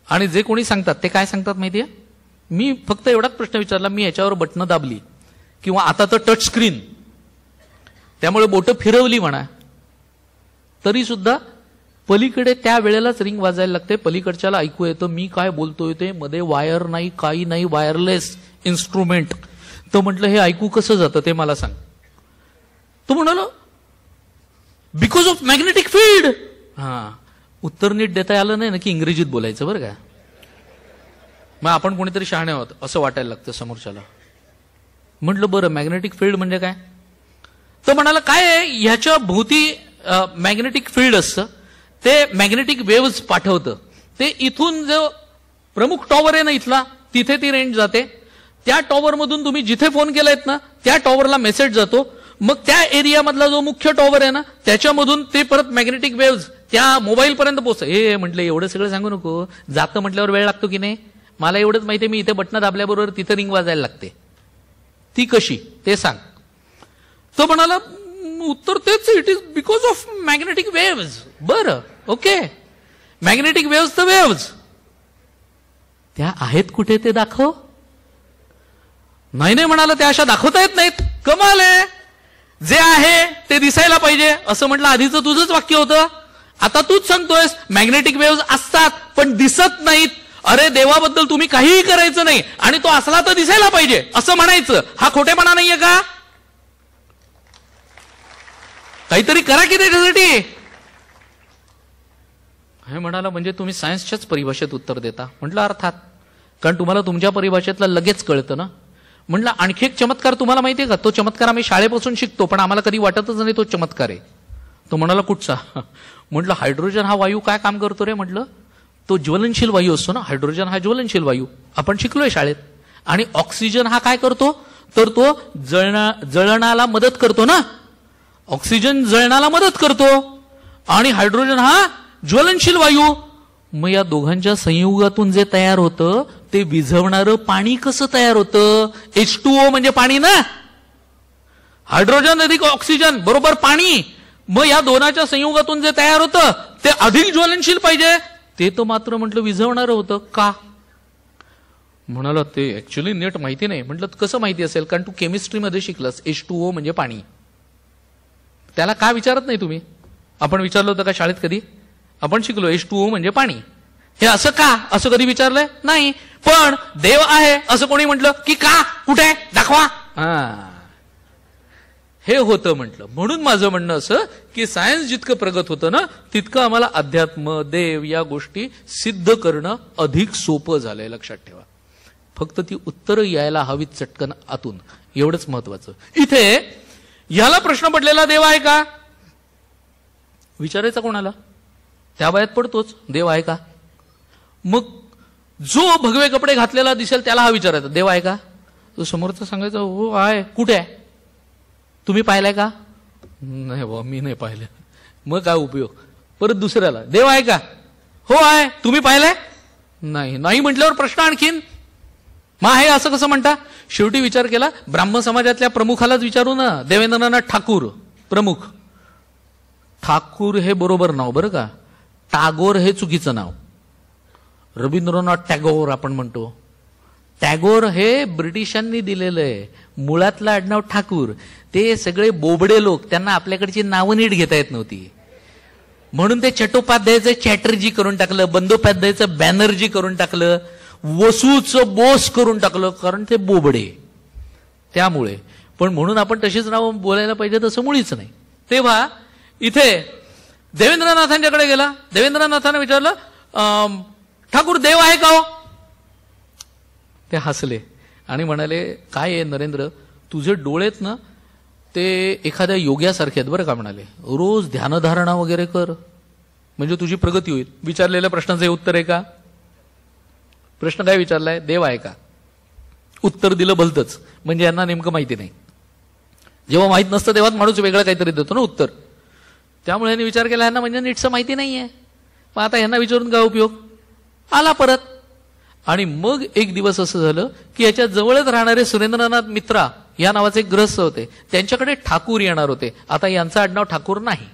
Speaker 3: आणि जे कोणी सांगतात ते काय सांगतात माहितीये. मी फक्त एवढाच प्रश्न विचारला मी याच्यावर बटणं दाबली किंवा आता तर टच स्क्रीन त्यामुळे बोटं फिरवली म्हणा तरी सुद्धा पलीकडे त्या वेळेलाच रिंग वाजायला लागते. पलीकडच्याला ऐकू येतं मी काय बोलतोय ते. मध्ये वायर नाही काही नाही वायरलेस इन्स्ट्रुमेंट. तो म्हटलं हे ऐकू कसं जातं ते मला सांग. तो म्हणाला बिकॉज ऑफ मॅग्नेटिक फील्ड. हा उत्तर नीट देता आलं नाही ना की इंग्रजीत बोलायचं बरं का. मग आपण कोणीतरी शहाणे आहोत असं वाटायला लागतं समोरच्याला. म्हटलं बरं मॅग्नेटिक फील्ड म्हणजे काय. तो म्हणाला काय आहे ह्याच्या भोवती मॅग्नेटिक फील्ड असतं ते मॅग्नेटिक वेव्हज पाठवतं. ते इथून जो प्रमुख टॉवर आहे ना इथला, तिथे ती रेंज जाते. त्या टॉवर मधून तुम्ही जिथे फोन केलायत ना त्या टॉवरला मेसेज जातो. मग त्या एरियामधला जो मुख्य टॉवर आहे ना त्याच्यामधून ते परत मॅग्नेटिक वेव्ह त्या मोबाईल पर्यंत पोहोचत. हे म्हटलं एवढं सगळं सांगू नको, जातं म्हटल्यावर वेळ लागतो की नाही. मला एवढंच माहितीये, मी इथे बटणं दाबल्याबरोबर तिथे रिंग वाजायला लागते. ती कशी ते सांग. तो म्हणाला उत्तर तेच, it is because of magnetic wave. बरं, ओके, मॅग्नेटिक वेव्ह तर वेव्ह त्या आहेत कुठे ते दाखव. नाही म्हणाला, त्या अशा दाखवता येत नाहीत. कमाल आहे, जे आहे ते दिसायला पाहिजे असं म्हटलं. आधीचं तुझंच वाक्य होतं, आता तूच सांगतोयस मॅग्नेटिक वेव्ह असतात पण दिसत नाहीत. अरे देवाबद्दल तुम्ही काहीही करायचं नाही आणि तो असला तर दिसायला पाहिजे असं म्हणायचं. हा खोटेपणा नाहीये का? काहीतरी करा की त्याच्यासाठी. हे म्हणाला म्हणजे तुम्ही सायन्सच्याच परिभाषेत उत्तर देता. म्हटलं अर्थात, कारण तुम्हाला तुमच्या परिभाषेतलं लगेच कळतं ना. म्हटलं आणखी एक चमत्कार तुम्हाला माहितीये का? तो चमत्कार आम्ही शाळेपासून शिकतो पण आम्हाला कधी वाटतच नाही तो चमत्कार आहे. तो म्हणाला कुठचा? म्हटलं हायड्रोजन हा वायू काय काम करतो रे. म्हटलं तो ज्वलनशील वायू असतो ना, हायड्रोजन हा ज्वलनशील वायू आपण शिकलोय शाळेत. आणि ऑक्सिजन हा काय करतो, तर तो जळणाला मदत करतो ना. ऑक्सिजन जळणाला मदत करतो आणि हायड्रोजन हा ज्वलनशील वायू. मग या दोघांच्या संयोगातून जे तयार होतं ते विझवणारं पाणी कसं तयार होतं? H2O म्हणजे पाणी ना. हायड्रोजन अधिक ऑक्सिजन बरोबर पाणी. मग या दोनाच्या संयोगातून जे तयार होतं ते अधिक ज्वलनशील पाहिजे. ते तर मात्र म्हटलं विझवणारं होतं. का? म्हणाला ते ऍक्च्युली नीट माहिती नाही. म्हटलं कसं माहिती असेल? कारण तू केमिस्ट्रीमध्ये शिकलास H2O म्हणजे पाणी. त्याला का विचारत नाही तुम्ही? आपण विचारलं होतं का शाळेत कधी? आपण शिकलो H2O म्हणजे पाणी. हे असं का, असं कधी विचारलंय नाही. पण देव आहे असं कोणी म्हटलं की का, कुठे दाखवा. हे होतं म्हटलं. म्हणून माझं म्हणणं असं की सायन्स जितकं प्रगत होतं ना तितकं आम्हाला अध्यात्म, देव या गोष्टी सिद्ध करणं अधिक सोपं झालंय. लक्षात ठेवा. फक्त ती उत्तरं यायला हवीत चटकन आतून, एवढंच महत्वाचं. इथे ह्याला प्रश्न पडलेला देव आहे का विचारायचा कोणाला? त्या वयात पडतोच देव आहे का. मग जो भगवे कपडे घातलेला दिसेल त्याला हा विचारायचा देव आहे का. तो समोरचा सांगायचा हो आहे. कुठे आहे? तुम्ही पाहिलाय का? नाही बाबा मी नाही पाहिलं. मग काय उपयोग? परत दुसऱ्याला देव आहे का? हो आहे. तुम्ही पाहिलाय? नाही. नाही म्हटल्यावर प्रश्न आणखीन. मग आहे असं कसं म्हणता? शेवटी विचार केला ब्राह्मण समाजातल्या प्रमुखालाच विचारू ना. देवेंद्रनाथ ठाकूर प्रमुख. ठाकूर हे बरोबर नाव बरं का. टागोर हे चुकीचं नाव. रवींद्रनाथ टॅगोर आपण म्हणतो. टॅगोर हे ब्रिटिशांनी दिलेलं आहे. मुळातलं आडनाव ठाकूर. ते सगळे बोबडे लोक, त्यांना आपल्याकडची नावं नीट घेता येत नव्हती म्हणून ते चट्टोपाध्यायचं चॅटर्जी करून टाकलं, बंदोपाध्यायचं बॅनर्जी करून टाकलं, वसूचं बोस करून टाकलं, कारण ते बोबडे. त्यामुळे पण म्हणून आपण तशीच नाव बोलायला पाहिजे तसं मुळीच नाही. तेव्हा इथे देवेंद्रनाथांच्याकडे गेला. देवेंद्रनाथांना विचारलं ठाकूर देव आहे का हो? ते हसले आणि म्हणाले काय आहे नरेंद्र, तुझे डोळेत ना ते एखाद्या योग्यासारखे आहेत बरं का. म्हणाले रोज ध्यानधारणा वगैरे कर म्हणजे तुझी प्रगती होईल. विचारलेल्या प्रश्नाचं हे उत्तर आहे का? प्रश्न काय विचारलाय? देव आहे का? उत्तर दिलं भलतंच. म्हणजे यांना नेमकं माहिती नाही. जेव्हा माहित नसतं तेव्हाच माणूस वेगळं काहीतरी देतो ना उत्तर. त्यामुळे यांनी विचार केला यांना म्हणजे नीटचं माहिती नाहीये. मग आता यांना विचारून काय उपयोग? आला परत. आणि मग एक दिवस असं झालं की याच्या जवळच राहणारे सुरेंद्रनाथ मित्रा या नावाचे एक गृहस्थ होते. त्यांच्याकडे ठाकूर येणार होते. आता यांचं आडनाव ठाकूर नाही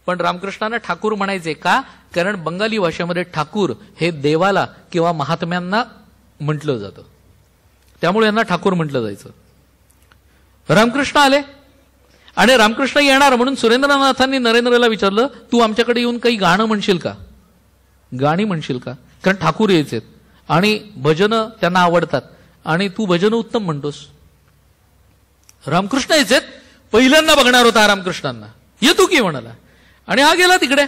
Speaker 3: पण रामकृष्णांना ठाकूर म्हणायचे का? कारण बंगाली भाषेमध्ये ठाकूर हे देवाला किंवा महात्म्यांना म्हटलं जातं. त्यामुळे यांना ठाकूर म्हटलं जायचं. रामकृष्ण आले आणि रामकृष्ण येणार म्हणून सुरेंद्रनाथांनी नरेंद्रला विचारलं तू आमच्याकडे येऊन काही गाणं म्हणशील का? गाणी म्हणशील का? कारण ठाकूर यायचेत आणि भजनं त्यांना आवडतात आणि तू भजन उत्तम म्हणतोस. रामकृष्ण यायचेत. पहिल्यांदा बघणार होता रामकृष्णांना. येतो की म्हणाला. आणि हा गेला तिकडे.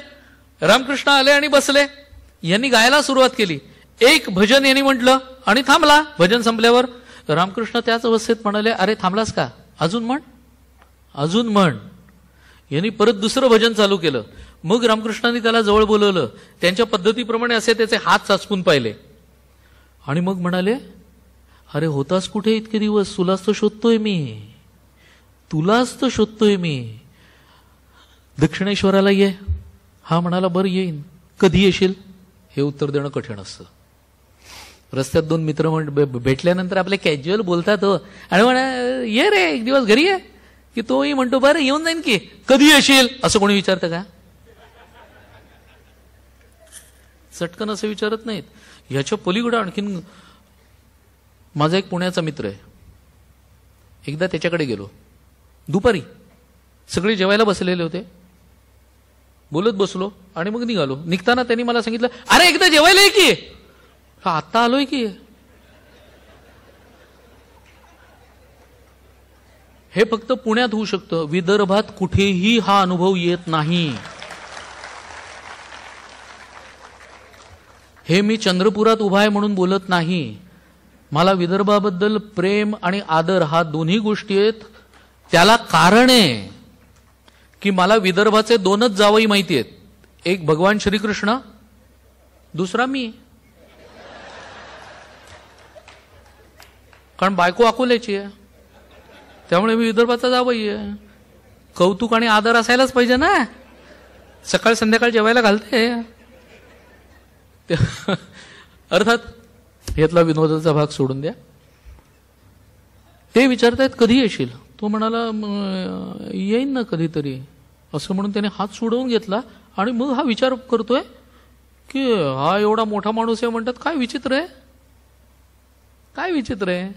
Speaker 3: रामकृष्ण आले आणि बसले. यांनी गायला सुरुवात केली. एक भजन यांनी म्हटलं आणि थांबला. भजन संपल्यावर रामकृष्ण त्याच अवस्थेत म्हणाले अरे थांबलास का? अजून म्हण, अजून म्हण. यांनी परत दुसरं भजन चालू केलं. मग रामकृष्णांनी त्याला जवळ बोलवलं, त्यांच्या पद्धतीप्रमाणे असे त्याचे हात चाचपून पाहिले आणि मग म्हणाले, अरे होतास कुठे इतके दिवस? तुलाच तर शोधतोय मी. दक्षिणेश्वराला ये. हा म्हणाला, बरं येईन. कधी येशील? हे उत्तर देणं कठीण असतं. रस्त्यात दोन मित्र भेटल्यानंतर आपले कॅज्युअल बोलतात हो, आणि म्हणा ये रे एक दिवस घरी ये, की तोही म्हणतो बरं येऊन जाईन की. कधी येशील असं कोणी विचारतं का? चटकन असं विचारत नाहीत. ह्याच्या पलीकडे आणखीन माझा एक पुण्याचा मित्र आहे. एकदा त्याच्याकडे गेलो दुपारी, सगळे जेवायला बसलेले होते, बोलत बसलो आणि मग निघालो. निघताना त्यांनी मला सांगितलं, अरे एकदा जेवायला ये की. आता आलोय की. हे फक्त पुण्यात होऊ शकतं, विदर्भात कुठेही हा अनुभव येत नाही. हे मी चंद्रपुरात उभा आहे म्हणून बोलत नाही. मला विदर्भाबद्दल प्रेम आणि आदर हा दोन्ही गोष्टी आहेत. त्याला कारण आहे की मला विदर्भाचे दोनच जावई माहिती आहेत, एक भगवान श्रीकृष्ण, दुसरा मी. कारण बायको अकोल्याची आहे, त्यामुळे मी विदर्भाचा जावई आहे. कौतुक आणि आदर असायलाच पाहिजे ना. सकाळ संध्याकाळ जेवायला घालते. अर्थात यातला विनोदाचा भाग सोडून द्या. ते विचारतायत कधी येशील? तो म्हणाला येईन ना कधीतरी, असं म्हणून त्याने हात सोडवून घेतला. आणि मग हा विचार करतोय की हा एवढा मोठा माणूस आहे, म्हणतात काय विचित्र आहे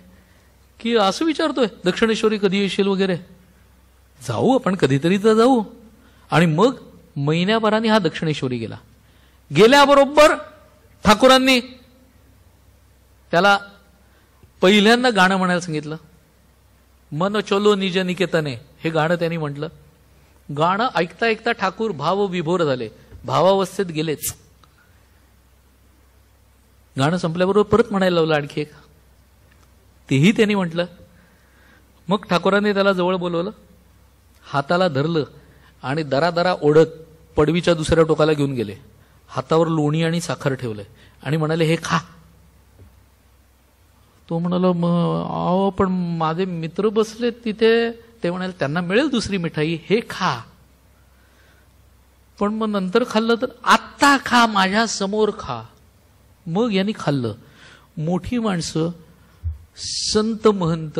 Speaker 3: की असं विचारतोय दक्षिणेश्वरी कधी येशील वगैरे. जाऊ आपण कधीतरी तर जाऊ. आणि मग महिन्याभराने हा दक्षिणेश्वरी गेला. गेल्याबरोबर ठाकूरांनी त्याला पहिल्यांदा गाणं म्हणायला सांगितलं. मन चलो निज निकेतने हे गाणं त्यांनी म्हटलं. गाणं ऐकता ऐकता ठाकूर भाव विभोर झाले, भावावस्थेत गेलेच. गाणं संपल्याबरोबर परत म्हणायला लावलं आणखी एक, तेही त्यांनी म्हटलं. मग ठाकूरांनी त्याला जवळ बोलवलं, हाताला धरलं आणि दरादरा ओढत पडवीच्या दुसऱ्या टोकाला घेऊन गेले. हातावर लोणी आणि साखर ठेवलंय आणि म्हणाले हे खा. तो म्हणाला अहो पण माझे मित्र बसले तिथे. ते म्हणाले त्यांना मिळेल दुसरी मिठाई, हे खा. पण मग नंतर खाल्लं तर आत्ता खा, माझ्या समोर खा. मग यांनी खाल्लं. मोठी माणसं, संत महंत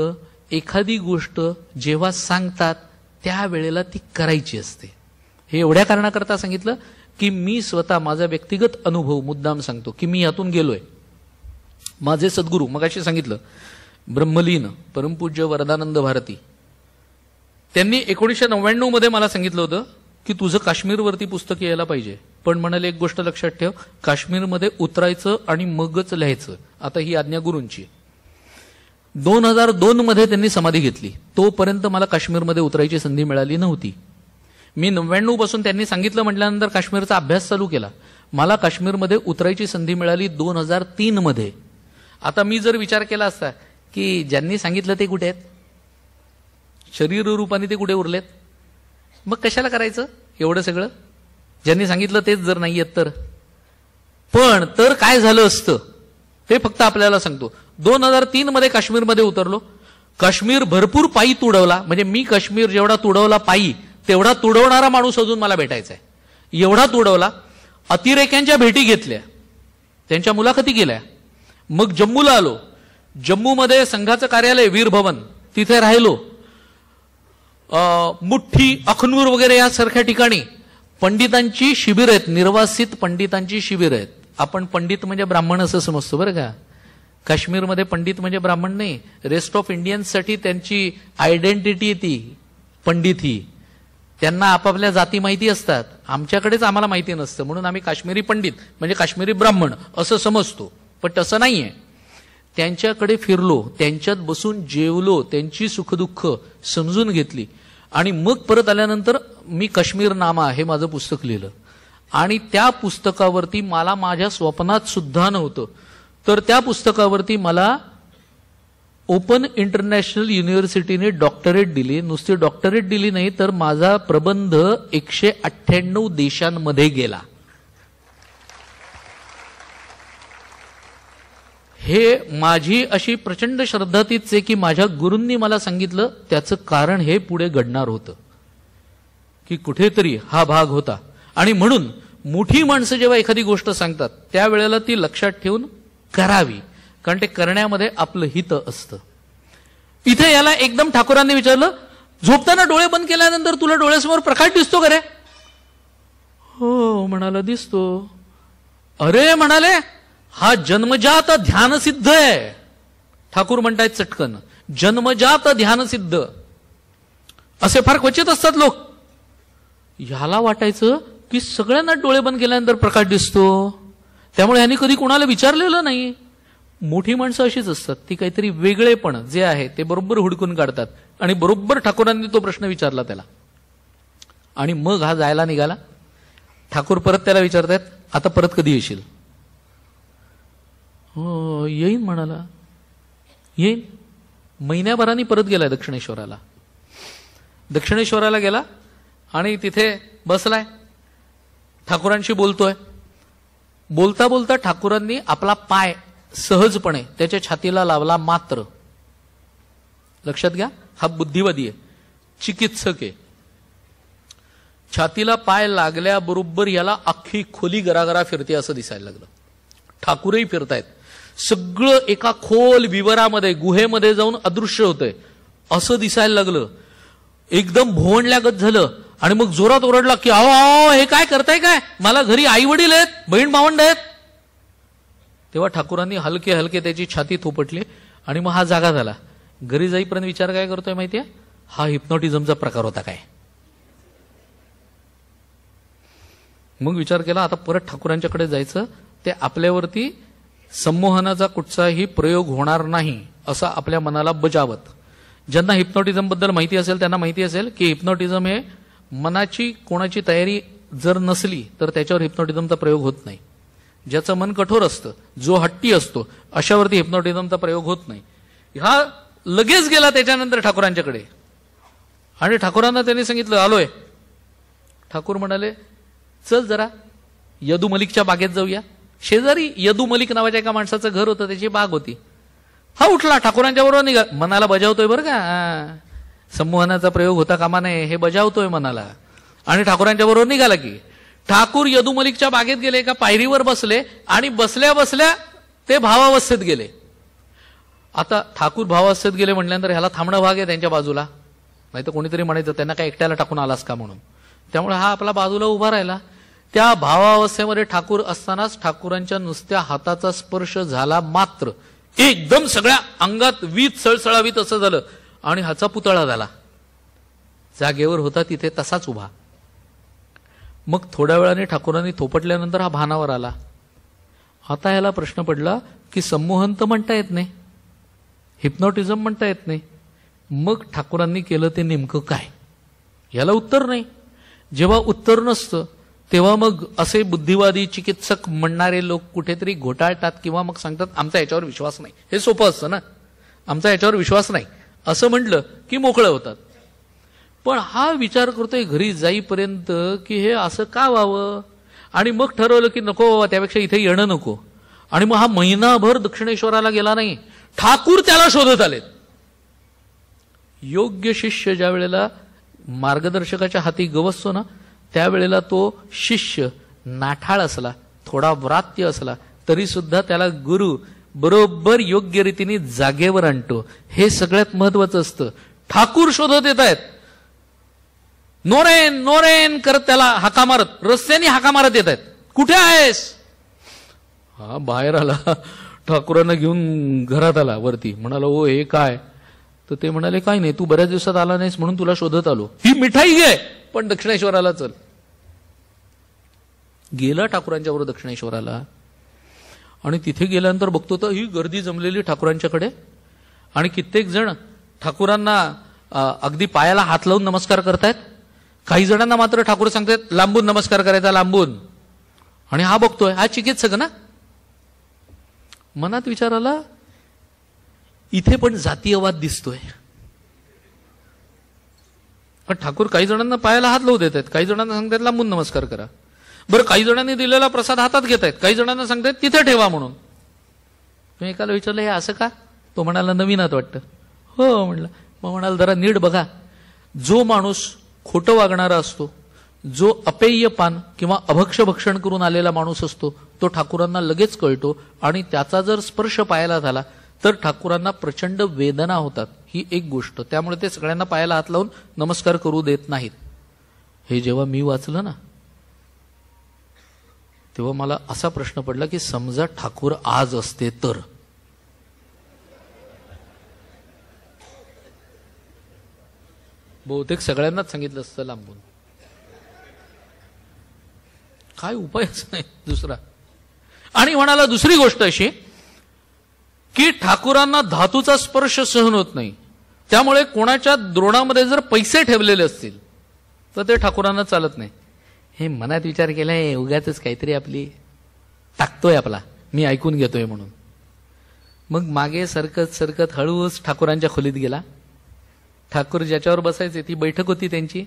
Speaker 3: एखादी गोष्ट जेव्हा सांगतात त्यावेळेला ती करायची असते. हे एवढ्या कारणाकरता सांगितलं की मी स्वतः माझा व्यक्तिगत अनुभव मुद्दाम सांगतो की मी यातून गेलोय. माझे सद्गुरू मगाशी सांगितलं ब्रह्मलीन परमपूज्य वरदानंद भारती, त्यांनी 1999 मध्ये मला सांगितलं होतं की तुझं काश्मीरवरती पुस्तक यायला पाहिजे. पण म्हणाले एक गोष्ट लक्षात ठेव, काश्मीरमध्ये उतरायचं आणि मगच लिहायचं. आता ही आज्ञा गुरूंची. 2002 मध्ये त्यांनी समाधी घेतली. तोपर्यंत मला काश्मीरमध्ये उतरायची संधी मिळाली नव्हती. मी 99 पासून त्यांनी सांगितलं म्हटल्यानंतर काश्मीरचा अभ्यास चालू केला. मला काश्मीरमध्ये उतरायची संधी मिळाली 2003 मध्ये. आता मी जर विचार केला असता की ज्यांनी सांगितलं ते कुठे आहेत, शरीर रूपाने ते कुठे उरलेत, मग कशाला करायचं एवढं सगळं? ज्यांनी सांगितलं तेच जर नाही आहेत तर. पण तर काय झालं असतं ते फक्त आपल्याला सांगतो. 2003 मध्ये काश्मीरमध्ये उतरलो. काश्मीर भरपूर पायी तुडवला. म्हणजे मी काश्मीर जेवढा तुडवला पायी तेवढा तुडवणारा माणूस अजून मला भेटायचा आहे. एवढा तुडवला. अतिरेक्यांच्या भेटी घेतल्या, त्यांच्या मुलाखती केल्या. मग जम्मूला आलो. जम्मूमध्ये संघाचं कार्यालय वीर भवन, तिथे राहिलो. मुठ्ठी, अखनूर वगैरे यासारख्या ठिकाणी पंडितांची शिबिर आहेत, निर्वासित पंडितांची शिबिर आहेत. आपण पंडित म्हणजे ब्राह्मण असं समजतो बरं का. काश्मीरमध्ये पंडित म्हणजे ब्राह्मण नाही. रेस्ट ऑफ इंडियन्ससाठी त्यांची आयडेंटिटी ती पंडित ही. त्यांना आपापल्या जाती माहिती असतात, आमच्याकडेच आम्हाला माहिती नसतं. म्हणून आम्ही काश्मीरी पंडित म्हणजे काश्मीरी ब्राह्मण असं समजतो. पण तसं नाहीये. त्यांच्याकडे फिरलो, त्यांच्यात बसून जेवलो, त्यांची सुखदुःख समजून घेतली. आणि मग परत आल्यानंतर मी काश्मीर नामा हे माझं पुस्तक लिहिलं. आणि त्या पुस्तकावरती मला माझ्या स्वप्नात सुद्धा नव्हतं, तर त्या पुस्तकावरती मला ओपन इंटरनॅशनल युनिव्हर्सिटीने डॉक्टरेट दिली. नुसती डॉक्टरेट दिली नाही तर माझा प्रबंध 198 देशांमध्ये गेला. हे माझी अशी प्रचंड श्रद्धा तीच आहे की माझ्या गुरूंनी मला सांगितलं. त्याचं कारण हे पुढे घडणार होतं की कुठेतरी हा भाग होता. आणि म्हणून मोठी माणसं जेव्हा एखादी गोष्ट सांगतात त्यावेळेला ती लक्षात ठेवून करावी, कारण ते करण्यामध्ये आपलं हित असतं. इथे याला एकदम ठाकूरांनी विचारलं, झोपताना डोळे बंद केल्यानंतर तुला डोळ्यासमोर प्रकाश दिसतो का रे? हो म्हणाला, दिसतो. अरे म्हणाले, हा जन्मजात ध्यानसिद्ध आहे. ठाकूर म्हणतायत चटकन, जन्मजात ध्यानसिद्ध. असे फार क्वचित असतात लोक. ह्याला वाटायचं की सगळ्यांना डोळे बंद केल्यानंतर प्रकाश दिसतो, त्यामुळे ह्यांनी कधी कोणाला विचारलेलं नाही. मोठी माणसं अशीच असतात, ती काहीतरी वेगळेपण जे आहे ते बरोबर हुडकून काढतात. आणि बरोबर ठाकूरांनी तो प्रश्न विचारला त्याला. आणि मग हा जायला निघाला. ठाकूर परत त्याला विचारतायत, आता परत कधी येशील? हो येईन म्हणाला. येईन. महिन्याभराने परत गेलाय दक्षिणेश्वराला. दक्षिणेश्वराला गेला आणि तिथे बसलाय, ठाकूरांशी बोलतोय. बोलता बोलता ठाकूरांनी आपला पाय सहजपणे त्याच्या छातीला लावला. मात्र लक्षात घ्या, हा बुद्धिवादी आहे, चिकित्सक आहे. छातीला पाय लागल्याबरोबर याला अख्खी खोली गरागरा फिरते असं दिसायला लागलं. ठाकूरही फिरतायत. सगळं एका खोल विवरामध्ये, गुहेमध्ये जाऊन अदृश्य होतंय असं दिसायला लागलं. एकदम भोवणल्यागत झालं आणि मग जोरात ओरडला की अहो हे काय करताय काय? मला घरी आई वडील आहेत, बहीण भावंड आहेत. तेव्हा ठाकूरांनी हलके हलके त्याची छाती थोपटली आणि मग हा जागा झाला. घरी जाईपर्यंत विचार काय करतोय माहितीये? हा हिप्नोटिझमचा प्रकार होता काय? मग विचार केला आता परत ठाकूरांच्याकडे जायचं, ते आपल्यावरती संमोहनाचा कुठचाही प्रयोग होणार नाही असं आपल्या मनाला बजावत. ज्यांना हिप्नोटिझम बद्दल माहिती असेल त्यांना माहिती असेल की हिप्नोटिझम हे मनाची कोणाची तयारी जर नसली तर त्याच्यावर हिप्नोटिझमचा प्रयोग होत नाही. ज्याचं मन कठोर असतं, जो हट्टी असतो, अशावरती हिप्नोटिझमचा प्रयोग होत नाही. हा लगेच गेला त्याच्यानंतर ठाकूरांच्याकडे आणि ठाकूरांना त्यांनी सांगितलं आलोय. ठाकूर म्हणाले चल जरा यदू मलिकच्या बागेत जाऊया. शेजारी यदू मलिक नावाच्या एका माणसाचं घर होतं, त्याची बाग होती. हा उठला, ठाकूरांच्या बरोबर निघा. मनाला बजावतोय बरं का, संमोहनाचा प्रयोग होता कामा नये हे बजावतोय मनाला. आणि ठाकूरांच्या बरोबर निघाला की ठाकूर यदू मलिकच्या बागेत गेले, एका पायरीवर बसले आणि बसल्या बसल्या ते भावावस्थेत गेले. आता ठाकूर भावावस्थेत गेले म्हटल्यानंतर ह्याला थांबणं भाग आहे त्यांच्या बाजूला, नाही तर कोणीतरी म्हणायचं त्यांना काय एकट्याला टाकून आलास का म्हणून. त्यामुळे हा आपला बाजूला उभा राहिला. त्या भावावस्थेमध्ये ठाकूर असतानाच ठाकूरांच्या नुसत्या हाताचा स्पर्श झाला. मात्र एकदम सगळ्या अंगात वीज सळसळावीत असं झालं आणि हाचा पुतळा झाला. जागेवर होता तिथे तसाच उभा. मग थोड्या वेळाने ठाकूरांनी थोपटल्यानंतर हा भानावर आला. आता याला प्रश्न पडला की संमोहन तर म्हणता येत नाही, हिप्नोटिझम म्हणता येत नाही, मग ठाकूरांनी केलं ते नेमकं काय? याला उत्तर नाही. जेव्हा उत्तर नसतं तेव्हा मग असे बुद्धिवादी चिकित्सक म्हणणारे लोक कुठेतरी घोटाळतात किंवा मग सांगतात आमचा याच्यावर विश्वास नाही. हे सोपं असतं ना, आमचा याच्यावर विश्वास नाही असं म्हटलं की मोकळं होतात. पण हा विचार करतोय घरी जाईपर्यंत की हे असं का व्हावं, आणि मग ठरवलं की नको बाबा, त्यापेक्षा इथे येणं नको. आणि मग हा महिनाभर दक्षिणेश्वराला गेला नाही. ठाकूर त्याला शोधत आलेत. योग्य शिष्य ज्या वेळेला मार्गदर्शकाच्या हाती गवसतो ना, त्यावेळेला तो शिष्य नाठाळ असला, थोडा व्रात्य असला तरी सुद्धा त्याला गुरु बरोबर योग्य रीतीने जागेवर आणतो. हे सगळ्यात महत्वाचं असतं. ठाकूर शोधत येत आहेत, नोरेन नोरेन करत त्याला हाका मारत, रस्त्याने हाका मारत येत आहेत. कुठे आहेस? हा बाहेर आला, ठाकूरांना घेऊन घरात आला वरती. म्हणाला ओ हे काय? तर ते म्हणाले काय नाही, तू बऱ्याच दिवसात आला नाहीस म्हणून तुला शोधत आलो. ही मिठाई घे पण दक्षिणेश्वराला चल. गेला ठाकूरांच्या बरोबर दक्षिणेश्वराला आणि तिथे गेल्यानंतर बघतो तर ही गर्दी जमलेली ठाकूरांच्याकडे. आणि कित्येक जण ठाकूरांना अगदी पायाला हात लावून नमस्कार करतायत. काही जणांना मात्र ठाकूर सांगतायत लांबून नमस्कार करायचा, लांबून. आणि हा बघतोय, हा चिकित्सक ना. मनात विचार आला इथे पण जातीयवाद दिसतोय. पण ठाकूर काही जणांना पायाला हात लावू देत आहेत, काही जणांना सांगतात लांबून नमस्कार करा. बरं, काही जणांनी दिलेला प्रसाद हातात घेत आहेत, काही जणांना सांगतायत तिथे ठेवा म्हणून. मी एकाला विचारलं हे असं का? तो म्हणाला नवीनात वाटतं. हो म्हणलं. मग म्हणाल जरा नीट बघा, जो माणूस खोटं वागणारा असतो, जो अपेय पान किंवा अभक्ष भक्षण करून आलेला माणूस असतो, तो ठाकूरांना लगेच कळतो आणि त्याचा जर स्पर्श पायाला झाला तर ठाकूरांना प्रचंड वेदना होतात. ही एक गोष्ट. त्यामुळे ते सगळ्यांना पायाला हात लावून नमस्कार करू देत नाहीत. हे जेव्हा मी वाचलं ना, तेव्हा मला असा प्रश्न पडला की समजा ठाकूर आज असते तर. बहुतेक सगळ्यांनाच सांगितलं असतं लांबून. काय उपायच नाही दुसरा. आणि म्हणाला दुसरी गोष्ट अशी की ठाकूरांना धातूचा स्पर्श सहन होत नाही. त्यामुळे कोणाच्या द्रोणामध्ये जर पैसे ठेवलेले असतील तर ते ठाकूरांना चालत नाही. हे मनात विचार केलाय, उगाच काहीतरी आपली टाकतोय आपला, मी ऐकून घेतोय म्हणून. मग मागे सरकत सरकत हळूच ठाकूरांच्या खोलीत गेला. ठाकूर ज्याच्यावर बसायचे ती बैठक होती त्यांची.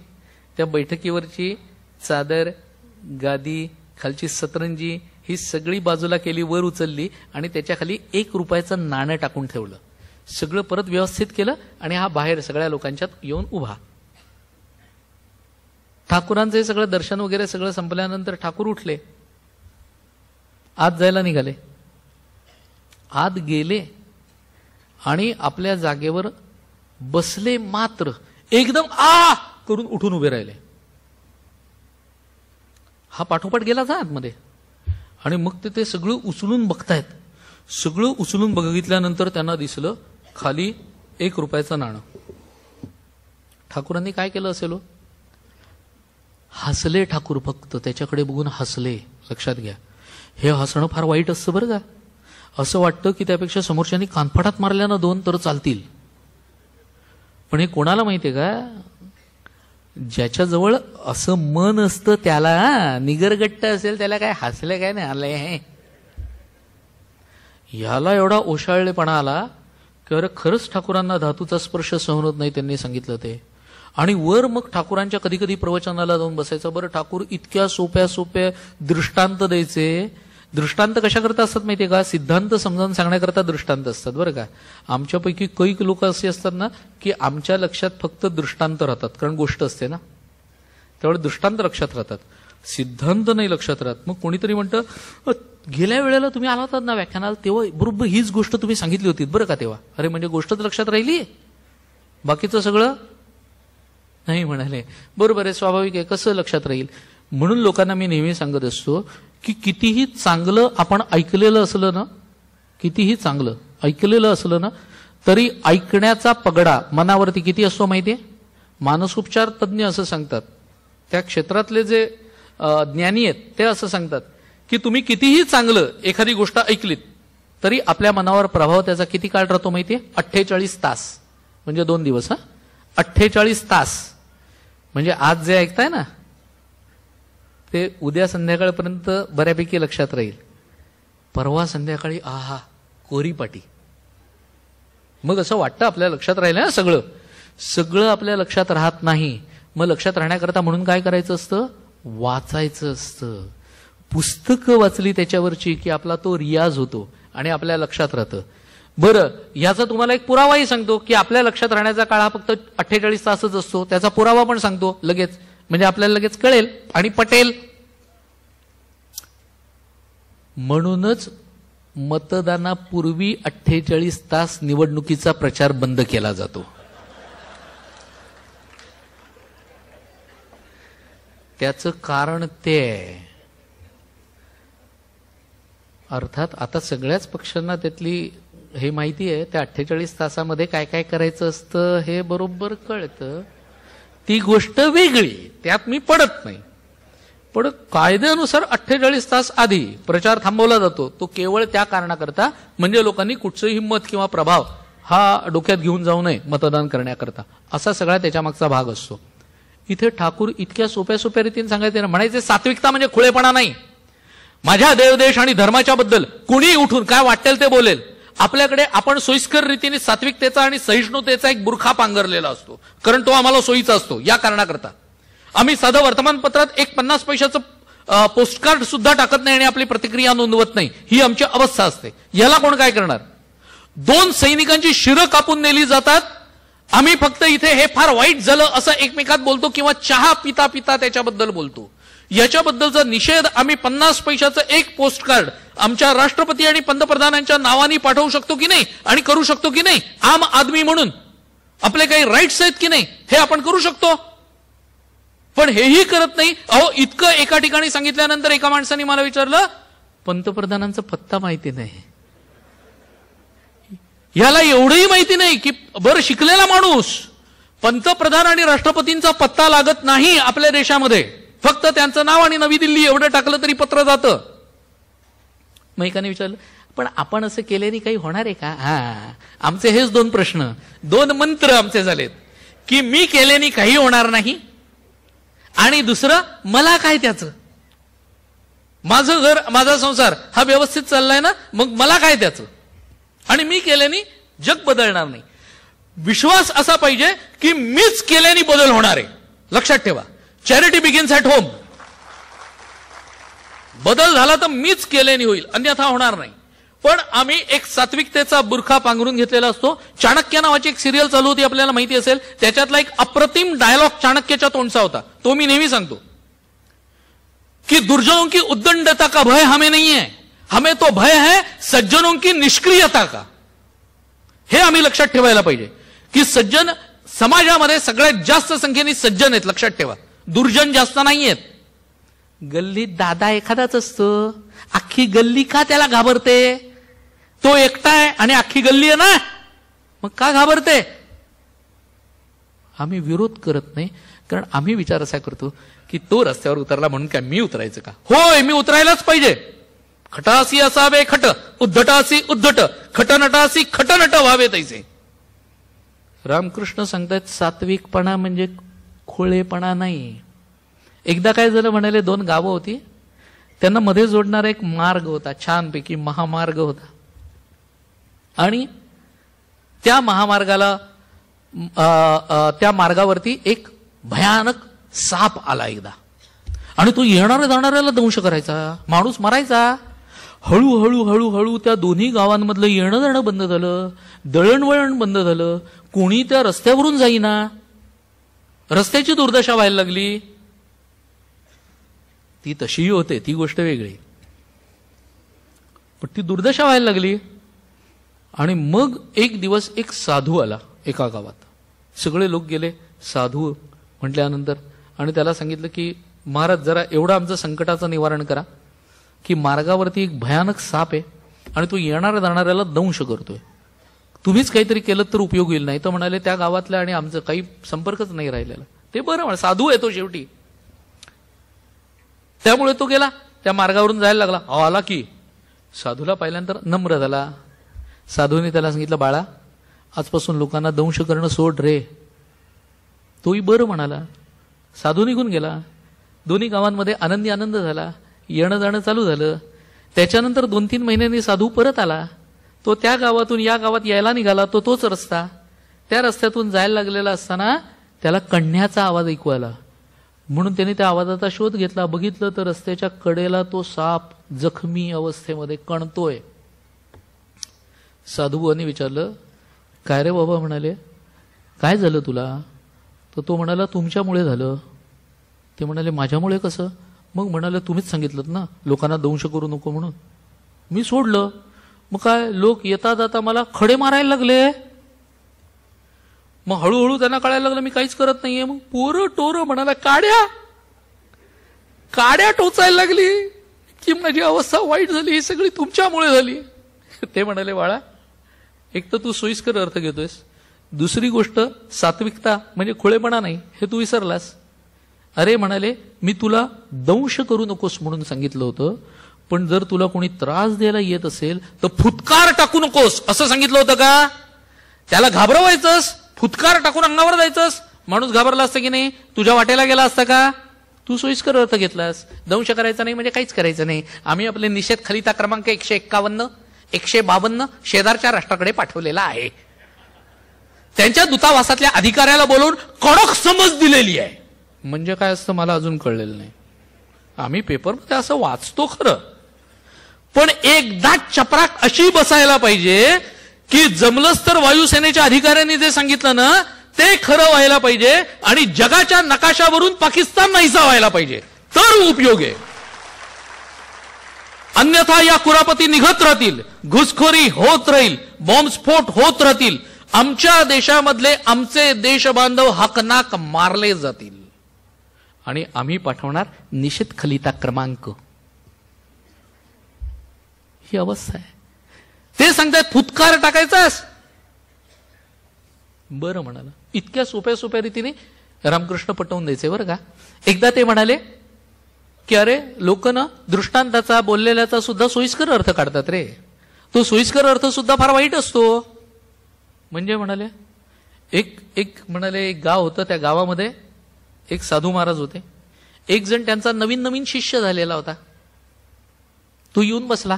Speaker 3: त्या बैठकीवरची चादर, गादी, खालची सतरंजी ही सगळी बाजूला केली, वर उचलली आणि त्याच्या खाली 1 रुपयाचं नाणं टाकून ठेवलं. सगळं परत व्यवस्थित केलं आणि हा बाहेर सगळ्या लोकांच्यात येऊन उभा. ठाकूरांचं हे सगळं दर्शन वगैरे सगळं संपल्यानंतर ठाकूर उठले, आत जायला निघाले. आत गेले आणि आपल्या जागेवर बसले, मात्र एकदम आ करून उठून उभे राहिले. हा पाठोपाठ गेला जा आतमध्ये आणि मग ते सगळं उचलून बघतायत. सगळं उचलून बघितल्यानंतर त्यांना दिसलं खाली 1 रुपयाचं नाणं. ठाकूरांनी काय केलं असेल? हसले ठाकूर, फक्त त्याच्याकडे बघून हसले. लक्षात घ्या, हे हसणं फार वाईट असतं बरं का. असं वाटतं की त्यापेक्षा समोरच्यांनी कानफाटात मारल्या ना 2 तर चालतील. पण हे कोणाला माहितीये का? ज्याच्याजवळ असं मन असतं त्याला. निगरगट्ट असेल त्याला काय हसले काय नाही आलंय. याला एवढा ओशाळलेपणा आला की अरे खरंच ठाकूरांना धातूचा स्पर्श सहन होत नाही, त्यांनी सांगितलं ते. आणि वर मग ठाकूरांच्या कधी कधी प्रवचनाला जाऊन बसायचं. बरं, ठाकूर इतक्या सोप्या सोप्या दृष्टांत द्यायचे. दृष्टांत कशा करता असतात माहितीये का? सिद्धांत समजावून सांगण्याकरता दृष्टांत असतात बरं का. आमच्यापैकी कैक लोक असे असतात ना की आमच्या लक्षात फक्त दृष्टांत राहतात, कारण गोष्ट असते ना, त्यामुळे दृष्टांत लक्षात राहतात, सिद्धांत नाही लक्षात राहत. मग कोणीतरी म्हणतं गेल्या वेळेला तुम्ही आला होतात ना व्याख्यानाला, तेव्हा बरोबर हीच गोष्ट तुम्ही सांगितली होती बरं का तेव्हा. अरे म्हणजे गोष्टच लक्षात राहिली, बाकीचं सगळं नाही म्हणाले. बरोबर आहे, स्वाभाविक आहे, कसं लक्षात राहील. म्हणून लोकांना मी नेहमी सांगत असतो की कितीही चांगलं आपण ऐकलेलं असलं ना, कितीही चांगलं ऐकलेलं असलं ना, तरी ऐकण्याचा पगडा मनावरती किती असतो माहितीये? मानसोपचार तज्ज्ञ असं सांगतात, त्या क्षेत्रातले जे ज्ञानी आहेत ते असं सांगतात की तुम्ही कितीही चांगलं एखादी गोष्ट ऐकलीत तरी आपल्या मनावर प्रभाव त्याचा किती काळ राहतो माहितीये? 48 तास. म्हणजे 2 दिवस. 48 तास म्हणजे आज जे ऐकताय ना ते उद्या संध्याकाळपर्यंत बऱ्यापैकी लक्षात राहील. परवा संध्याकाळी आहा कोरी पाटी. मग असं वाटतं आपल्या लक्षात राहिलं ना सगळं. सगळं आपल्या लक्षात राहत नाही. मग लक्षात राहण्याकरता म्हणून काय करायचं असतं? वाचायचं असतं. पुस्तकं वाचली त्याच्यावरची की आपला तो रियाज होतो आणि आपल्या लक्षात राहतं. बरं, याचा तुम्हाला एक पुरावाही सांगतो की आपल्या लक्षात राहण्याचा काळ हा फक्त 48 तासच असतो. त्याचा पुरावा पण सांगतो लगेच, म्हणजे आपल्याला लगेच कळेल आणि पटेल. म्हणूनच मतदानापूर्वी 48 तास निवडणुकीचा प्रचार बंद केला जातो. त्याचं कारण ते आहे. अर्थात आता सगळ्याच पक्षांना त्यातली हे माहिती आहे, त्या 48 तासामध्ये काय काय करायचं असतं हे बरोबर कळतं. ती गोष्ट वेगळी, त्यात मी पडत नाही. पण कायद्यानुसार 48 तास आधी प्रचार थांबवला जातो. तो केवळ त्या कारणाकरता, म्हणजे लोकांनी कुठचंही मत किंवा प्रभाव हा डोक्यात घेऊन जाऊ नये मतदान करण्याकरता, असा सगळा त्याच्या मागचा भाग असतो. इथे ठाकूर इतक्या सोप्या सोप्या रीतीने सांगायचे ना, म्हणायचे सात्विकता म्हणजे खुळेपणा नाही. माझ्या देवदेश आणि धर्माच्या बद्दल कुणी उठून काय वाटेल ते बोलेल, आपल्याकडे आपण सोयीस्कर रीतीने सात्विकतेचा आणि सहिष्णुतेचा एक बुरखा पांघरलेला असतो, कारण तो आम्हाला सोयीचा असतो. या कारणाकरता आम्ही साधं वर्तमानपत्रात एक 50 पैशाचं पोस्टकार्ड सुद्धा टाकत नाही आणि आपली प्रतिक्रिया नोंदवत नाही. ही आमची अवस्था असते. याला कोण काय करणार? 2 सैनिकांची शिरं कापून नेली जातात. आम्ही फक्त इथे हे फार वाईट झालं असं एकमेकात बोलतो किंवा चहा पिता पिता त्याच्याबद्दल बोलतो. याच्याबद्दलचा निषेध आम्ही 50 पैशाचं एक पोस्टकार्ड आमच्या राष्ट्रपती आणि पंतप्रधानांच्या नावाने पाठवू शकतो की नाही आणि करू शकतो की नाही? आम आदमी म्हणून आपले काही राईट्स आहेत की नाही हे आपण करू शकतो. पण हेही करत नाही. अहो, इतकं एका ठिकाणी सांगितल्यानंतर एका माणसाने मला विचारलं, पंतप्रधानांचा पत्ता माहिती नाही. याला एवढंही माहिती नाही की बरं शिकलेला माणूस, पंतप्रधान आणि राष्ट्रपतींचा पत्ता लागत नाही आपल्या देशामध्ये. फक्त त्यांचं नाव आणि नवी दिल्ली एवढं टाकलं तरी पत्र जातं. मग एकाने विचारलं, पण आपण असं केल्याने काही होणार आहे का? हा, आमचे हेच 2 प्रश्न, 2 मंत्र आमचे झालेत की मी केल्याने काही होणार नाही आणि दुसरं मला काय त्याचं, माझं घर माझा संसार हा व्यवस्थित चाललाय ना, मग मला काय त्याचं, आणि मी केल्याने जग बदलणार नाही. विश्वास असा पाहिजे की मीच केल्याने बदल होणार आहे. लक्षात ठेवा, चॅरिटी बिगिन्स ॲट होम. बदल झाला तर मीच केल्याने होईल, अन्यथा होणार नाही. पण आम्ही एक सात्विकतेचा बुरखा पांघरून घेतलेला असतो. चाणक्य नावाची एक सिरियल चालू होती, आपल्याला माहिती असेल. त्याच्यातला एक अप्रतिम डायलॉग चाणक्यच्या तोंडचा होता. तो मी नेहमी सांगतो की दुर्जनों की उद्दंडता का भय हमें नहीं है, हमें तो भय है सज्जनों की निष्क्रियता का. हे आम्ही लक्षात ठेवायला पाहिजे की सज्जन समाजामध्ये सगळ्यात जास्त संख्येने सज्जन आहेत. लक्षात ठेवा, दुर्जन जास्त नाहीयेत. गल्लीत दादा एखादाच असतो, अख्खी गल्ली का त्याला घाबरते? तो एकटा आहे आणि अख्खी गल्ली आहे ना, मग का घाबरते? आम्ही विरोध करत नाही, कारण आम्ही विचार असा करतो की तो रस्त्यावर उतरला म्हणून काय मी उतरायचं का? होय, मी उतरायलाच पाहिजे. खटासी असावे खट, उद्धटासी उद्धट, खटनटासी खटनट व्हावे तैसे. रामकृष्ण सांगतात सात्विकपणा म्हणजे खोळेपणा नाही. एकदा काय झालं म्हणाले, 2 गावं होती, त्यांना मध्ये जोडणारा एक मार्ग होता, छानपैकी महामार्ग होता. आणि त्या महामार्गाला त्या मार्गावरती एक भयानक साप आला एकदा, आणि तो येणाऱ्या जाणाऱ्याला दंश करायचा, माणूस मरायचा. हळूहळू हळूहळू त्या दोन्ही गावांमधलं येणं जाणं बंद झालं, दळणवळण बंद झालं, कोणी त्या रस्त्यावरून जाईना, रस्त्याची दुर्दशा व्हायला लागली. ती तशीही होते, ती गोष्ट वेगळी, पण ती दुर्दशा व्हायला लागली. आणि मग एक दिवस एक साधू आला एका गावात. सगळे लोक गेले साधू म्हटल्यानंतर, आणि त्याला सांगितलं की महाराज जरा एवढं आमचं संकटाचं निवारण करा की मार्गावरती एक भयानक साप आहे आणि तो येणाऱ्या जाणाऱ्याला दंश करतोय, तुम्हीच काहीतरी केलं तर उपयोग होईल. नाही तर म्हणाले त्या गावातल्या आणि आमचं काही संपर्कच नाही राहिलेला. ते बरं म्हणा, साधू आहे तो शेवटी. त्यामुळे तो गेला, त्या मार्गावरून जायला लागला. आला की साधूला पाहिल्यानंतर नम्र झाला. साधूने त्याला सांगितलं, बाळा आजपासून लोकांना दंश करणं सोड रे. तोही बरं म्हणाला. साधू निघून गेला. दोन्ही गावांमध्ये आनंदी आनंद झाला, येणं जाणं चालू झालं. त्याच्यानंतर 2-3 महिन्यांनी साधू परत आला. तो त्या गावातून या गावात यायला निघाला, तोच रस्ता. त्या रस्त्यातून जायला लागलेला असताना त्याला कण्ण्याचा आवाज ऐकू आला. म्हणून त्याने त्या आवाजाचा शोध घेतला. बघितलं तर रस्त्याच्या कडेला तो साप जखमी अवस्थेमध्ये कणतोय. साधूबाने विचारलं, काय रे बाबा? म्हणाले, काय झालं तुला? तर तो म्हणाला, तुमच्यामुळे झालं. ते म्हणाले, माझ्यामुळे कसं? मग म्हणाले, तुम्हीच सांगितलं ना लोकांना दंश करू नको म्हणून. मी सोडलं. मग काय, लोक येता जाता मला खडे मारायला लागले. मग हळूहळू त्यांना कळायला लागलं मी काहीच करत नाहीये. मग पोरं टोरं म्हणाला, काड्या टोचायला लागली की माझी अवस्था वाईट झाली. ही सगळी तुमच्यामुळे झाली. ते म्हणाले, बाळा एक तर तू सोयीस्कर अर्थ घेतोयस, दुसरी गोष्ट सात्विकता म्हणजे खुळेपणा नाही हे तू विसरलास. अरे म्हणाले, मी तुला दंश करू नकोस म्हणून सांगितलं होतं, पण जर तुला कोणी त्रास द्यायला येत असेल तर फुटकार टाकू नकोस असं सांगितलं होतं का? त्याला घाबरवायचंस, फुटकार टाकून अंगावर जायचंस, माणूस घाबरला असता की नाही? तुझ्या वाटेला गेला असता का? तू सोयीस्कर अर्थ घेतलास. दंश करायचा नाही म्हणजे काहीच करायचं नाही. आम्ही आपले निषेध खलिता क्रमांक 151 152 शेजारच्या राष्ट्राकडे पाठवलेला आहे. त्यांच्या दूतावासातल्या अधिकाऱ्याला बोलवून कडक समज दिलेली आहे. म्हणजे काय असतं मला अजून कळलेलं नाही. आम्ही पेपरमध्ये असं वाचतो खरं, पण एकदा चपराक अशी बसायला पाहिजे की जमलंच तर वायुसेनेच्या अधिकाऱ्यांनी जे सांगितलं ना ते खरं व्हायला पाहिजे आणि जगाच्या नकाशावरून पाकिस्तान नाहीसा व्हायला पाहिजे, तर उपयोग आहे. अन्यथा या कुरापती निघत राहतील, घुसखोरी होत राहील, बॉम्बस्फोट होत राहतील, आमच्या देशामधले आमचे देशबांधव हकनाक मारले जातील आणि आम्ही पाठवणार निषेध खलिता क्रमांक. ही अवस्था आहे. ते सांगतात फुतकार टाकायचास. बरं म्हणाला. इतक्या सोप्या रीतीने रामकृष्ण पटवून द्यायचे बरं का. एकदा ते म्हणाले की अरे लोक ना दृष्टांताचा बोललेल्याचा सुद्धा सोयीस्कर अर्थ काढतात रे. तो सोयीस्कर अर्थ सुद्धा फार वाईट असतो. म्हणजे म्हणाले एक म्हणाले एक गाव होतं, त्या गावामध्ये एक साधू महाराज होते. एक जण त्यांचा नवीन शिष्य झालेला होता. तो येऊन बसला.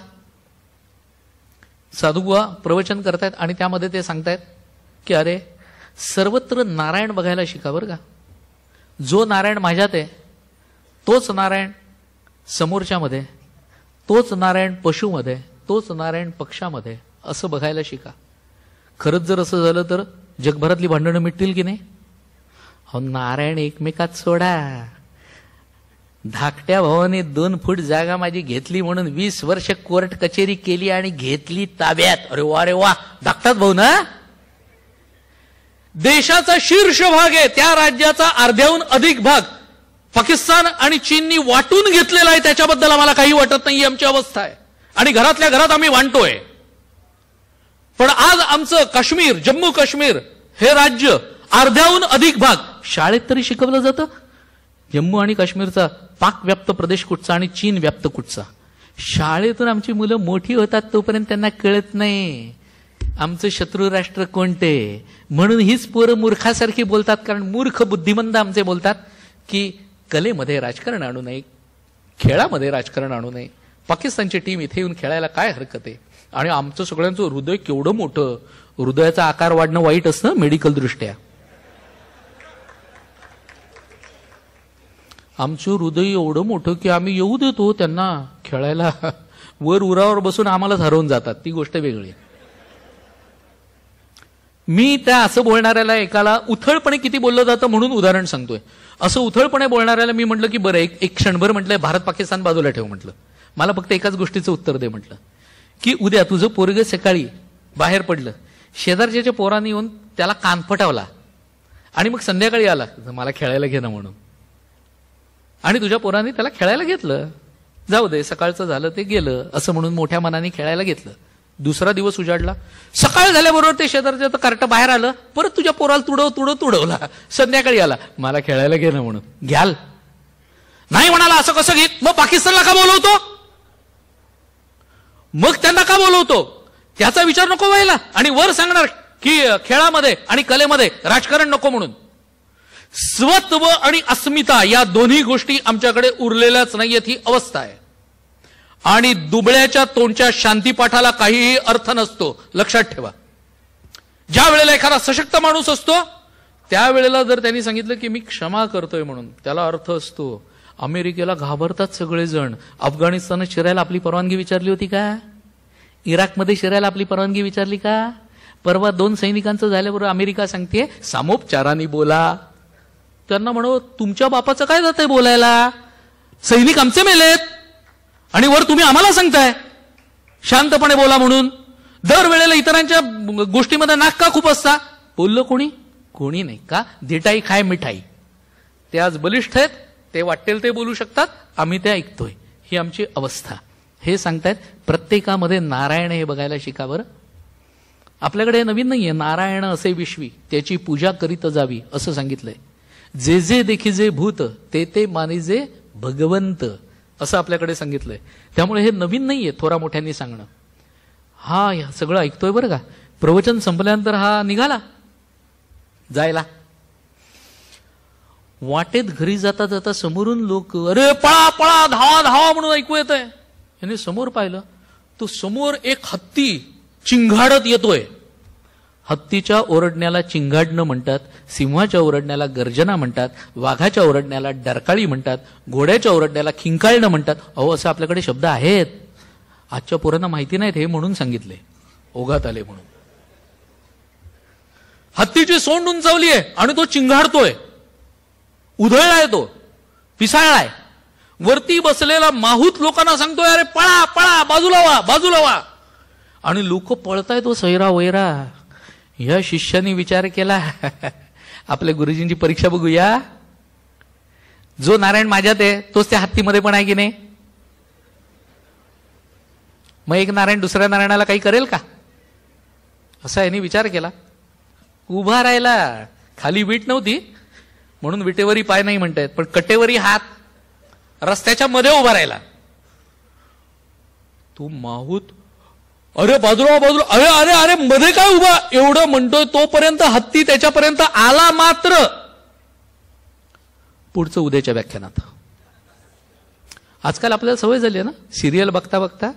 Speaker 3: साधुबुवा प्रवचन करतायत आणि त्यामध्ये ते सांगतायत की अरे सर्वत्र नारायण बघायला शिका बरं का. जो नारायण माझ्यात आहे तोच नारायण समोरच्यामध्ये, तोच नारायण पशुमध्ये, तोच नारायण पक्षामध्ये, असं बघायला शिका. खरंच जर असं झालं तर जगभरातली भांडणं मिटतील की नाही. हो, नारायण एकमेकात सोडा. धाकट्या भावाने 2 फूट जागा माझी घेतली म्हणून 20 वर्ष कोर्ट कचेरी केली आणि घेतली ताब्यात. अरे वा धाकटाच भाऊ ना. देशाचा शीर्ष भाग आहे, त्या राज्याचा अर्ध्याहून अधिक भाग पाकिस्तान आणि चीननी वाटून घेतलेला आहे. त्याच्याबद्दल आम्हाला काही वाटत नाही. आमची अवस्था आहे आणि घरातल्या घरात आम्ही वाटतोय. पण आज आमचं काश्मीर, जम्मू काश्मीर हे राज्य अर्ध्याहून अधिक भाग शाळेत तरी शिकवलं जातं. जम्मू आणि काश्मीरचा पाक व्याप्त प्रदेश कुठचा आणि चीन व्याप्त कुठचा. शाळेतून आमची मुलं मोठी होतात तोपर्यंत त्यांना कळत नाही आमचं शत्रू राष्ट्र कोणते. म्हणून हीच पोरं मूर्खासारखी बोलतात. कारण मूर्ख बुद्धिमंत आमचे बोलतात की कलेमध्ये राजकारण आणू नये, खेळामध्ये राजकारण आणू नये. पाकिस्तानची टीम इथे येऊन खेळायला काय हरकत आहे. आणि आमचं सगळ्यांचं हृदय केवढं मोठं. हृदयाचा आकार वाढणं वाईट असतं मेडिकल दृष्ट्या. आमचं हृदय एवढं मोठं की आम्ही येऊ देतो त्यांना खेळायला. वर उरावर बसून आम्हालाच हरवून जातात, ती गोष्ट वेगळी. मी त्या असं बोलणाऱ्याला एकाला उथळपणे किती बोललं जातं म्हणून उदाहरण सांगतोय. असं उथळपणे बोलणाऱ्याला मी म्हटलं की बरं एक क्षणभर म्हटलं भारत पाकिस्तान बाजूला ठेव म्हटलं. मला फक्त एकाच गोष्टीचं उत्तर दे म्हटलं की उद्या तुझं पोरग सकाळी बाहेर पडलं, शेजारच्या पोरांनी येऊन त्याला कान फटावला आणि मग संध्याकाळी आला मला खेळायला घे ना म्हणून, आणि तुझ्या पोरांनी त्याला खेळायला घेतलं. जाऊ दे सकाळचं झालं ते गेलं असं म्हणून मोठ्या मनाने खेळायला घेतलं. दुसरा दिवस उजाडला, सकाळ झाल्याबरोबर ते शेजारचं कार्ट बाहेर आलं, परत तुझ्या पोराला तुडवला. संध्याकाळी आला मला खेळायला घे ना म्हणून. घ्याल नाही म्हणाला, असं कसं घेत. मग पाकिस्तानला का बोलवतो, मग त्यांना का बोलवतो त्याचा विचार नको व्हायला. आणि वर सांगणार की खेळामध्ये आणि कलेमध्ये राजकारण नको म्हणून. स्वत्व आणि अस्मिता या दोन्ही गोष्टी आमच्याकडे उरलेल्याच नाहीयेत, ही अवस्था आहे. आणि दुबळ्याच्या तोंडच्या शांतीपाठाला काहीही अर्थ नसतो, लक्षात ठेवा. ज्या वेळेला एखादा सशक्त माणूस असतो त्यावेळेला जर त्यांनी सांगितलं की मी क्षमा करतोय म्हणून त्याला अर्थ असतो. अमेरिकेला घाबरतात सगळेजण. अफगाणिस्तानात शिरायला आपली परवानगी विचारली होती का, इराकमध्ये शिरायला आपली परवानगी विचारली का. परवा 2 सैनिकांचं झाल्याबरोबर अमेरिका सांगते सामोपचाराने बोला. त्यांना म्हणो तुमच्या बापाचं काय जातंय बोलायला, सैनिक आमचे मेलेत आणि वर तुम्ही आम्हाला सांगताय शांतपणे बोला म्हणून. दरवेळेला इतरांच्या गोष्टीमध्ये नाक का खूप असता. बोललं कोणी नाही का, देटाई खाय मिठाई. ते आज बलिष्ठ आहेत, ते वाटेल ते बोलू शकतात, आम्ही ते ऐकतोय. ही आमची अवस्था. हे सांगतायत प्रत्येकामध्ये नारायण हे बघायला शिका बरं. आपल्याकडे नवीन नाहीये. नारायण असे विश्वी त्याची पूजा करीत जावी असं सांगितलंय. जे जे देखिजे भूत ते ते मानिजे भगवंत असं आपल्याकडे सांगितलंय. त्यामुळे हे नवीन नाहीये थोरा मोठ्यांनी सांगणं. हा सगळं ऐकतोय बरं का. प्रवचन संपल्यानंतर हा निघाला जायला. वाटेत घरी जाता जाता समोरून लोक अरे पळा पळा धावा धावा म्हणून ऐकू येतंय. याने समोर पाहिलं तो समोर एक हत्ती चिंघाडत येतोय. हत्तीच्या ओरडण्याला चिंघाडणं म्हणतात, सिंहाच्या ओरडण्याला गर्जना म्हणतात, वाघाच्या ओरडण्याला डरकाळी म्हणतात, घोड्याच्या ओरडण्याला खिंकाळणं म्हणतात. अहो, असं आपल्याकडे शब्द आहेत. आजच्या पोरांना माहिती नाहीत हे म्हणून सांगितले, ओघात आले म्हणून. हत्तीची सोंड उंचावली आहे आणि तो चिंघाडतोय, उधळलाय, तो पिसाळलाय. वरती बसलेला माहूत लोकांना सांगतोय, अरे पळा पळा, बाजूला व्हा, बाजूला व्हा. आणि लोक पळताय, तो सैरा वैरा. या शिष्याने विचार केला, आपल्या गुरुजींची परीक्षा बघूया. जो नारायण माझ्यात आहे तोच त्या हत्तीमध्ये पण आहे की नाही. मग एक नारायण दुसऱ्या नारायणाला काही करेल का, असा याने विचार केला. उभा राहिला. खाली वीट नव्हती म्हणून विटेवरी पाय नाही म्हणतायत, पण कटेवरी हात. रस्त्याच्या मध्ये उभा राहिला. तो माहूत, अरे बाजूला बाजूला, अरे अरे अरे मध्ये काय उभा, एवढं म्हणतोय तोपर्यंत हत्ती त्याच्यापर्यंत आला. मात्र पुढचं उद्याच्या व्याख्यानात. आजकाल आपल्याला सवय झाली आहे ना, सिरियल बघता बघता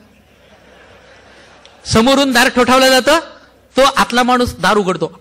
Speaker 3: समोरून दार ठोठावलं जातं, तो आतला माणूस दार उघडतो.